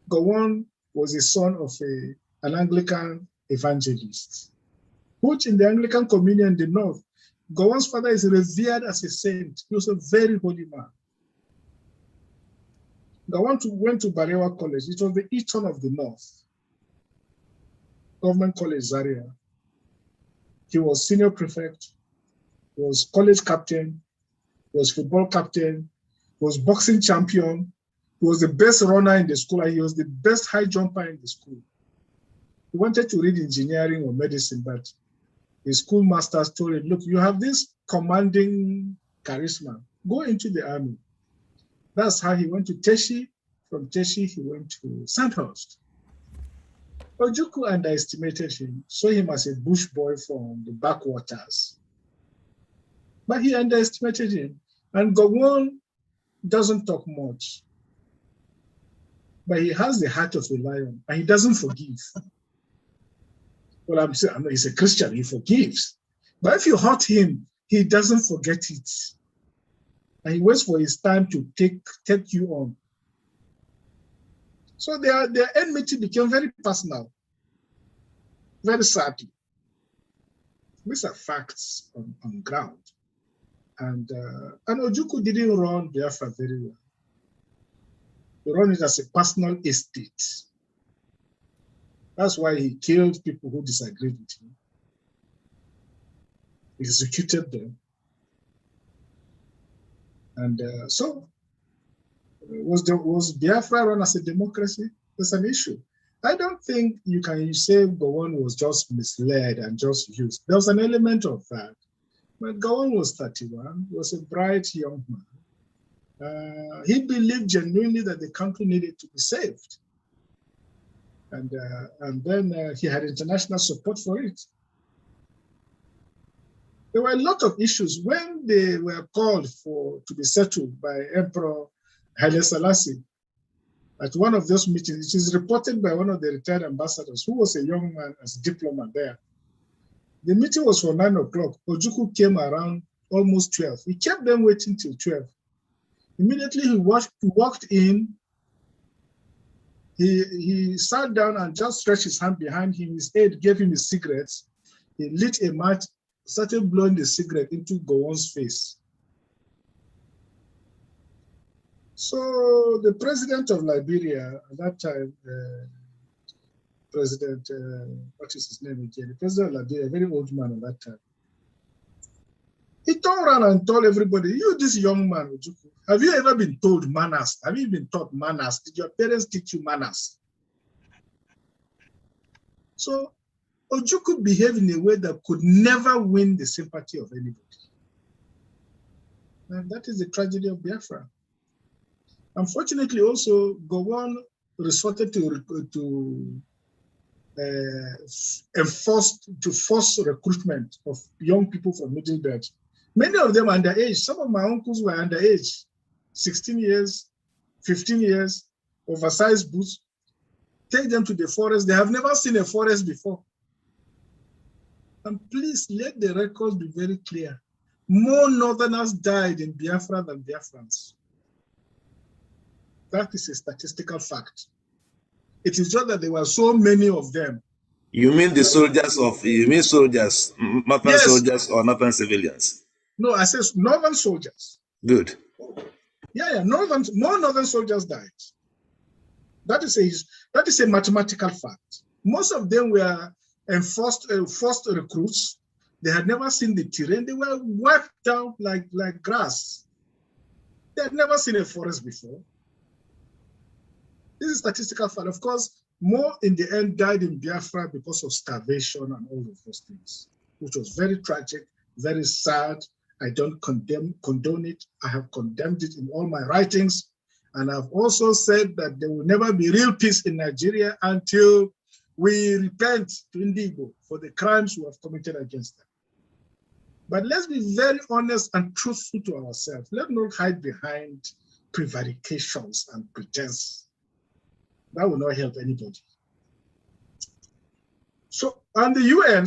Gowon was a son of an Anglican evangelist, which in the Anglican communion in the North, Gowon's father is revered as a saint. He was a very holy man. Gowon went to Barewa College. It was the Eton of the North, Government College, Zaria. He was senior prefect, he was college captain, he was football captain, he was boxing champion, he was the best runner in the school, and he was the best high jumper in the school. He wanted to read engineering or medicine, but his schoolmasters told him, look, you have this commanding charisma, go into the army. That's how he went to Teshi. From Teshi, he went to Sandhurst. Ojukwu underestimated him, saw him as a bush boy from the backwaters. But he underestimated him. And Gowon doesn't talk much, but he has the heart of a lion, and he doesn't forgive. Well, I'm saying, he's a Christian, he forgives. But if you hurt him, he doesn't forget it. And he waits for his time to take you on. So their enmity became very personal, very sadly. These are facts on ground. And Ojukwu didn't run B.I.F.R.A very well. He ran it as a personal estate. That's why he killed people who disagreed with him. He executed them. And so, was B.I.F.R.A run as a democracy? That's an issue. I don't think you can say Gowon was just misled and just used. There was an element of that. But Gowon was 31, was a bright young man. He believed genuinely that the country needed to be saved. And then he had international support for it. There were a lot of issues when they were called to be settled by Emperor Haile Selassie. At one of those meetings, it is reported by one of the retired ambassadors who was a young man as a diplomat there. The meeting was for 9 o'clock. Ojukwu came around almost 12. He kept them waiting till 12. Immediately he walked in. He sat down and just stretched his hand behind him. His aide gave him his cigarettes. He lit a match, started blowing the cigarette into Gowon's face. So the president of Liberia at that time, President, what is his name again? The president of Liberia, a very old man at that time. He turned around and told everybody, you, this young man, Ojukwu, have you ever been told manners? Have you been taught manners? Did your parents teach you manners? So Ojukwu behaved in a way that could never win the sympathy of anybody. And that is the tragedy of Biafra. Unfortunately, also, Gowon resorted to force recruitment of young people from Middle Belt. Many of them underage. Some of my uncles were underage, 16 years, 15 years, oversized boots. Take them to the forest. They have never seen a forest before. And please let the records be very clear. More Northerners died in Biafra than Biafrans. That is a statistical fact. It is just that there were so many of them. You mean the soldiers Northern Yes. soldiers or Northern civilians? No, I said Northern soldiers. Good. Yeah, more Northern soldiers died. That is a mathematical fact. Most of them were forced recruits. They had never seen the terrain. They were wiped down like grass. They had never seen a forest before. This is statistical fact. Of course, more in the end died in Biafra because of starvation and all of those things, which was very tragic, very sad. I don't condone it. I have condemned it in all my writings. And I've also said that there will never be real peace in Nigeria until we repent to Indigo for the crimes we have committed against them. But let's be very honest and truthful to ourselves. Let's not hide behind prevarications and pretense. That will not help anybody. So, and the UN, I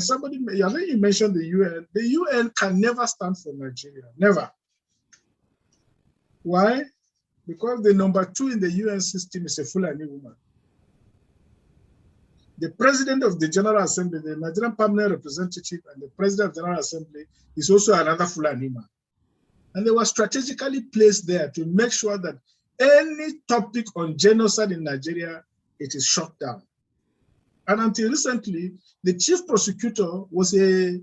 think you mentioned the UN can never stand for Nigeria, never. Why? Because the number 2 in the UN system is a Fulani woman. The president of the General Assembly, the Nigerian Permanent Representative, and the president of the General Assembly is also another Fulani man. And they were strategically placed there to make sure that any topic on genocide in Nigeria, it is shut down. And until recently, the chief prosecutor was a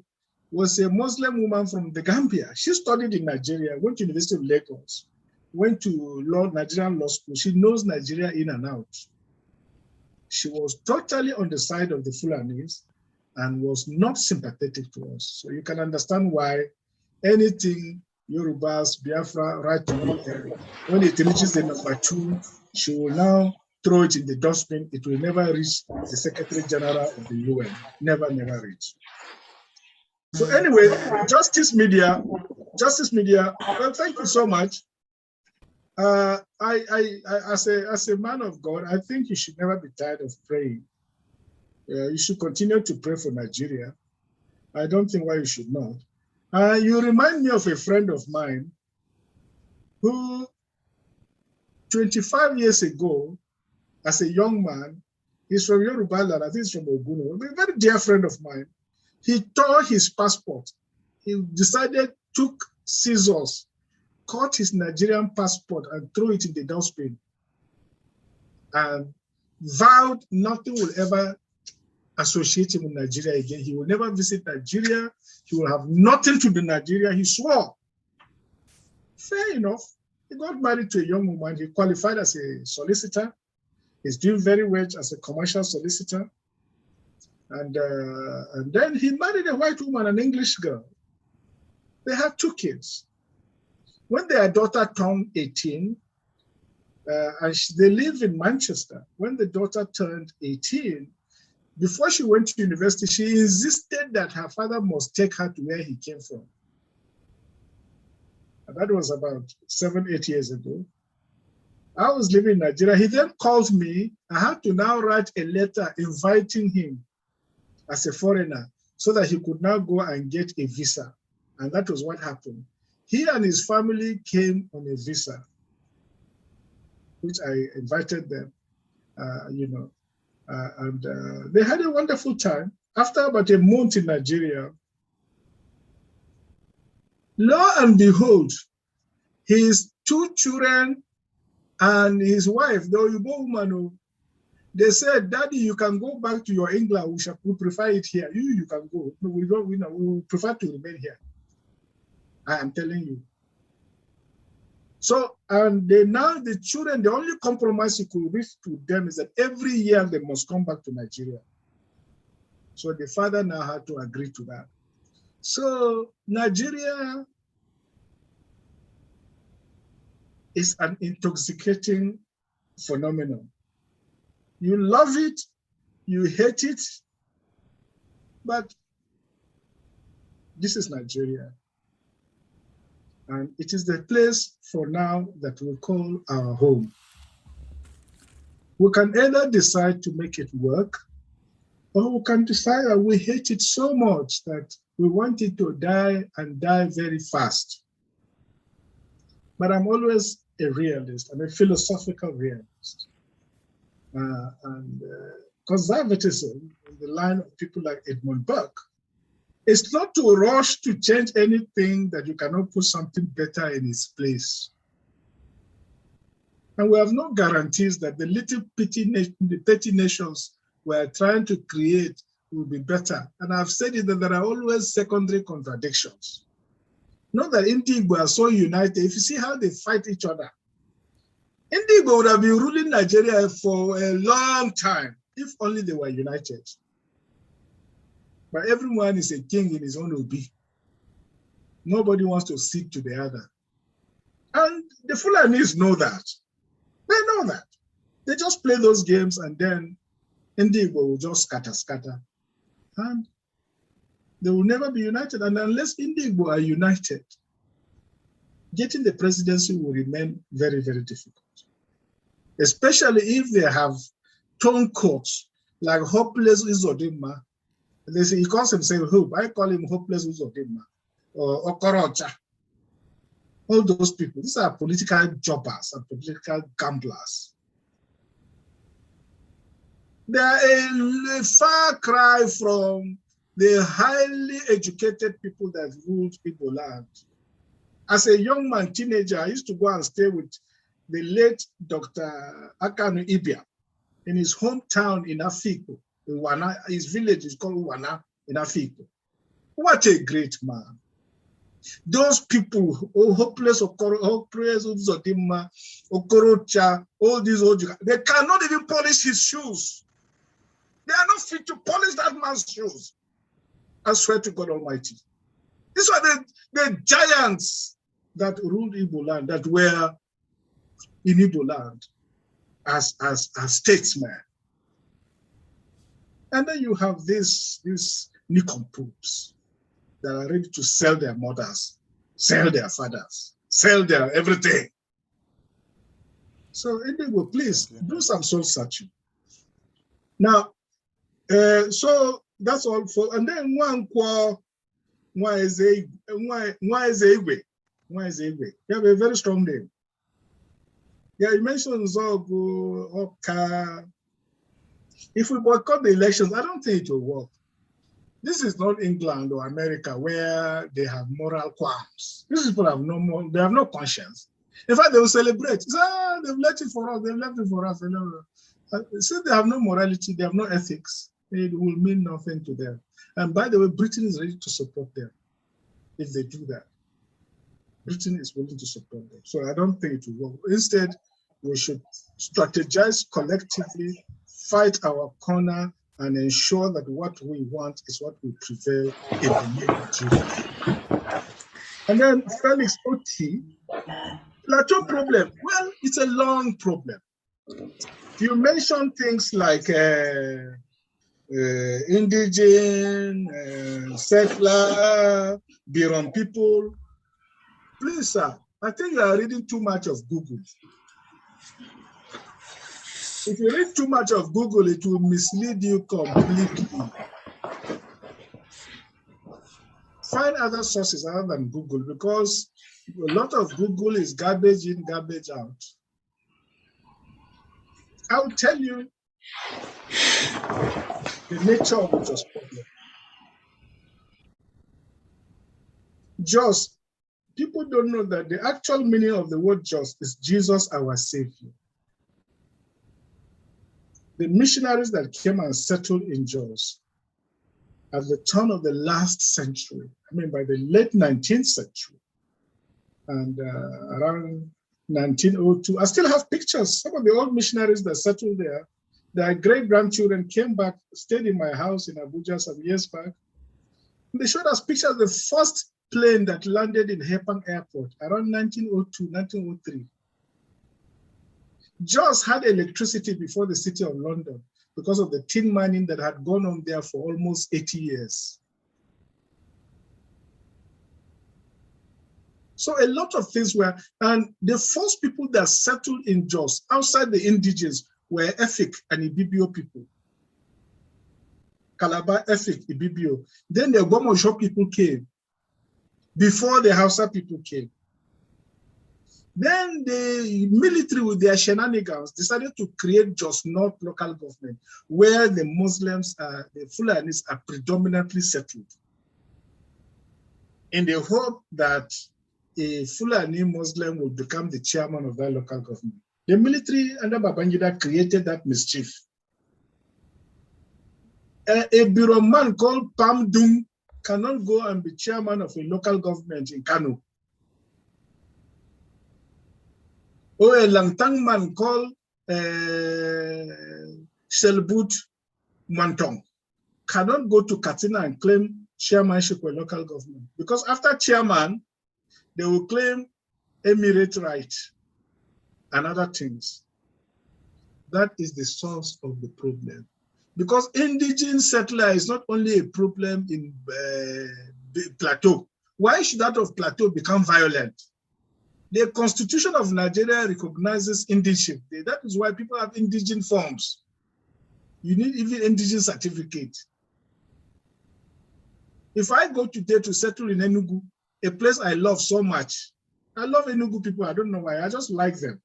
Muslim woman from the Gambia. She studied in Nigeria, went to University of Lagos, went to Nigerian law school. She knows Nigeria in and out. She was totally on the side of the Fulanis and was not sympathetic to us. So you can understand why anything Yorubas, Biafra, right to know, when it reaches the number 2, she will now throw it in the dustbin. It will never reach the Secretary General of the UN. Never reach. So anyway, Justice Media, well, thank you so much. As a man of God, I think you should never be tired of praying. You should continue to pray for Nigeria. I don't think why you should not. You remind me of a friend of mine who 25 years ago, as a young man, he's from Yoruba land, I think he's from Oguno, a very dear friend of mine. He tore his passport. He decided, took scissors, cut his Nigerian passport and threw it in the dustbin and vowed nothing will ever associate him with Nigeria again. He will never visit Nigeria. He will have nothing to do with Nigeria. He swore. Fair enough. He got married to a young woman. He qualified as a solicitor. He's doing very well as a commercial solicitor. And then he married a white woman, an English girl. They had 2 kids. When their daughter turned 18, and they live in Manchester, when the daughter turned 18, before she went to university, she insisted that her father must take her to where he came from. And that was about 7, 8 years ago. I was living in Nigeria. He then called me. I had to now write a letter inviting him as a foreigner so that he could now go and get a visa. And that was what happened. He and his family came on a visa, which I invited them, and they had a wonderful time. After about a month in Nigeria, lo and behold, his 2 children and his wife, the Oyibo woman, they said, "Daddy, you can go back to your England. We prefer it here. You can go. No, we don't. We prefer to remain here." I am telling you. So, and the children, the only compromise you could reach to them is that every year they must come back to Nigeria. So the father now had to agree to that. So Nigeria is an intoxicating phenomenon. You love it, you hate it, but this is Nigeria. And it is the place for now that we call our home. We can either decide to make it work, or we can decide that we hate it so much that we want it to die and die very fast. But I'm always a realist. I'm a philosophical realist. And conservatism, in the line of people like Edmund Burke, is not to rush to change anything that you cannot put something better in its place. And we have no guarantees that the little petty nations we are trying to create will be better. And I've said it that there are always secondary contradictions. Not that Indigbo are so united. If you see how they fight each other, Indigbo would have been ruling Nigeria for a long time if only they were united. But everyone is a king in his own obi. Nobody wants to sit to the other. And the Fulanis know that. They know that. They just play those games and then Indigbo will just scatter. And they will never be united. And unless Indigbo are united, getting the presidency will remain very, very difficult. Especially if they have tone coats like Hopeless Uzodimma. They say he calls himself Hope. I call him Hopeless Uzodimma or Okorocha. All those people, these are political jobbers and political gamblers. They are a far cry from the highly educated people that ruled Igbo land. As a young man, teenager, I used to go and stay with the late Dr. Akanu Ibia in his hometown in Afikpo. His village is called Uwana in Afikpo. What a great man. Those people, Hopeless Uzodimma, Okorocha, all these old, they cannot even polish his shoes. They are not fit to polish that man's shoes. I swear to God Almighty. These are the giants that ruled Igbo land, that were in Igbo land as statesmen. And then you have these nincompoops that are ready to sell their mothers, sell their fathers, sell their everything. So Igbo, please do some soul searching. Now, so that's all for, and then why is Igwe? You have a very strong name. Yeah, you mentioned Zogu, Oka. If we boycott the elections, I don't think it will work. This is not England or America where they have moral qualms. These people have they have no conscience. In fact, they will celebrate. They've left it for us. They've left it for us. Since they have no morality, they have no ethics, it will mean nothing to them. And by the way, Britain is ready to support them if they do that. Britain is willing to support them. So I don't think it will work. Instead, we should strategize collectively, fight our corner, and ensure that what we want is what will prevail in the name of Jesus. And then Felix Oti, plateau problem. Well, it's a long problem. You mentioned things like indigene, settler, Biron people. Please, sir, I think you are reading too much of Google. If you read too much of Google, it will mislead you completely. Find other sources other than Google, because a lot of Google is garbage in, garbage out. I'll tell you the nature of the just problem. Just, people don't know that the actual meaning of the word just is Jesus, our Savior. The missionaries that came and settled in Jos at the turn of the last century, I mean by the late 19th century, and around 1902, I still have pictures. Some of the old missionaries that settled there, their great-grandchildren came back, stayed in my house in Abuja some years back. And they showed us pictures of the first plane that landed in Hepang Airport around 1902, 1903. Jos had electricity before the city of London because of the tin mining that had gone on there for almost 80 years. So a lot of things were, and the first people that settled in Jos outside the indigenous were Efik and Ibibio people. Calabar, Efik, Ibibio. Then the Ogbomoso people came before the Hausa people came. Then the military with their shenanigans decided to create Jos North local government, where the Muslims, the Fulanis are predominantly settled, in the hope that a Fulani Muslim will become the chairman of that local government. The military under Babangida created that mischief. A bureau man called Pam Dung cannot go and be chairman of a local government in Kano. Or a Langtang man called Selbut Mantong cannot go to Katsina and claim chairmanship of a local government. Because after chairman, they will claim emirate right and other things. That is the source of the problem. Because indigenous settler is not only a problem in Plateau. Why should that of Plateau become violent? The Constitution of Nigeria recognizes indigenship. That is why people have indigent forms. You need even indigent certificate. If I go today to settle in Enugu, a place I love so much, I love Enugu people, I don't know why, I just like them.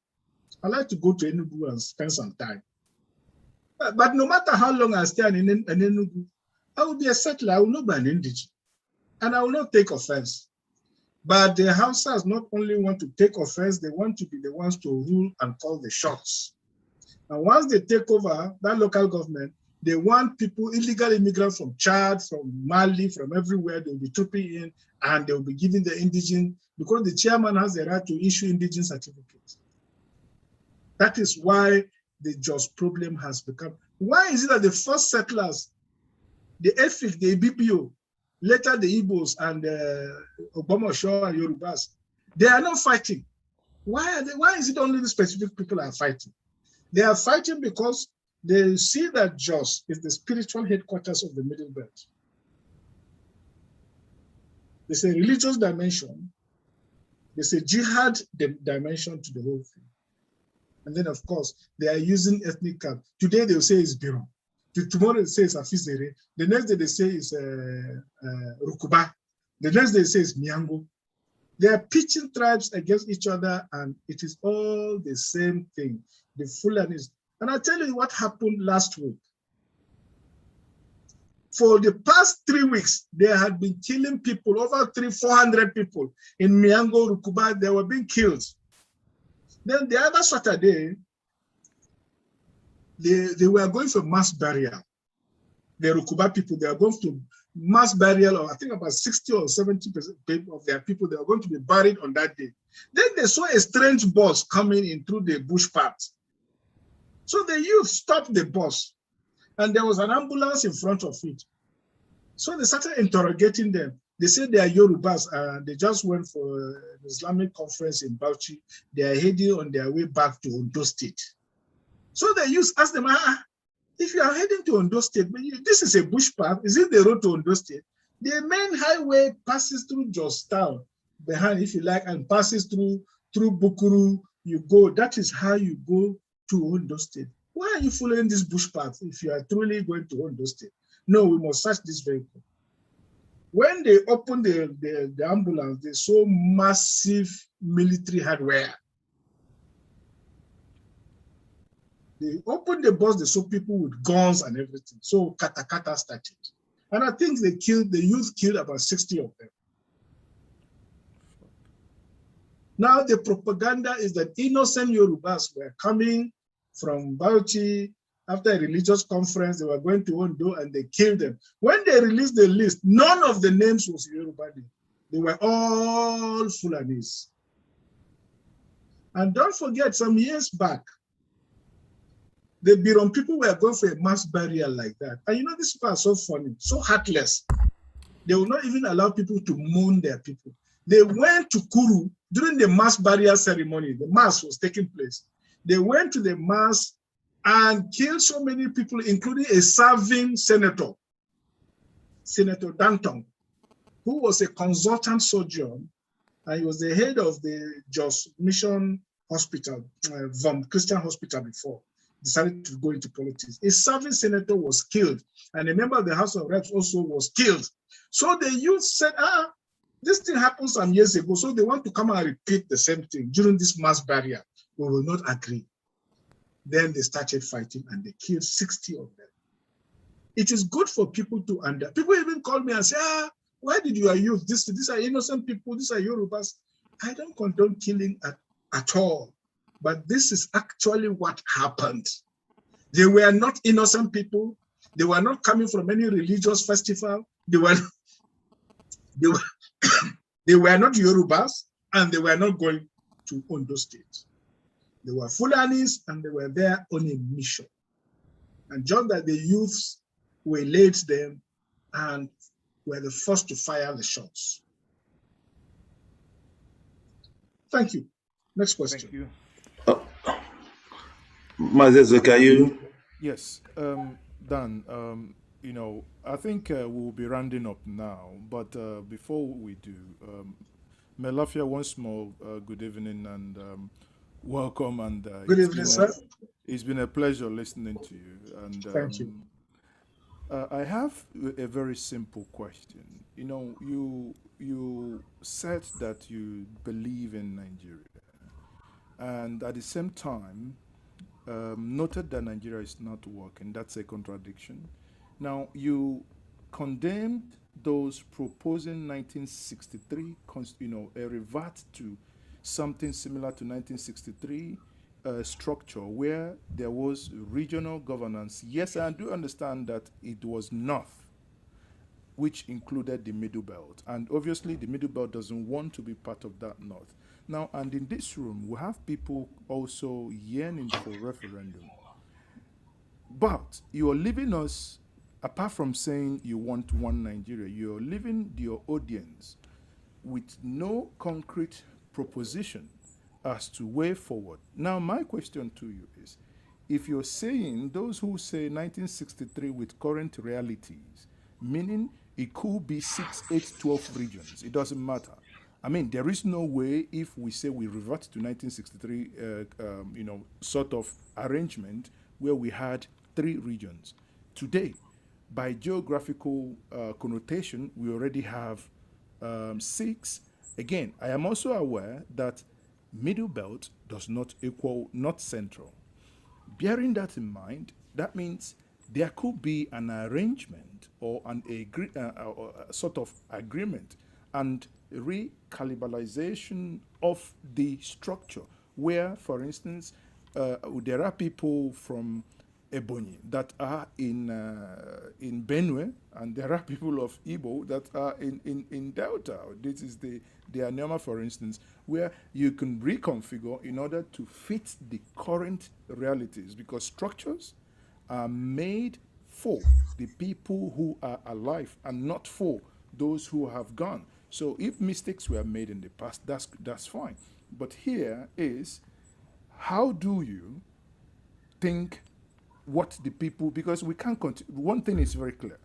I like to go to Enugu and spend some time. But no matter how long I stay in Enugu, I will be a settler, I will not be an indigent. And I will not take offense. But the Hausas not only want to take offense, they want to be the ones to rule and call the shots. And once they take over that local government, they want people, illegal immigrants from Chad, from Mali, from everywhere, they'll be trooping in and they'll be giving the indigent, because the chairman has the right to issue indigent certificates. That is why the Jos problem has become. Why is it that the first settlers, the Efik, the Ibibio, later the Igbos and Ogbomoso and Yorubas, they are not fighting. Why is it only the specific people are fighting? They are fighting because they see that Jos is the spiritual headquarters of the Middle Belt. There's a religious dimension, there's a jihad dimension to the whole thing. And then, of course, they are using ethnic camp. Today, they'll say it's Biro. Tomorrow, they say it's Afizere. The next day, they say it's Rukuba. The next day, they say it's Miango. They are pitching tribes against each other, and it is all the same thing. The Fulanis. And I'll tell you what happened last week. For the past 3 weeks, they had been killing people, over 400 people in Miango, Rukuba. They were being killed. Then the other Saturday, they were going for mass burial. The Rukuba people, they are going to mass burial of, I think about 60 or 70% of their people, they are going to be buried on that day. Then they saw a strange bus coming in through the bush path. So the youth stopped the bus and there was an ambulance in front of it. So they started interrogating them. They said they are Yorubas and they just went for an Islamic conference in Bauchi. They are heading on their way back to Ondo State. So the youth asked them, if you are heading to Ondo State, this is a bush path, is it the road to Ondo State? The main highway passes through Jos town behind, if you like, and passes through Bukuru, you go, that is how you go to Ondo State. Why are you following this bush path if you are truly going to Ondo State? No, we must search this vehicle. When they opened the ambulance, they saw massive military hardware. They opened the bus, they saw people with guns and everything. So kata started. And I think the youth killed about 60 of them. Now the propaganda is that innocent Yorubas were coming from Bauchi after a religious conference. They were going to Ondo and they killed them. When they released the list, none of the names was Yoruba. They were all Fulanis. And don't forget, some years back, the Biron people were going for a mass burial like that. And you know, these people are so funny, so heartless. They will not even allow people to mourn their people. They went to Kuru during the mass burial ceremony. The mass was taking place. They went to the mass and killed so many people, including a serving senator, Senator Danton, who was a consultant surgeon, and he was the head of the Jos Mission Hospital, Christian Hospital before, decided to go into politics. A serving senator was killed, and a member of the House of Reps also was killed. So the youth said, this thing happened some years ago, so they want to come and repeat the same thing during this mass burial. We will not agree. Then they started fighting and they killed 60 of them. It is good for people to understand. People even call me and say, why did your youth, these are innocent people, these are Yorubas. I don't condone killing at all, but this is actually what happened. They were not innocent people. They were not coming from any religious festival. They were not Yorubas, and they were not going to Ondo State. They were Fulanis, and they were there on a mission. And just that the youths waylaid them and were the first to fire the shots. Thank you. Next question. Thank you. Mazezo, can you? Yes, Dan, you know, I think we'll be rounding up now, but before we do, Mailafia, once more, good evening and welcome. And good evening, sir. It's been a pleasure listening to you. And thank you. I have a very simple question. You know, you said that you believe in Nigeria, and at the same time, noted that Nigeria is not working. That's a contradiction. Now, you condemned those proposing 1963, a revert to something similar to 1963 structure where there was regional governance. Yes, I do understand that it was north, which included the Middle Belt. And obviously, the Middle Belt doesn't want to be part of that north. Now, and in this room, we have people also yearning for referendum. But you are leaving us, apart from saying you want one Nigeria, you are leaving your audience with no concrete proposition as to way forward. Now, my question to you is, if you're saying those who say 1963 with current realities, meaning it could be 6, 8, 12 regions, it doesn't matter. I mean, there is no way if we say we revert to 1963, sort of arrangement where we had 3 regions. Today, by geographical connotation, we already have 6. Again, I am also aware that Middle Belt does not equal North Central. Bearing that in mind, that means there could be an arrangement or a sort of agreement and recalibration of the structure where, for instance, there are people from Ebonyi that are in Benue, and there are people of Igbo that are in Delta. This is the Anioma, for instance, where you can reconfigure in order to fit the current realities, because structures are made for the people who are alive and not for those who have gone. So if mistakes were made in the past, that's fine. But here is, how do you think what the people, because we can't continue. One thing is very clear: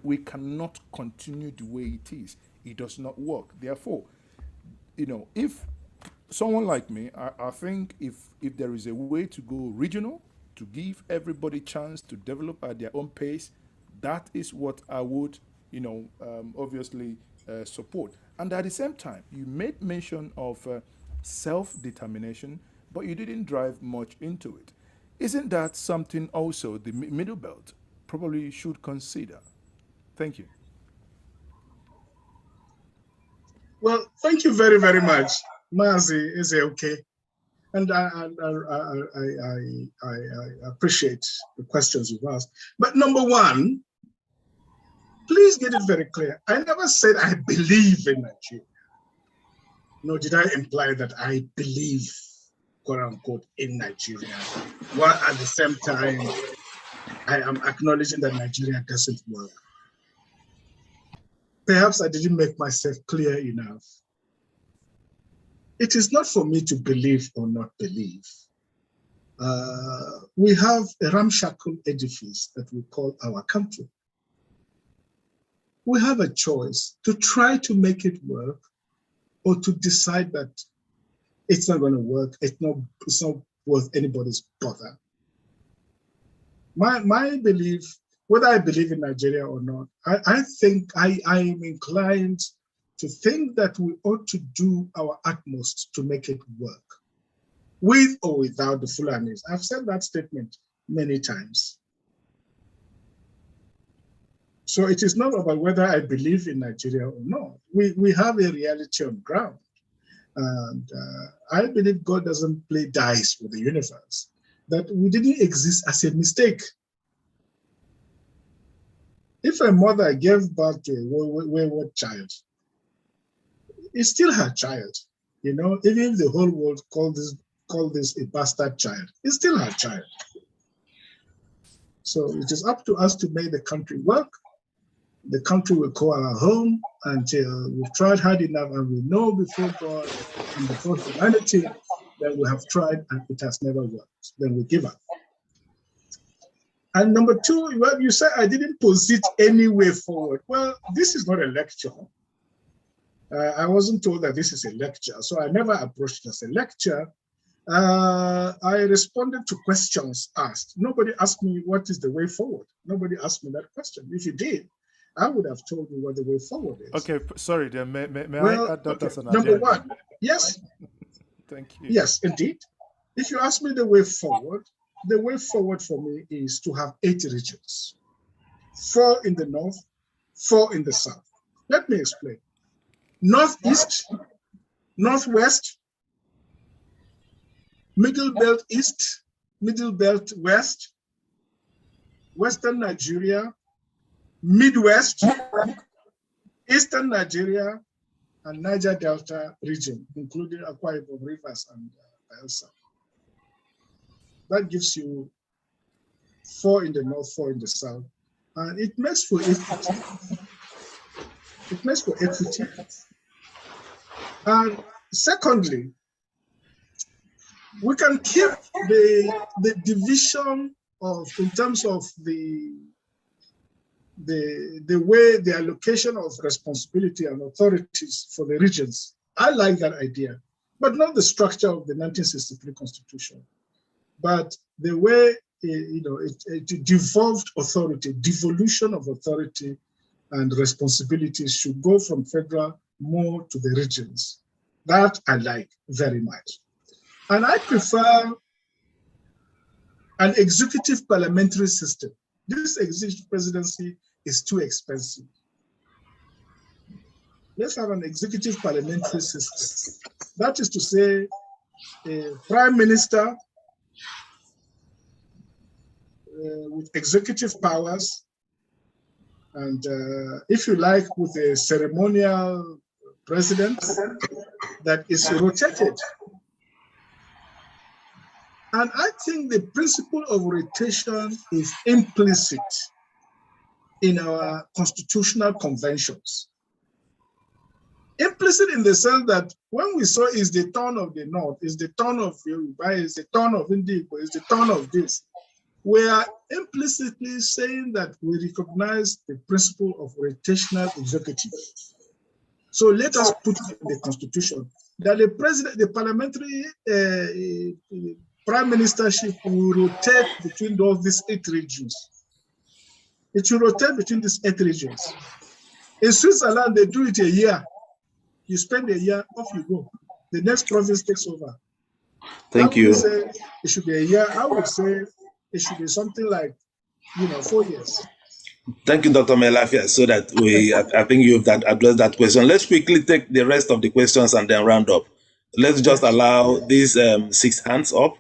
we cannot continue the way it is. It does not work. Therefore, if someone like me, I think if there is a way to go regional, to give everybody chance to develop at their own pace, that is what I would, obviously support. And at the same time, you made mention of self-determination, but you didn't drive much into it. Isn't that something also the Middle Belt probably should consider? Thank you. Well, thank you very, very much. Mazi, is it okay? And I appreciate the questions you've asked. But number one, please get it very clear. I never said I believe in Nigeria. Nor did I imply that I believe, quote unquote, in Nigeria. While at the same time, I am acknowledging that Nigeria doesn't work. Perhaps I didn't make myself clear enough. It is not for me to believe or not believe. We have a ramshackle edifice that we call our country. We have a choice to try to make it work or to decide that it's not going to work, it's not worth anybody's bother. My belief, whether I believe in Nigeria or not, I think I am inclined to think that we ought to do our utmost to make it work, with or without the Fulanis. I've said that statement many times. So it is not about whether I believe in Nigeria or not. We have a reality on ground. And I believe God doesn't play dice with the universe, that we didn't exist as a mistake. If a mother gave birth to a wayward child, it's still her child. Even if the whole world call this a bastard child, it's still her child. So it is up to us to make the country work. The country will call our home until we've tried hard enough and we know before God and before humanity that we have tried and it has never worked. Then we give up. And number two, you said I didn't posit any way forward. Well, this is not a lecture. I wasn't told that this is a lecture, so I never approached it as a lecture. I responded to questions asked. Nobody asked me what is the way forward. Nobody asked me that question. If you did, I would have told you what the way forward is. Okay, sorry, then may well, I add that as an number agenda? one, yes. Thank you. Yes, indeed. If you ask me the way forward for me is to have 8 regions, 4 in the north, 4 in the south. Let me explain. Northeast, northwest, middle belt east, middle belt west, western Nigeria, Midwest, Eastern Nigeria, and Niger Delta region, including Akwa Ibom Rivers and Bayelsa. That gives you 4 in the north, 4 in the south, and it makes for equity. It makes for equity. And secondly, we can keep the division in terms of the way the allocation of responsibility and authorities for the regions. I like that idea, but not the structure of the 1963 Constitution, but the way it devolved authority, devolution of authority and responsibilities should go from federal more to the regions. That I like very much. And I prefer an executive parliamentary system. This executive presidency is too expensive. Let's have an executive parliamentary system. That is to say, a prime minister with executive powers, and if you like, with a ceremonial president that is rotated. And I think the principle of rotation is implicit in our constitutional conventions. Implicit in the sense that when we saw is the turn of the North, is the turn of Yoruba, is the turn of Indigo, is the turn of this, we are implicitly saying that we recognize the principle of rotational executive. So let us put in the constitution that the president, the parliamentary prime ministership will rotate between these 8 regions. It will rotate between these 8 regions. In Switzerland, they do it a year. You spend a year, off you go. The next province takes over. Thank you. Say it should be a year. I would say it should be something like, 4 years. Thank you, Dr. Mailafia, so that I think you've addressed that question. Let's quickly take the rest of the questions and then round up. Let's just allow these 6 hands up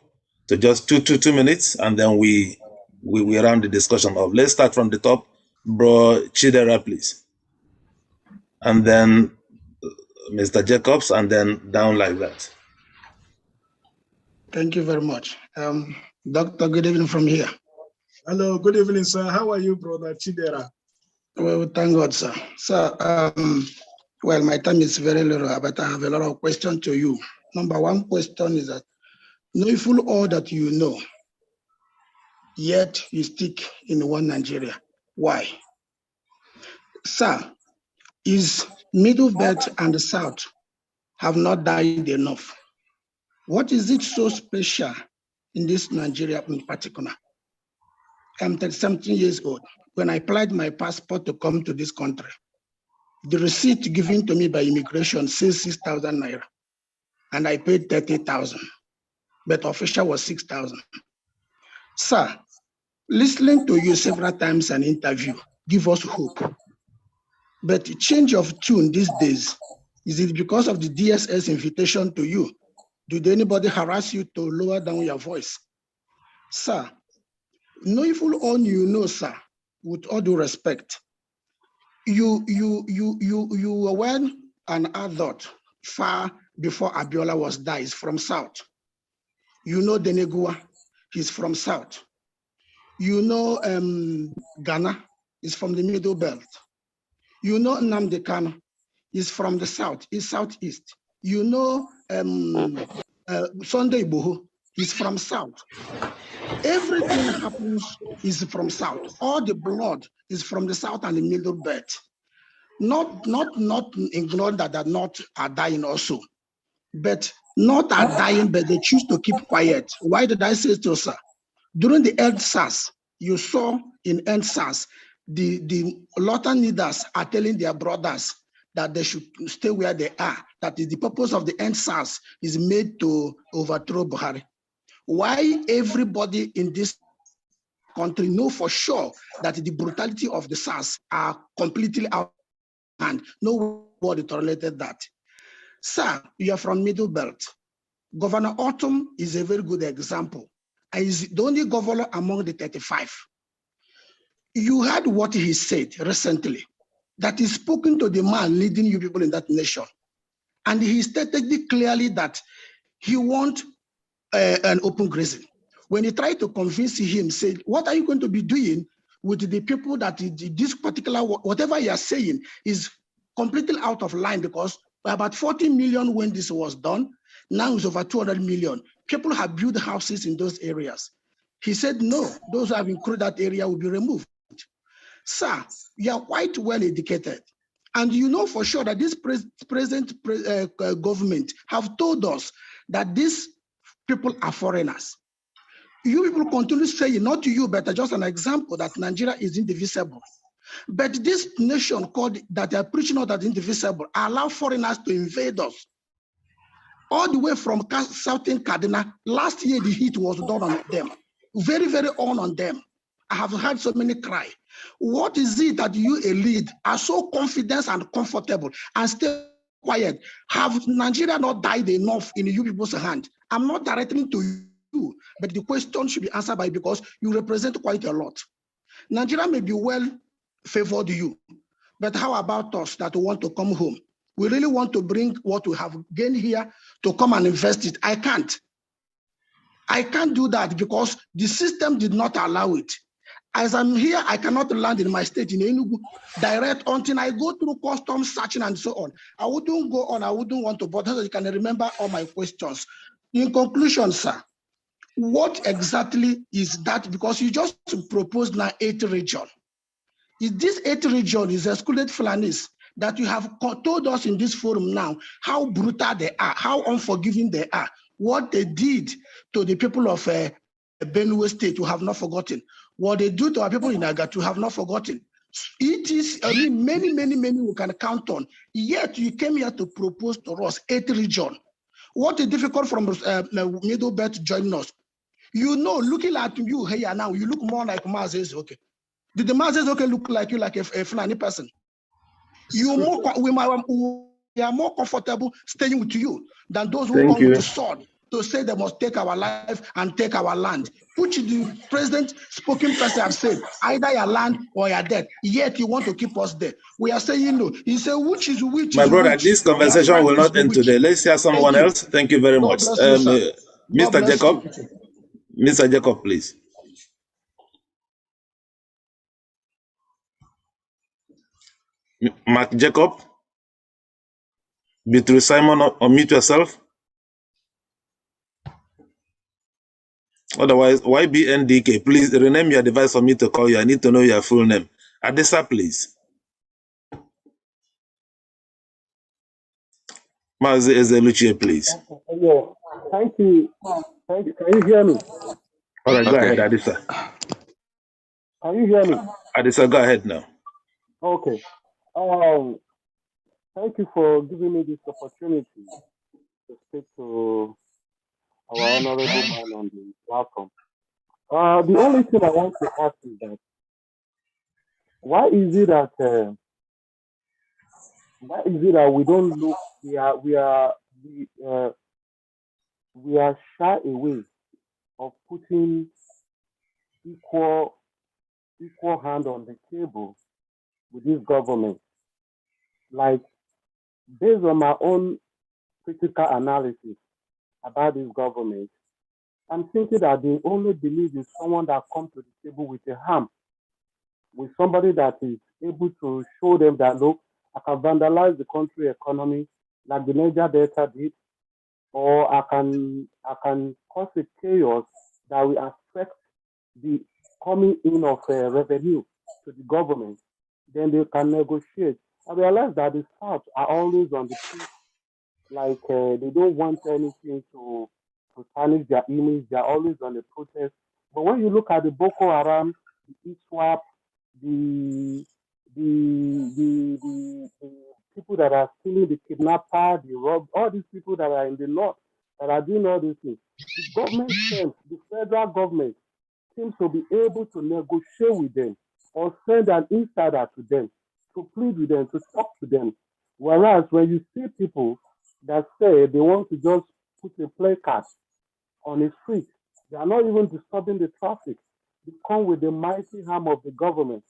to just two minutes, and then we round the discussion up. Let's start from the top. Bro Chidera, please. And then Mr. Jacobs, and then down like that. Thank you very much. Doctor, good evening from here. Hello, good evening, sir. How are you, Brother Chidera? Well, thank God, sir. Sir, well, my time is very little, but I have a lot of questions to you. Number 1 question is that, knowing all that you know, yet you stick in one Nigeria. Why? Sir, is Middle Belt and the South have not died enough? What is it so special in this Nigeria in particular? I'm 37 years old. When I applied my passport to come to this country, the receipt given to me by immigration says 6,000 naira, and I paid 30,000, but official was 6,000. Sir, listening to you several times an interview give us hope, but change of tune these days, is it because of the DSS invitation to you? Did anybody harass you to lower down your voice? Sir, knowing all you know, sir, with all due respect, you were when an adult far before Abiola was died from South. You know Denegua, he's from South. You know Ghana is from the Middle Belt. You know Nnamdi Kanu is from the South, is Southeast. You know Sunday Igboho, he's from South. Everything happens is from South. All the blood is from the South and the Middle Belt. Not ignore that the North are dying also, but not are dying, but they choose to keep quiet. Why did I say so, sir? During the EndSARS, you saw in EndSARS, the Lothan leaders are telling their brothers that they should stay where they are. That is the purpose of the EndSARS is made to overthrow Buhari. Why everybody in this country know for sure that the brutality of the SARS are completely out of hand. Nobody tolerated that. Sir, you are from Middle Belt. Governor Autumn is a very good example. And he's the only governor among the 35. You heard what he said recently, that he's spoken to the man leading you people in that nation. And he stated clearly that he wants an open grazing. When he tried to convince him, said, what are you going to be doing with the people that this particular, whatever you are saying is completely out of line, because about 40 million when this was done, now it's over 200 million. People have built houses in those areas. He said, no, those who have included that area will be removed. Sir, you are quite well educated. And you know for sure that this present government have told us that these people are foreigners. You people continue saying, not to you, but just an example, that Nigeria is indivisible. But this nation called that they are preaching out that indivisible allow foreigners to invade us. All the way from Southern Kaduna, last year the heat was done on them. Very, very on them. I have heard so many cry. What is it that you elite are so confident and comfortable and stay quiet? Have Nigeria not died enough in you people's hand? I'm not directing to you, but the question should be answered by, because you represent quite a lot. Nigeria may be well favored you, but how about us that want to come home? We really want to bring what we have gained here to come and invest it. I can't do that because the system did not allow it. As I'm here, I cannot land in my state in Enugu direct until I go through customs searching and so on. I wouldn't go on, I wouldn't want to, but so you can remember all my questions. In conclusion, sir, what exactly is that? Because you just proposed now 8 regions. Is this 8 region is excluded Fulanis, that you have told us in this forum now how brutal they are, how unforgiving they are, what they did to the people of Benue State, you have not forgotten. What they do to our people in Agat, you have not forgotten. It is, I mean, many we can count on. Yet you came here to propose to us 8 regions. What is difficult from Middle Belt joining us? You know, looking at you here now, you look more like Mazes. Okay. Did the Mazes look like you, like a Fulani person? We are more comfortable staying with you than those who come with the sword to say they must take our life and take our land, which the president spoken person have said, either your land or your death, yet you want to keep us there. We are saying no. He said, which is which? My brother, which? this conversation will not end today. Let's hear someone else. Thank you very much. Mr. Jacob. Mr. Jacob, please. Mark Jacob. Beatrice Simon, unmute yourself. Otherwise, YBNDK, please rename your device for me to call you. I need to know your full name. Adesa, please. Mazi Ezeluchie, please. Yeah, thank you. Thank you. Can you hear me? All right, go ahead, Adesa. Can you hear me? Adesa, go ahead now. Okay. Thank you for giving me this opportunity to speak to our honorable man on the platform. The only thing I want to ask is that why is it that we don't look? We are shy away of putting equal hand on the table with this government. Like, based on my own critical analysis about this government, I'm thinking that they only believe in someone that comes to the table with a ham, with somebody that is able to show them that, look, I can vandalize the country economy like the Niger Delta did, or I can cause a chaos that will affect the coming in of revenue to the government. Then they can negotiate. I realize that the South are always on the peak, like they don't want anything to tarnish their image. They're always on the protest. But when you look at the Boko Haram, the ISWAP, the people that are stealing, the kidnapper, the rob, all these people that are in the north that are doing all these things, the government seems, the federal government seems to be able to negotiate with them or send an insider to them to plead with them, to talk to them. Whereas when you see people that say they want to just put a placard on the street, they are not even disturbing the traffic. They come with the mighty arm of the government.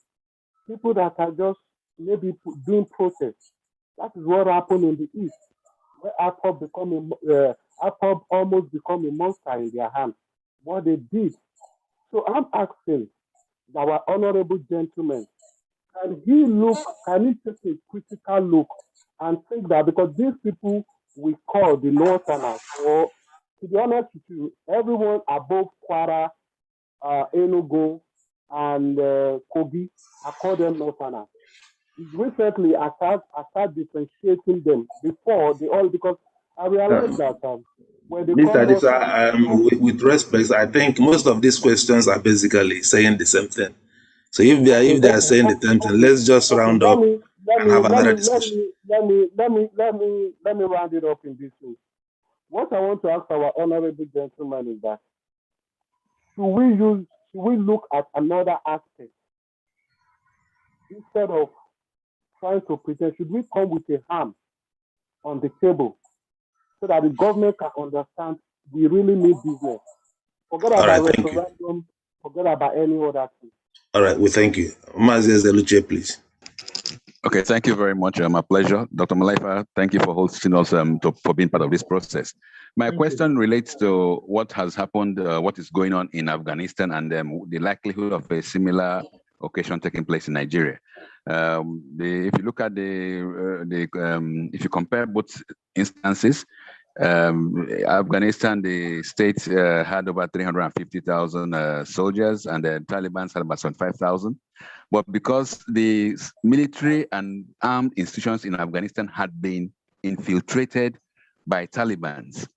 People that are just maybe doing protests. That is what happened in the East, where IPOB almost become a monster in their hands. What they did. So I'm asking our honorable gentleman, can he take a critical look and think that, because these people we call the Northerners, or to be honest with you, everyone above Kwara, Enugu, and Kogi, I call them Northerners. Recently, I start differentiating them. Before, they all, because I realized that when they Mr. come Adisa, with respect, I think most of these questions are basically saying the same thing. So if they are saying the same thing, let's just round up and have another discussion. Let me round it up in this way. What I want to ask our honorable gentleman is that should we look at another aspect instead of trying to pretend? Should we come with a ham on the table so that the government can understand we really need business? Forget about referendum, forget about any other thing. All right, well, thank you. Mazi Ezeluchie, please. Okay, thank you very much. My pleasure. Dr. Mailafia, thank you for hosting us, for being part of this process. My question relates to what has happened, what is going on in Afghanistan, and the likelihood of a similar occasion taking place in Nigeria. If you look at if you compare both instances, Afghanistan, the state had over 350,000 soldiers, and the Taliban had about 75,000. but because the military and armed institutions in Afghanistan had been infiltrated by Taliban,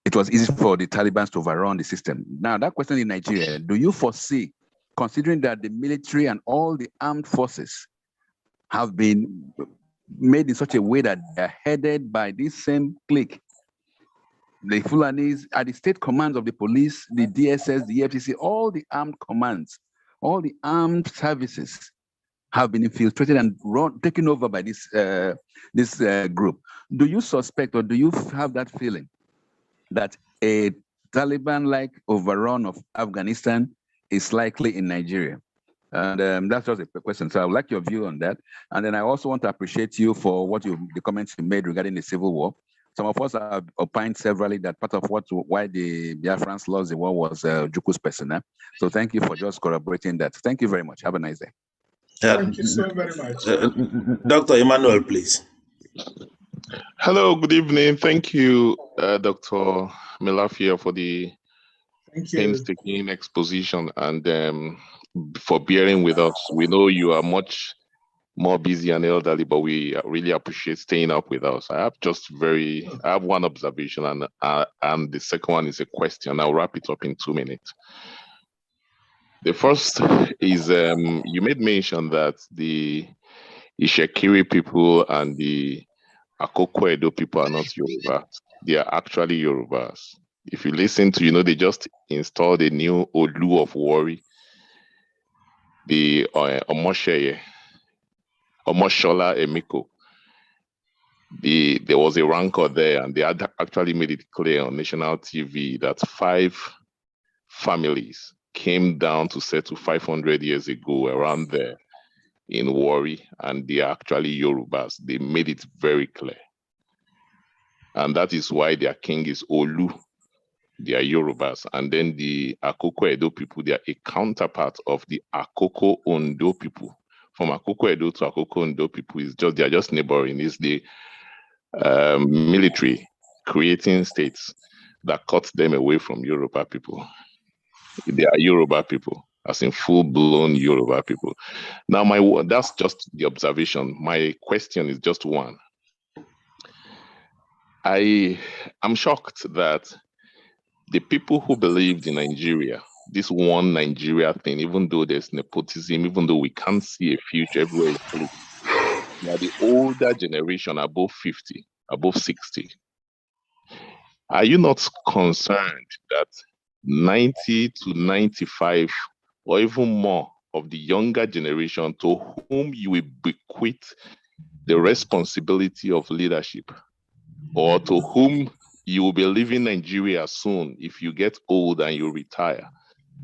it was easy for the Taliban to overrun the system. Now, that question in Nigeria, do you foresee, considering that the military and all the armed forces have been made in such a way that they're headed by this same clique, the Fulanis, are the state commands of the police, the DSS, the FCC, all the armed commands, all the armed services have been infiltrated and taken over by this group. Do you suspect, or do you have that feeling that a Taliban-like overrun of Afghanistan is likely in Nigeria? And that's just a question. So I would like your view on that. And then I also want to appreciate you for the comments you made regarding the civil war. Some of us have opined severally that part of why the Biafrans lost the war was Juku's personnel. So thank you for just corroborating that. Thank you very much. Have a nice day. Thank you so very much. Dr. Emmanuel, please. Hello, good evening. Thank you, Dr. Mailafia, for the painstaking exposition and for bearing with us. We know you are much more busy and elderly, but we really appreciate staying up with us. I have one observation and the second one is a question. I'll wrap it up in 2 minutes. The first is you made mention that the Ishekiri people and the Akoko Edo people are not Yorubas. They are actually Yorubas. If you listen to, they just installed a new Olu of Warri, the Omoshola Emiko. There was a rancor there, and they had actually made it clear on national TV that 5 families came down to settle 500 years ago around there in Warri, and they are actually Yorubas. They made it very clear. And that is why their king is Olu. They are Yorubas. And then the Akoko Edo people, they are a counterpart of the Akoko Ondo people. From Akoko Edo to Akoko Ondo people, they are just neighboring. It's the military creating states that cut them away from Yoruba people. They are Yoruba people, as in full-blown Yoruba people. Now, that's just the observation. My question is just one. I'm shocked that the people who believed in Nigeria, this one Nigeria thing, even though there's nepotism, even though we can't see a future everywhere, they are the older generation, above 50, above 60. Are you not concerned that 90 to 95 or even more of the younger generation to whom you will bequeath the responsibility of leadership, or to whom you will be leaving Nigeria soon if you get old and you retire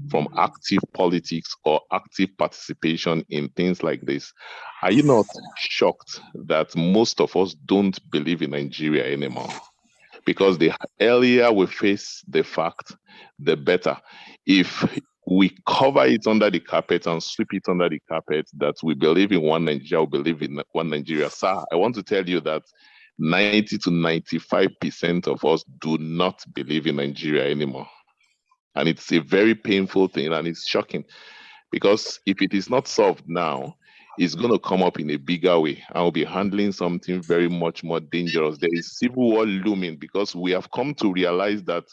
from active politics or active participation in things like this? Are you not shocked that most of us don't believe in Nigeria anymore? Because the earlier we face the fact, the better. If we cover it under the carpet and sweep it under the carpet that we believe in one Nigeria, we believe in one Nigeria. Sir, I want to tell you that 90 to 95% of us do not believe in Nigeria anymore. And it's a very painful thing, and it's shocking, because if it is not solved now, it's going to come up in a bigger way, and we'll be handling something very much more dangerous. There is civil war looming, because we have come to realize that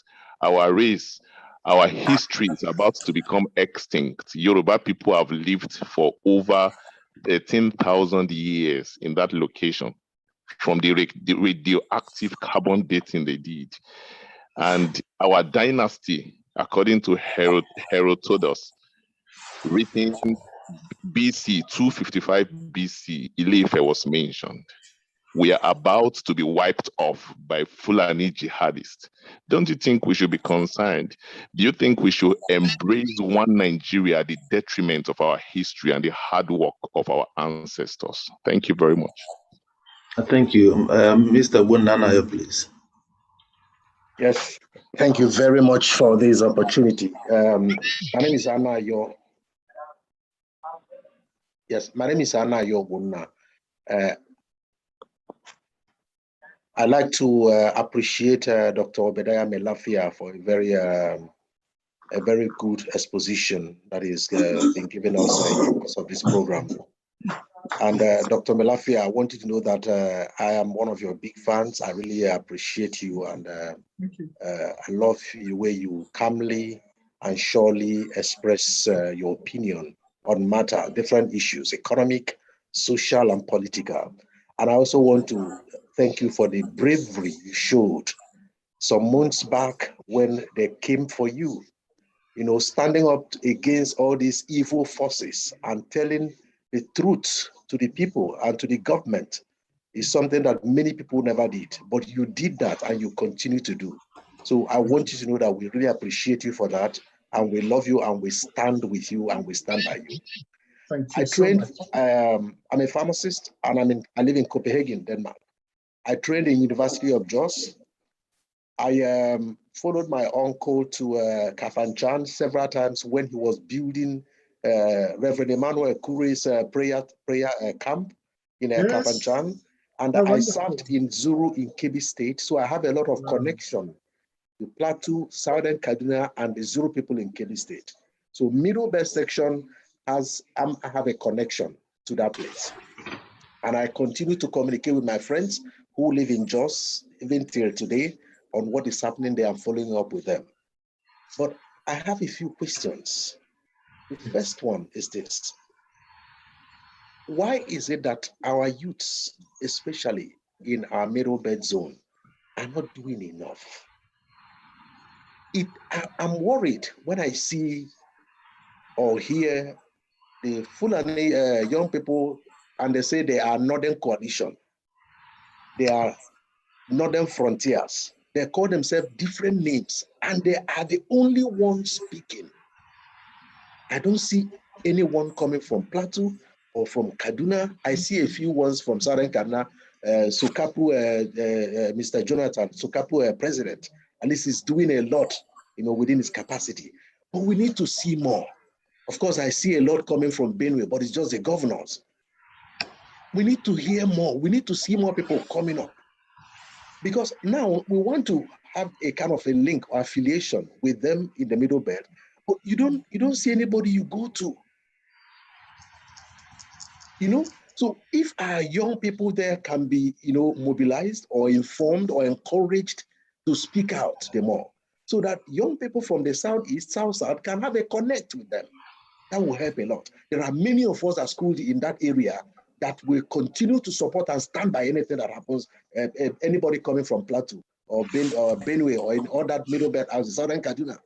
our race, our history is about to become extinct. Yoruba people have lived for over 13,000 years in that location, from the radioactive carbon dating they did. And our dynasty, according to Herodotus, written BC 255 BC, Ile-Ife was mentioned. We are about to be wiped off by Fulani jihadists. Don't you think we should be concerned? Do you think we should embrace one Nigeria at the detriment of our history and the hard work of our ancestors? Thank you very much. Thank you. Mr. Bunana, please. Yes, thank you very much for this opportunity. My name is Anna Yo. Yes, my name is Anna Yo Bunna. I'd like to appreciate Dr. Obadiah Mailafia for a very a very good exposition that is being given us in the course of this program. And Dr. Mailafia, I want you to know that I am one of your big fans. I really appreciate you, and I love the way you calmly and surely express your opinion on different issues, economic, social, and political. And I also want to thank you for the bravery you showed some months back when they came for you, standing up against all these evil forces and telling the truth to the people and to the government is something that many people never did. But you did that and you continue to do. So I want you to know that we really appreciate you for that, and we love you, and we stand with you, and we stand by you. Thank you so much. I'm a pharmacist, and I live in Copenhagen, Denmark. I trained in University of Jos. I followed my uncle to Kafanchan several times when he was building Reverend Emmanuel Kure's prayer camp in Kafanchan. And I served in Zuru in Kebbi State, so I have a lot of connection to Plateau, Southern Kaduna, and the Zuru people in Kebbi State. So Middle Belt section I have a connection to that place. And I continue to communicate with my friends who live in Jos, even till today, on what is happening there and following up with them. But I have a few questions. The first one is this. Why is it that our youths, especially in our Middle Belt zone, are not doing enough? I'm worried when I see or hear the Fulani young people, and they say they are Northern Coalition. They are Northern Frontiers. They call themselves different names, and they are the only ones speaking. I don't see anyone coming from Plateau or from Kaduna. I see a few ones from Southern Kaduna. Sokapu, Mr. Jonathan, Sokapu president, at least he's doing a lot, within his capacity. But we need to see more. Of course, I see a lot coming from Benue, but it's just the governors. We need to hear more. We need to see more people coming up. Because now we want to have a kind of a link or affiliation with them in the Middle Belt, but you don't see anybody you go to. So if our young people there can be, mobilized or informed or encouraged to speak out the more, so that young people from the Southeast, South can have a connect with them, that will help a lot. There are many of us at school in that area that will continue to support and stand by anything that happens. Anybody coming from Plateau or Benue or in all that Middle Belt as Southern Kaduna,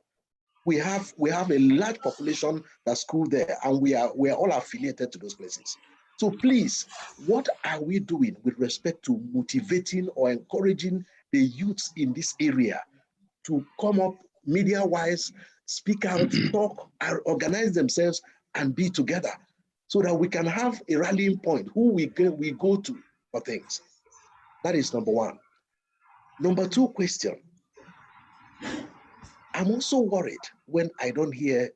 we have a large population that's school there, and we are all affiliated to those places. So please, what are we doing with respect to motivating or encouraging the youths in this area to come up media-wise, speak out, talk, organize themselves, and be together, so that we can have a rallying point who we go to for things? That is number one. Number two question. I'm also worried when I don't hear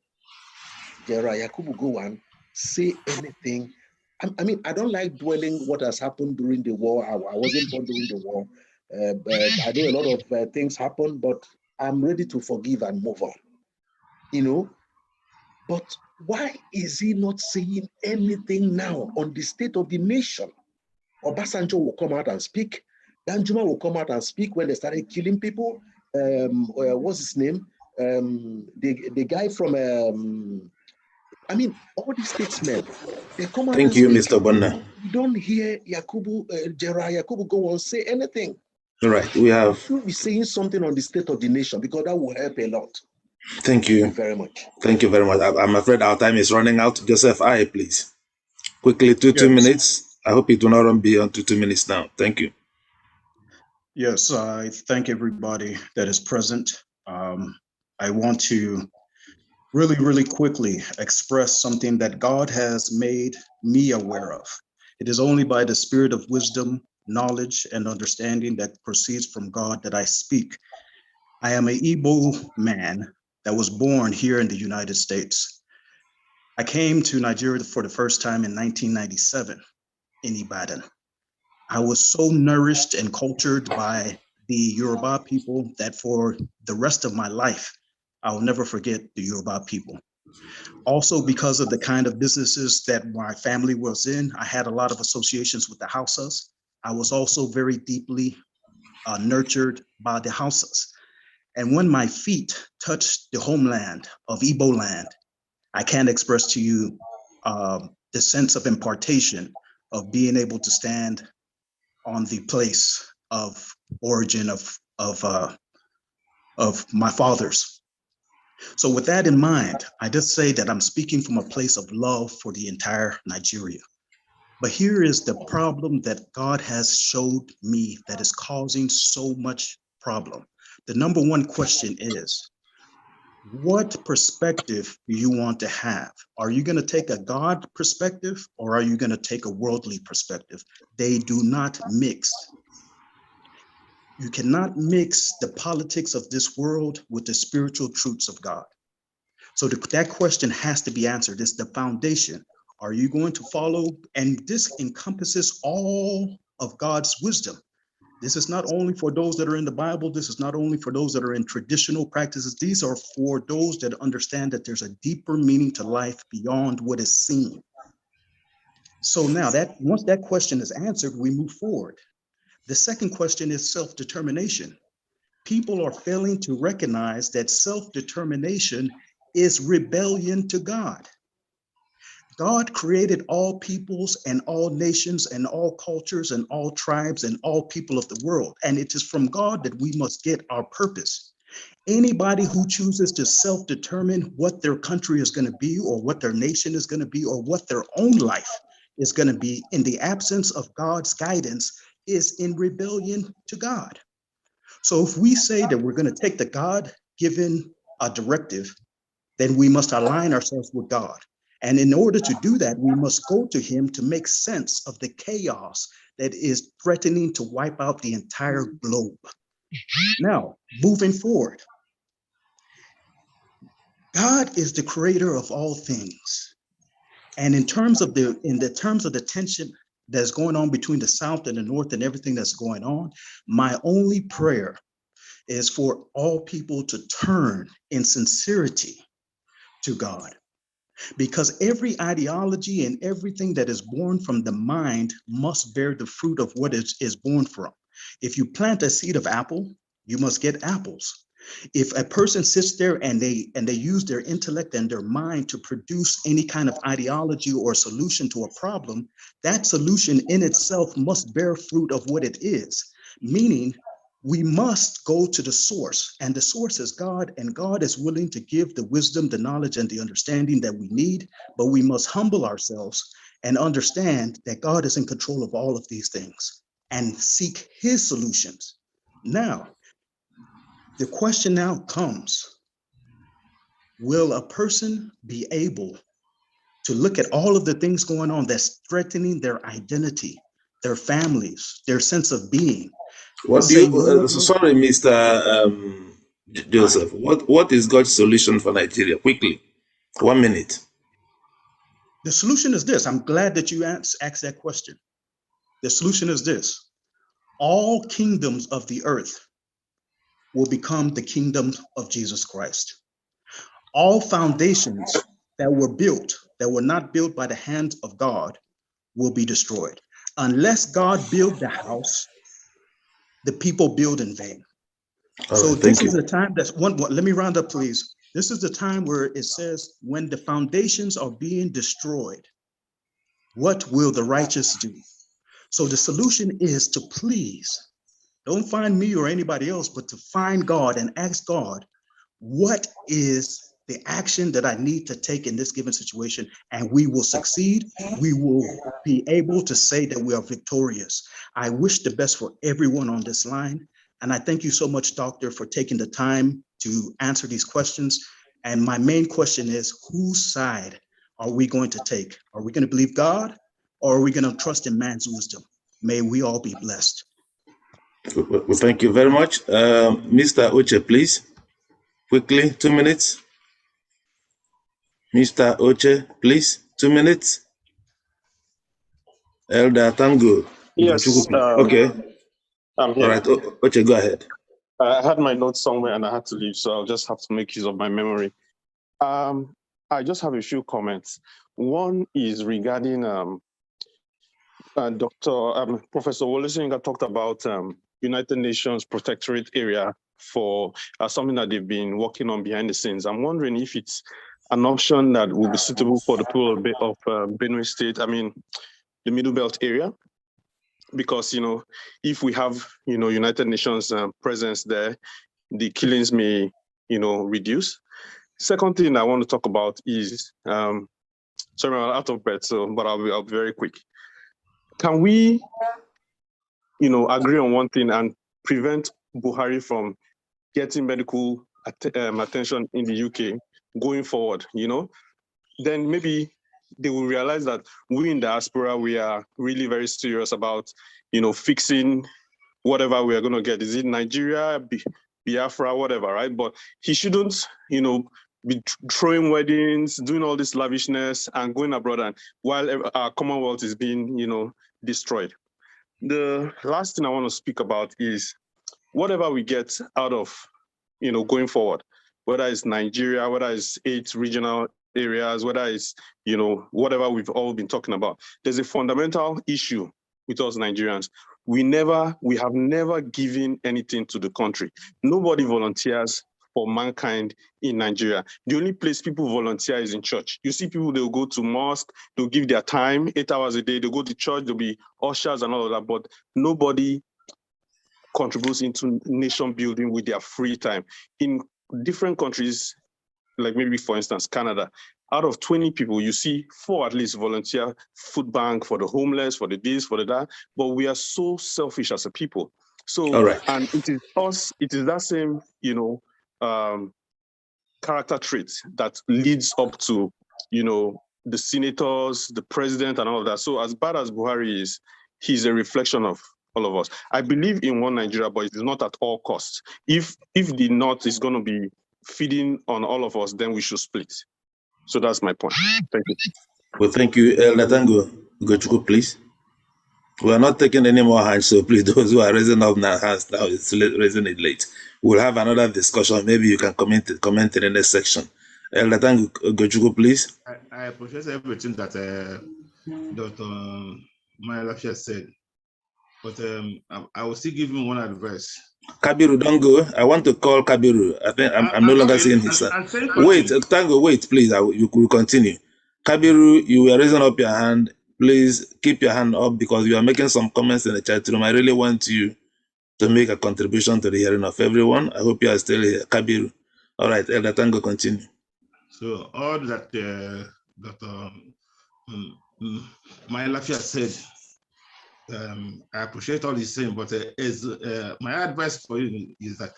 General Yakubu Gowon say anything. I don't like dwelling what has happened during the war. I wasn't born during the war. But I know a lot of things happen, but I'm ready to forgive and move on. But why is he not saying anything now on the state of the nation? Obasanjo will come out and speak. Danjuma will come out and speak when they started killing people. What's his name? The guy from, all these statesmen, they come out. Thank you, Mr. Bonna. We don't hear General Yakubu go on say anything. All right, we have. Should be saying something on the state of the nation, because that will help a lot. Thank you. Thank you very much. Thank you very much. I'm afraid our time is running out. Joseph, please. Quickly, two minutes. I hope it will not run beyond 2 minutes now. Thank you. Yes, I thank everybody that is present. I want to really, really quickly express something that God has made me aware of. It is only by the spirit of wisdom, knowledge, and understanding that proceeds from God that I speak. I am an Igbo man that was born here in the United States. I came to Nigeria for the first time in 1997 in Ibadan. I was so nourished and cultured by the Yoruba people that for the rest of my life, I'll never forget the Yoruba people. Also, because of the kind of businesses that my family was in, I had a lot of associations with the Hausas. I was also very deeply nurtured by the Hausas. And when my feet touched the homeland of Igbo land, I can't express to you the sense of impartation of being able to stand on the place of origin of my fathers. So with that in mind, I just say that I'm speaking from a place of love for the entire Nigeria. But here is the problem that God has showed me that is causing so much problem. The number one question is, what perspective do you want to have? Are you going to take a God perspective or are you going to take a worldly perspective? They do not mix. You cannot mix the politics of this world with the spiritual truths of God. So that question has to be answered. It's the foundation. Are you going to follow? And this encompasses all of God's wisdom. This is not only for those that are in the Bible. This is not only for those that are in traditional practices. These are for those that understand that there's a deeper meaning to life beyond what is seen. So now that once that question is answered, we move forward. The second question is self-determination. People are failing to recognize that self-determination is rebellion to God. God created all peoples and all nations and all cultures and all tribes and all people of the world. And it is from God that we must get our purpose. Anybody who chooses to self-determine what their country is going to be or what their nation is going to be or what their own life is going to be in the absence of God's guidance is in rebellion to God. So if we say that we're going to take the God-given directive, then we must align ourselves with God. And in order to do that, we must go to him to make sense of the chaos that is threatening to wipe out the entire globe. Now, moving forward, God is the creator of all things. And in terms of the tension that's going on between the South and the North and everything that's going on, my only prayer is for all people to turn in sincerity to God. Because every ideology and everything that is born from the mind must bear the fruit of what it is born from. If you plant a seed of apple, you must get apples. If a person sits there and they use their intellect and their mind to produce any kind of ideology or solution to a problem, that solution in itself must bear fruit of what it is, meaning we must go to the source, and the source is God, and God is willing to give the wisdom, the knowledge, and the understanding that we need, but we must humble ourselves and understand that God is in control of all of these things and seek his solutions. Now, the question now comes, will a person be able to look at all of the things going on that's threatening their identity, their families, their sense of being? What do you, sorry, Mr. Joseph, what is God's solution for Nigeria? Quickly, 1 minute. The solution is this. I'm glad that you asked that question. The solution is this. All kingdoms of the earth will become the kingdom of Jesus Christ. All foundations that were not built by the hand of God will be destroyed. Unless God build the house, the people build in vain. So this is the time that's let me round up, please. This is the time where it says, when the foundations are being destroyed, what will the righteous do? So the solution is to please, don't find me or anybody else, but to find God and ask God, what is the action that I need to take in this given situation? And we will succeed. We will be able to say that we are victorious. I wish the best for everyone on this line. And I thank you so much, Doctor, for taking the time to answer these questions. And my main question is, whose side are we going to take? Are we going to believe God, or are we going to trust in man's wisdom? May we all be blessed. Well, thank you very much. Mr. Oche, please. Quickly, 2 minutes. Mr. Oche, please, 2 minutes. Elder Tango. Yes. Okay. I'm here. All right, Oche, go ahead. I had my notes somewhere and I had to leave, so I'll just have to make use of my memory. I just have a few comments. One is regarding Professor Wole Soyinka talked about United Nations Protectorate area for something that they've been working on behind the scenes. I'm wondering if it's an option that will be suitable for the people of Benue State, the Middle Belt area. Because, if we have, United Nations presence there, the killings may, reduce. Second thing I want to talk about is, sorry, I'm out of breath, but I'll be very quick. Can we, agree on one thing and prevent Buhari from getting medical attention in the UK going forward, Then maybe they will realize that we in diaspora, we are really very serious about, fixing whatever we are going to get. Is it Nigeria, B.I.A.F.R.A, whatever, right? But he shouldn't, be throwing weddings, doing all this lavishness and going abroad and while our Commonwealth is being, destroyed. The last thing I want to speak about is whatever we get out of, going forward, whether it's Nigeria, whether it's 8 regional areas, whether it's, whatever we've all been talking about, there's a fundamental issue with us Nigerians. We have never given anything to the country. Nobody volunteers for mankind in Nigeria. The only place people volunteer is in church. You see people, they'll go to mosque, they'll give their time, 8 hours a day, they'll go to church, there'll be ushers and all of that, but nobody contributes into nation building with their free time. In different countries, like maybe for instance, Canada, out of 20 people, you see 4 at least volunteer food bank for the homeless, for the this, for the that, but we are so selfish as a people. So, all right. And it is that same, character traits that leads up to, the senators, the president and all of that. So as bad as Buhari is, he's a reflection of all of us. I believe in one Nigeria, but it is not at all costs. If the North is going to be feeding on all of us, then we should split. So that's my point. Thank you. Well, thank you. Latango, Gochuku, please. We are not taking any more hands, so please, those who are raising up now hands now, it's raising it late. We'll have another discussion. Maybe you can comment in the next section. Latango, Gochuku, please. I appreciate everything that Dr. Mailafia said, but I will still give him one advice. Kabiru, don't go. I want to call Kabiru. I think I'm no longer seeing his son. Wait, Tango, wait, please. You will continue. Kabiru, you were raising up your hand. Please keep your hand up because you are making some comments in the chat room. I really want you to make a contribution to the hearing of everyone. I hope you are still here. Kabiru. All right, Elder Tango, continue. So all that Dr. Mailafia said, I appreciate all he's saying, but my advice for you is that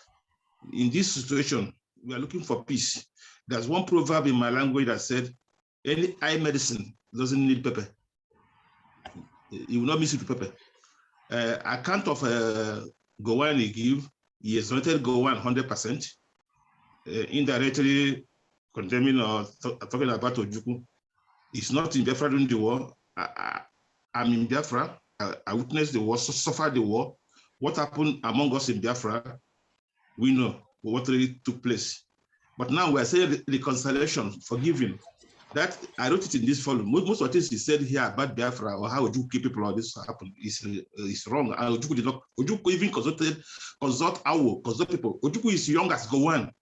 in this situation, we are looking for peace. There's one proverb in my language that said, any eye medicine doesn't need pepper. You will not miss it with pepper. Account of Gowon he give, he exonerated Gowon 100%, indirectly condemning or talking about Ojukwu. It's not in Biafra during the war. I'm in Biafra. I witnessed the war, suffered the war. What happened among us in Biafra, we know what really took place. But now we are saying reconciliation, forgiving. That I wrote it in this volume. Most of the things he said here about Biafra or how would you keep people or this happen is wrong. Ojukwu did not. Ojukwu even consult Awo, consult people. Ojukwu is young as Gowon.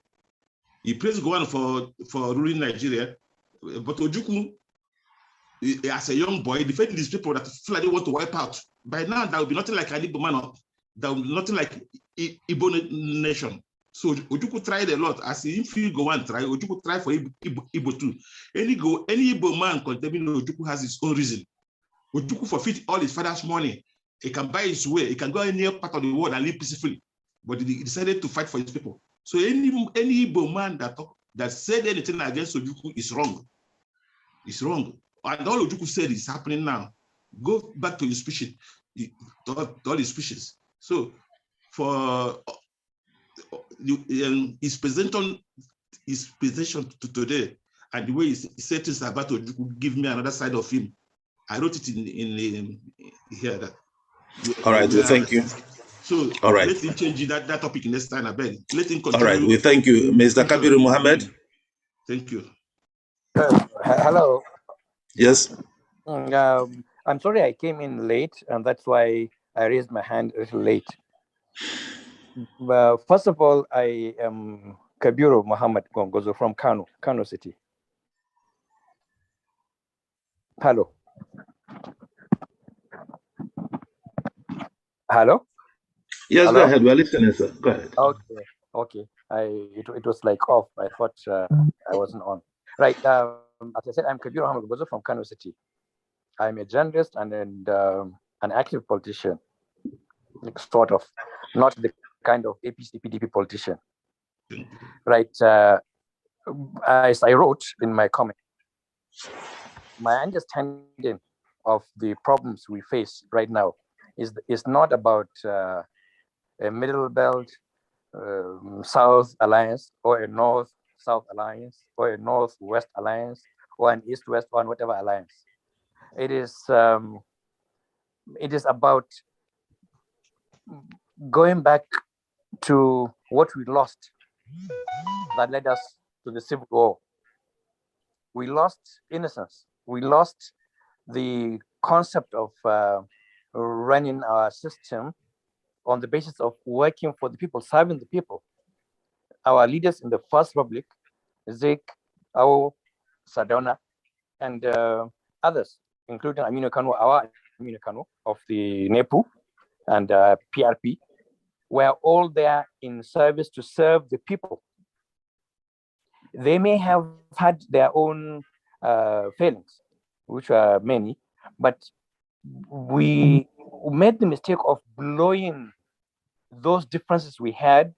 He praised Gowon for ruling Nigeria, but Ojukwu, as a young boy, defending these people that feel like they want to wipe out. By now, there will be nothing like an Igbo man. There will be nothing like Igbo nation. So Ojukwu tried a lot. As if you go and try, Ojukwu try for Igbo too. Any Igbo man condemning Ojukwu has his own reason. Ojukwu forfeit all his father's money. He can buy his way. He can go any part of the world and live peacefully. But he decided to fight for his people. So any Igbo man that said anything against Ojukwu is wrong. It's wrong. And all Ojukwu said is happening now. Go back to his species, all his species. So for his presentation to today and the way he said things about Ojukwu give me another side of him. I wrote it in here. That all right, thank you. So all right. Let him change that topic next time, I beg. Let him continue. All right, we thank you. Mr. Kabiru Mohammed. Thank you. Hello. Yes. I'm sorry I came in late, and that's why I raised my hand a little late. First of all, I am Kabiru Mohammed Gongozo from Kano City. Hello. Hello? Yes, Hello? go ahead. We're listening, sir. Go ahead. Okay. It was like off. I thought I wasn't on. Right. As I said, I'm Kabiru Mohammed Gongozo from Kano City. I'm a journalist and an active politician, sort of, not the kind of APC PDP politician. Right. As I wrote in my comment, my understanding of the problems we face right now is not about a middle belt South alliance or a North-South alliance or a North-West alliance or an East-West or whatever alliance. It is about going back to what we lost that led us to the Civil War. We lost innocence. We lost the concept of running our system on the basis of working for the people, serving the people. Our leaders in the First Republic, Zik, Ao, Sadona, and others, including Aminu Kano, our Aminu Kano of the NEPU and PRP, were all there in service to serve the people. They may have had their own failings, which are many, but we made the mistake of blowing those differences we had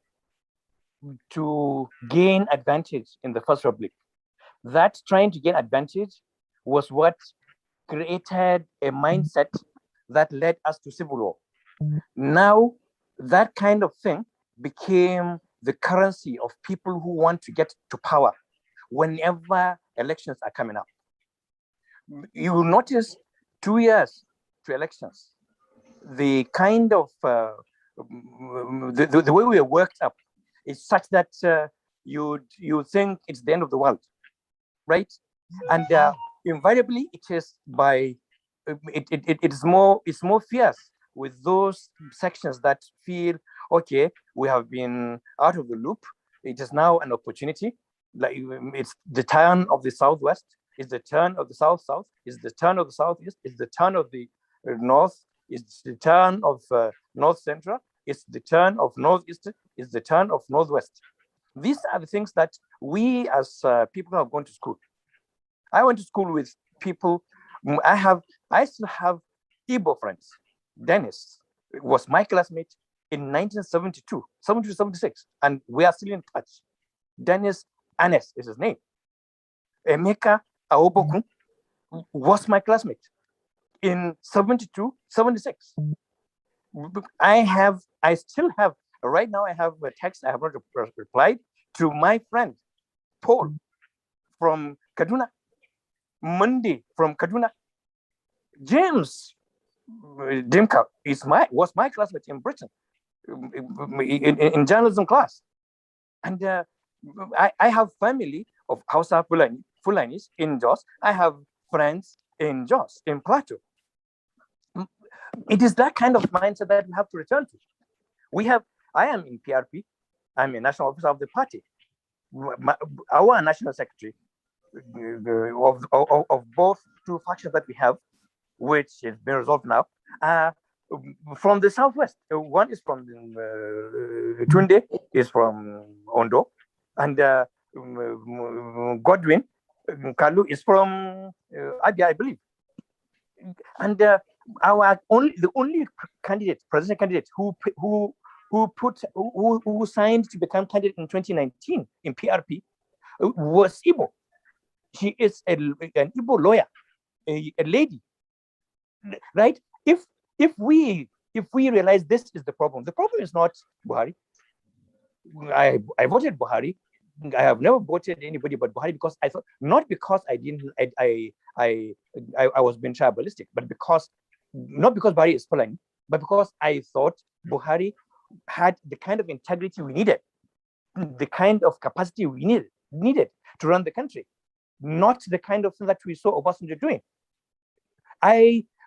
to gain advantage in the First Republic. That trying to gain advantage was what created a mindset that led us to civil war. Now, that kind of thing became the currency of people who want to get to power whenever elections are coming up. You will notice 2 years to elections, the kind of the way we are worked up is such that you think it's the end of the world, right? And invariably, it is by it's more fierce with those sections that feel okay. We have been out of the loop. It is now an opportunity. Like it's the turn of the Southwest. It's the turn of the South-South. It's the turn of the Southeast. It's the turn of the North. It's the turn of North Central. It's the turn of Northeast. It's the turn of Northwest. These are the things that we as people who have gone to school. I went to school with people. I still have Igbo friends. Dennis was my classmate in 1972, 76, and we are still in touch. Dennis Anes is his name. Emeka Aoboku was my classmate in 72, 76. I still have, right now I have a text I have not replied to my friend, Paul from Kaduna, Monday from Kaduna. James Dimka was my classmate in Britain in journalism class. And I have family of Hausa Fulanis in Jos. I have friends in Jos, in Plateau. It is that kind of mindset that we have to return to. I am in PRP. I'm a national officer of the party. Our national secretary of both two factions that we have, which has been resolved now, from the Southwest. One is from Tunde, is from Ondo, and Godwin Kalu is from Abia, I believe. And the only candidate, president candidate who signed to become candidate in 2019 in PRP was Igbo. She is an Igbo lawyer, a lady, right? If we realize this is the problem is not Buhari. I voted Buhari. I have never voted anybody but Buhari because I thought, not because I was being tribalistic, but not because Buhari is Fulani, but because I thought Buhari had the kind of integrity we needed, the kind of capacity we needed to run the country, not the kind of thing that we saw Obasanjo doing.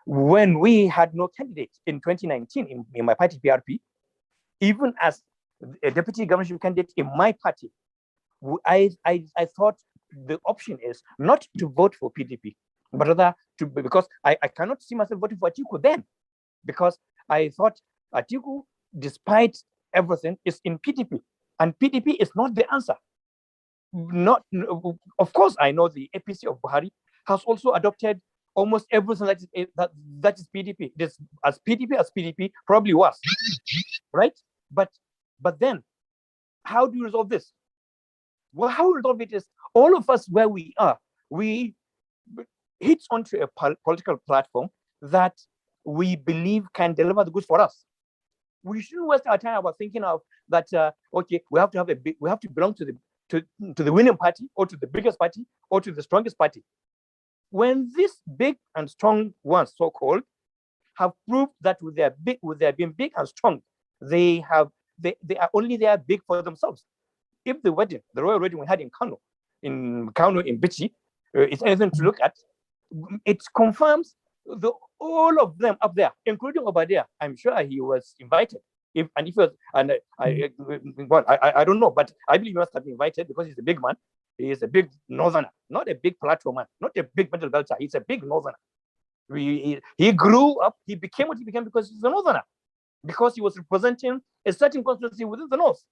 When we had no candidate in 2019 in my party, PRP, even as a deputy governorship candidate in my party, I thought the option is not to vote for PDP, but rather because I cannot see myself voting for Atiku then, because I thought Atiku, despite everything, is in PDP, and PDP is not the answer. Of course, I know the APC of Buhari has also adopted almost everything that is PDP. This as PDP probably was, right? But then, how do you resolve this? Well, how we resolve it is all of us where we are, we hit onto a political platform that we believe can deliver the goods for us. We shouldn't waste our time about thinking of that. Okay, we have to belong to the winning party, or to the biggest party, or to the strongest party. When these big and strong ones, so-called, have proved that with their being big and strong, they are only there big for themselves. If the royal wedding we had in Kano, in Bichi, is anything to look at, it confirms all of them up there, including Obadiah. I'm sure he was invited. I don't know, but I believe he must have been invited because he's a big man. He is a big northerner, not a big plateau man, not a big middle belter. He's a big northerner. He grew up, he became what he became because he's a northerner, because he was representing a certain constituency within the north.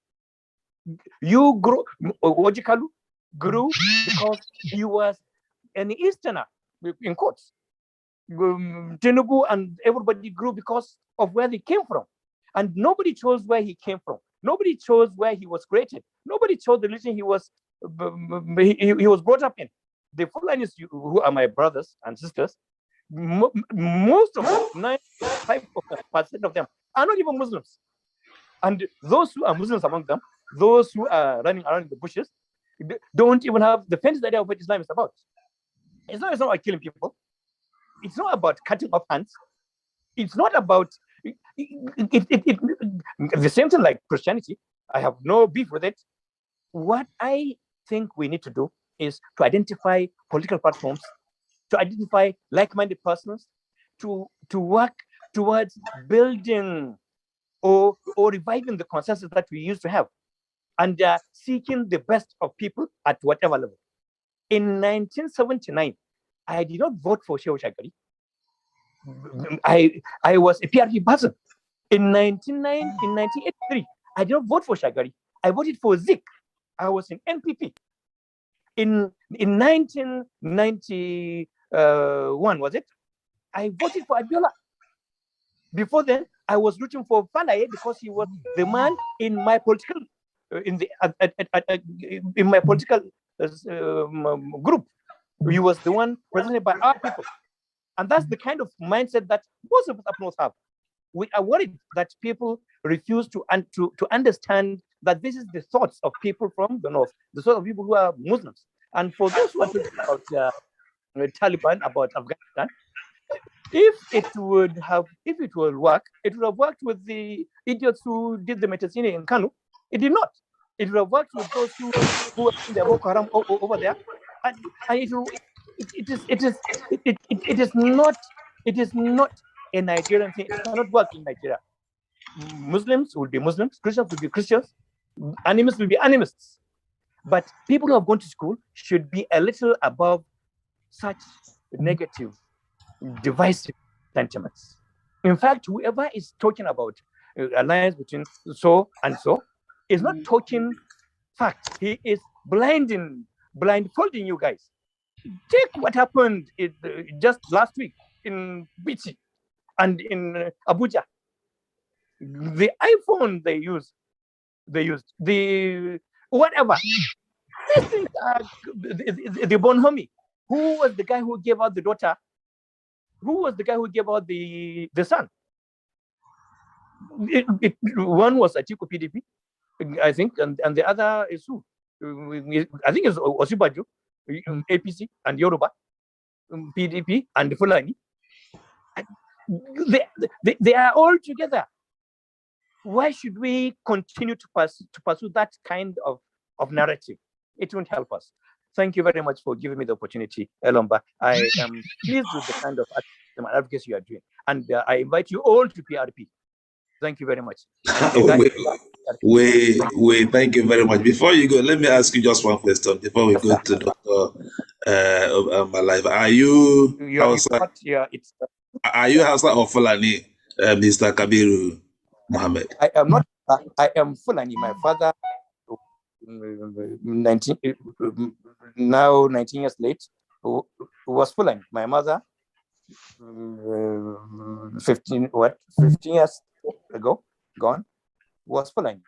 Ojikalu grew because he was an Easterner, in quotes. Tinubu and everybody grew because of where they came from. And nobody chose where he came from. Nobody chose where he was created. Nobody chose the religion he was brought up in. The Fulanis, who are my brothers and sisters, most of them, 95% of them, are not even Muslims. And those who are Muslims among them, those who are running around in the bushes, don't even have the faintest idea of what Islam is about. It's not about killing people. It's not about cutting off hands. It's not about the same thing like Christianity. I have no beef with it. What I think we need to do is to identify political platforms, to identify like-minded persons, to work towards building or reviving the consensus that we used to have, and seeking the best of people at whatever level. In 1979, I did not vote for Shehu Shagari. I was a PRP person. In 1983, I did not vote for Shagari. I voted for Zik. I was in NPP. In 1991, was it? I voted for Abiola. Before then, I was rooting for Fanaye because he was the man in my political group. He was the one presented by our people. And that's the kind of mindset that most of us up north have. We are worried that people refuse to understand that this is the thoughts of people from the north, the thoughts of people who are Muslims. And for those who are talking about Taliban, about Afghanistan, if it would work, it would have worked with the idiots who did the Metasine in Kanu. It did not. It would have worked with those who were in the Boko Haram over there. And it is not a Nigerian thing. It cannot work in Nigeria. Muslims will be Muslims, Christians will be Christians, animists will be animists. But people who have gone to school should be a little above such negative, divisive sentiments. In fact, whoever is talking about alliance between so and so is not talking fact. He is blindfolding you guys. Take what happened just last week in Bichi and in Abuja. The iPhone they used the whatever. These things are the Bonhomme. Who was the guy who gave out the daughter? Who was the guy who gave out the son? One was Atiku PDP, I think, and the other is who? I think it's Osibaju, APC and Yoruba, PDP and Fulani. They are all together. Why should we continue to pursue that kind of narrative? It won't help us. Thank you very much for giving me the opportunity, Elomba. I am pleased with the kind of advocacy you are doing. And I invite you all to PRP. Thank you very much. We thank you very much. Before you go, let me ask you just one question before we go to Dr. Mailafia. Are you Hausa? Are you Hausa or Fulani, Mr. Kabiru Mohammed? I am not. I am Fulani. My father, 19 years late, who was Fulani. My mother, 15 years ago, gone, was Fulani.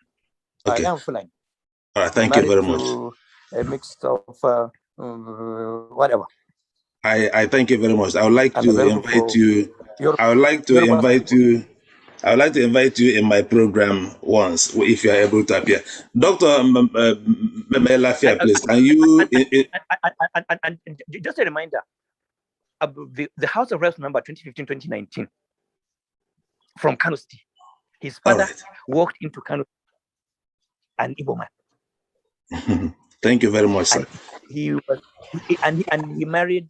Okay. I am Fulani. All right, thank you very much. A mix of whatever. I thank you very much. I would like to invite you. I would like to invite you in my program once, if you are able to appear. Dr. Mailafia, please, can you... And just a reminder, the House of Reps number 2015-2019 from Kano City. His father walked into Kano, an Igbo man. Thank you very much, sir. And he married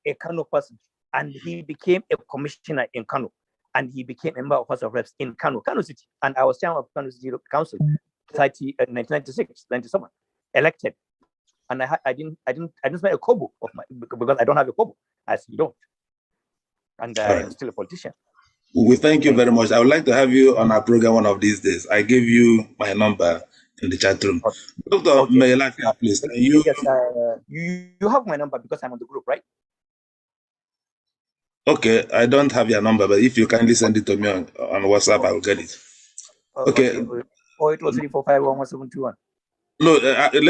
a Kano person, and he became a commissioner in Kano, and he became a member of House of Reps in Kano City, and I was chairman of Kano City Council, 1996, 97, elected, and I didn't spend a kobo of my, because I don't have a kobo, as you don't, and I'm still a politician. We thank you very much. I would like to have you on our program one of these days. I gave you my number in the chat room. Dr. Mailafia, please, can you... Yes, you have my number because I'm on the group, right? Okay, I don't have your number, but if you kindly send it to me on WhatsApp, I will get it. Okay. 08034511721. No,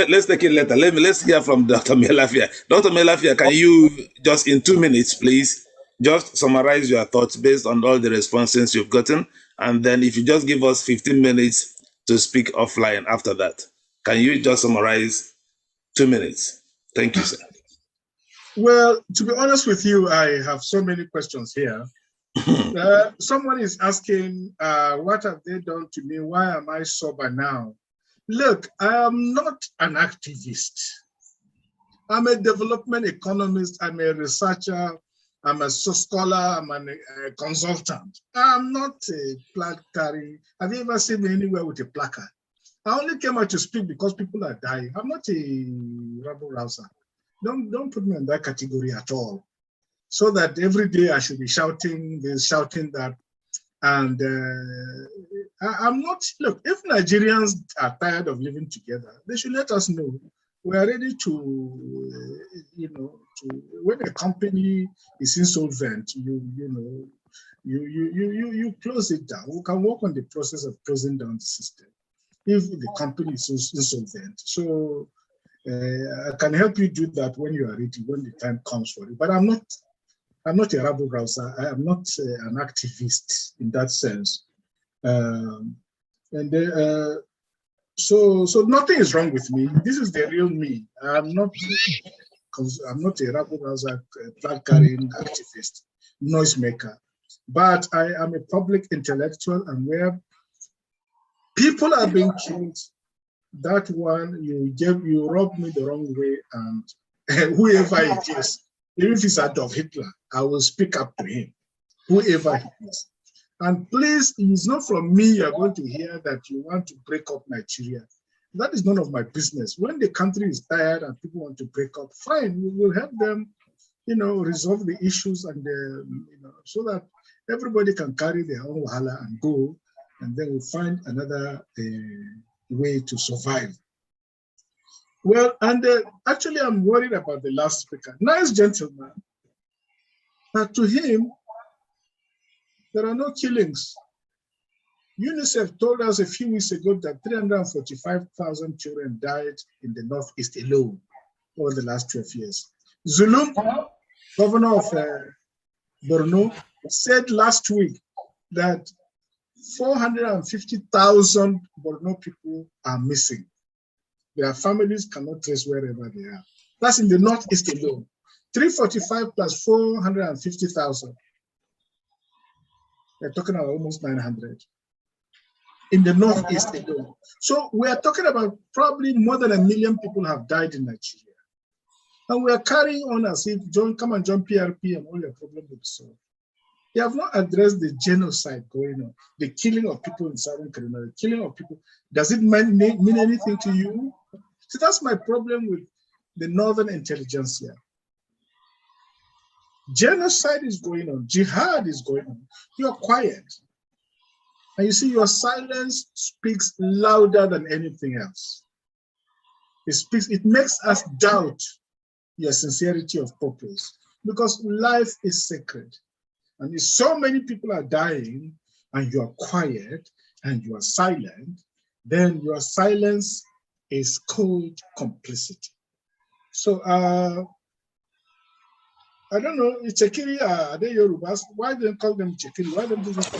let's take it later. Let's hear from Dr. Mailafia. Dr. Mailafia, can you just in 2 minutes, please, just summarize your thoughts based on all the responses you've gotten, and then if you just give us 15 minutes to speak offline after that. Can you just summarize 2 minutes? Thank you, sir. Well, to be honest with you, I have so many questions here. Someone is asking, what have they done to me? Why am I sober now? Look, I am not an activist. I'm a development economist. I'm a researcher. I'm a scholar. I'm a consultant. I'm not a plaque carrying. Have you ever seen me anywhere with a placard? I only came out to speak because people are dying. I'm not a rabble rouser. Don't put me in that category at all. So that every day I should be shouting this, shouting that. And I'm not, look, if Nigerians are tired of living together, they should let us know. We are ready to, when a company is insolvent, you close it down. We can work on the process of closing down the system if the company is insolvent. So I can help you do that when you are ready, when the time comes for it. But I'm not a rabble rouser. I am not an activist in that sense. So nothing is wrong with me. This is the real me. I'm not a rabble rouser, flag carrying activist, noisemaker. But I am a public intellectual, and where people are being killed, that one you rub me the wrong way, and whoever it is, even if it's Adolf Hitler, I will speak up to him, whoever he is. And please, it's not from me you're going to hear that you want to break up Nigeria. That is none of my business. When the country is tired and people want to break up, fine, we will help them, resolve the issues, and so that everybody can carry their own wahala and go, and then we'll find another way to survive. Well, and actually, I'm worried about the last speaker. Nice gentleman, but to him, there are no killings. UNICEF told us a few weeks ago that 345,000 children died in the Northeast alone over the last 12 years. Zulum, governor of Borno, said last week that 450,000 Borno people are missing. Their families cannot trace wherever they are. That's in the Northeast alone. 345 plus 450,000. We're talking about almost 900 in the northeast alone. So we are talking about probably more than 1 million people have died in Nigeria. And we are carrying on as if, come and join PRP and all your problems will be solved. They have not addressed the genocide going on, the killing of people in Southern Carolina, the killing of people. Does it mean anything to you? So that's my problem with the Northern intelligentsia. Genocide is going on, jihad is going on. You're quiet. And you see, your silence speaks louder than anything else. It makes us doubt your sincerity of purpose, because life is sacred. And if so many people are dying and you are quiet and you are silent, then your silence is called complicity. So I don't know, Chekiri, are they Yorubas? Why do they call them Chekiri? Why don't they just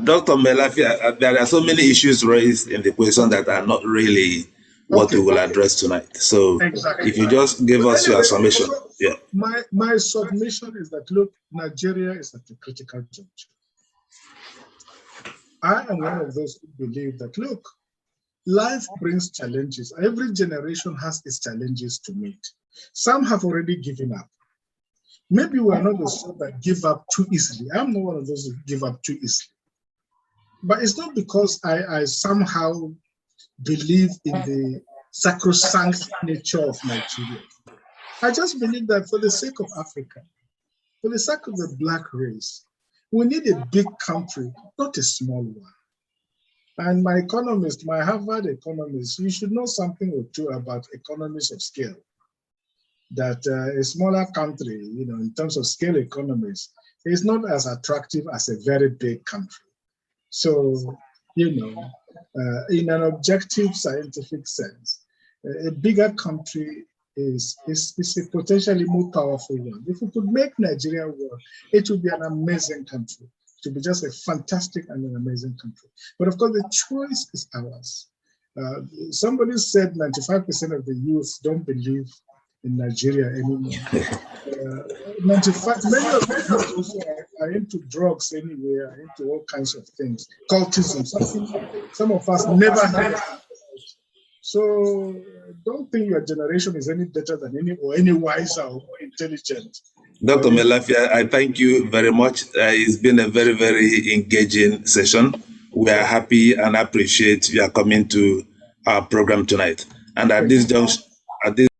Dr. Mailafia, there are so many issues raised in the question that are not really what we will address tonight. So exactly. If you just give us your summation. Yeah. My submission is that, look, Nigeria is at a critical juncture. I am one of those who believe that, look, life brings challenges. Every generation has its challenges to meet. Some have already given up. Maybe we are not the sort that give up too easily. I'm not one of those who give up too easily. But it's not because I somehow believe in the sacrosanct nature of Nigeria. I just believe that for the sake of Africa, for the sake of the Black race, we need a big country, not a small one. And my economist, my Harvard economist, you should know something or two about economies of scale. That a smaller country, in terms of scale economies, is not as attractive as a very big country. So, in an objective scientific sense, a bigger country is a potentially more powerful one. If we could make Nigeria work, it would be an amazing country. It would be just a fantastic and an amazing country. But of course, the choice is ours. Somebody said 95% of the youth don't believe in Nigeria anymore. 95, many of them also are into drugs anyway, are into all kinds of things. Cultism, something some of us never heard of. So don't think your generation is any better than any wiser or more intelligent. Dr. Mailafia, I thank you very much. It's been a very, very engaging session. We are happy and appreciate you are coming to our program tonight. And at this junction,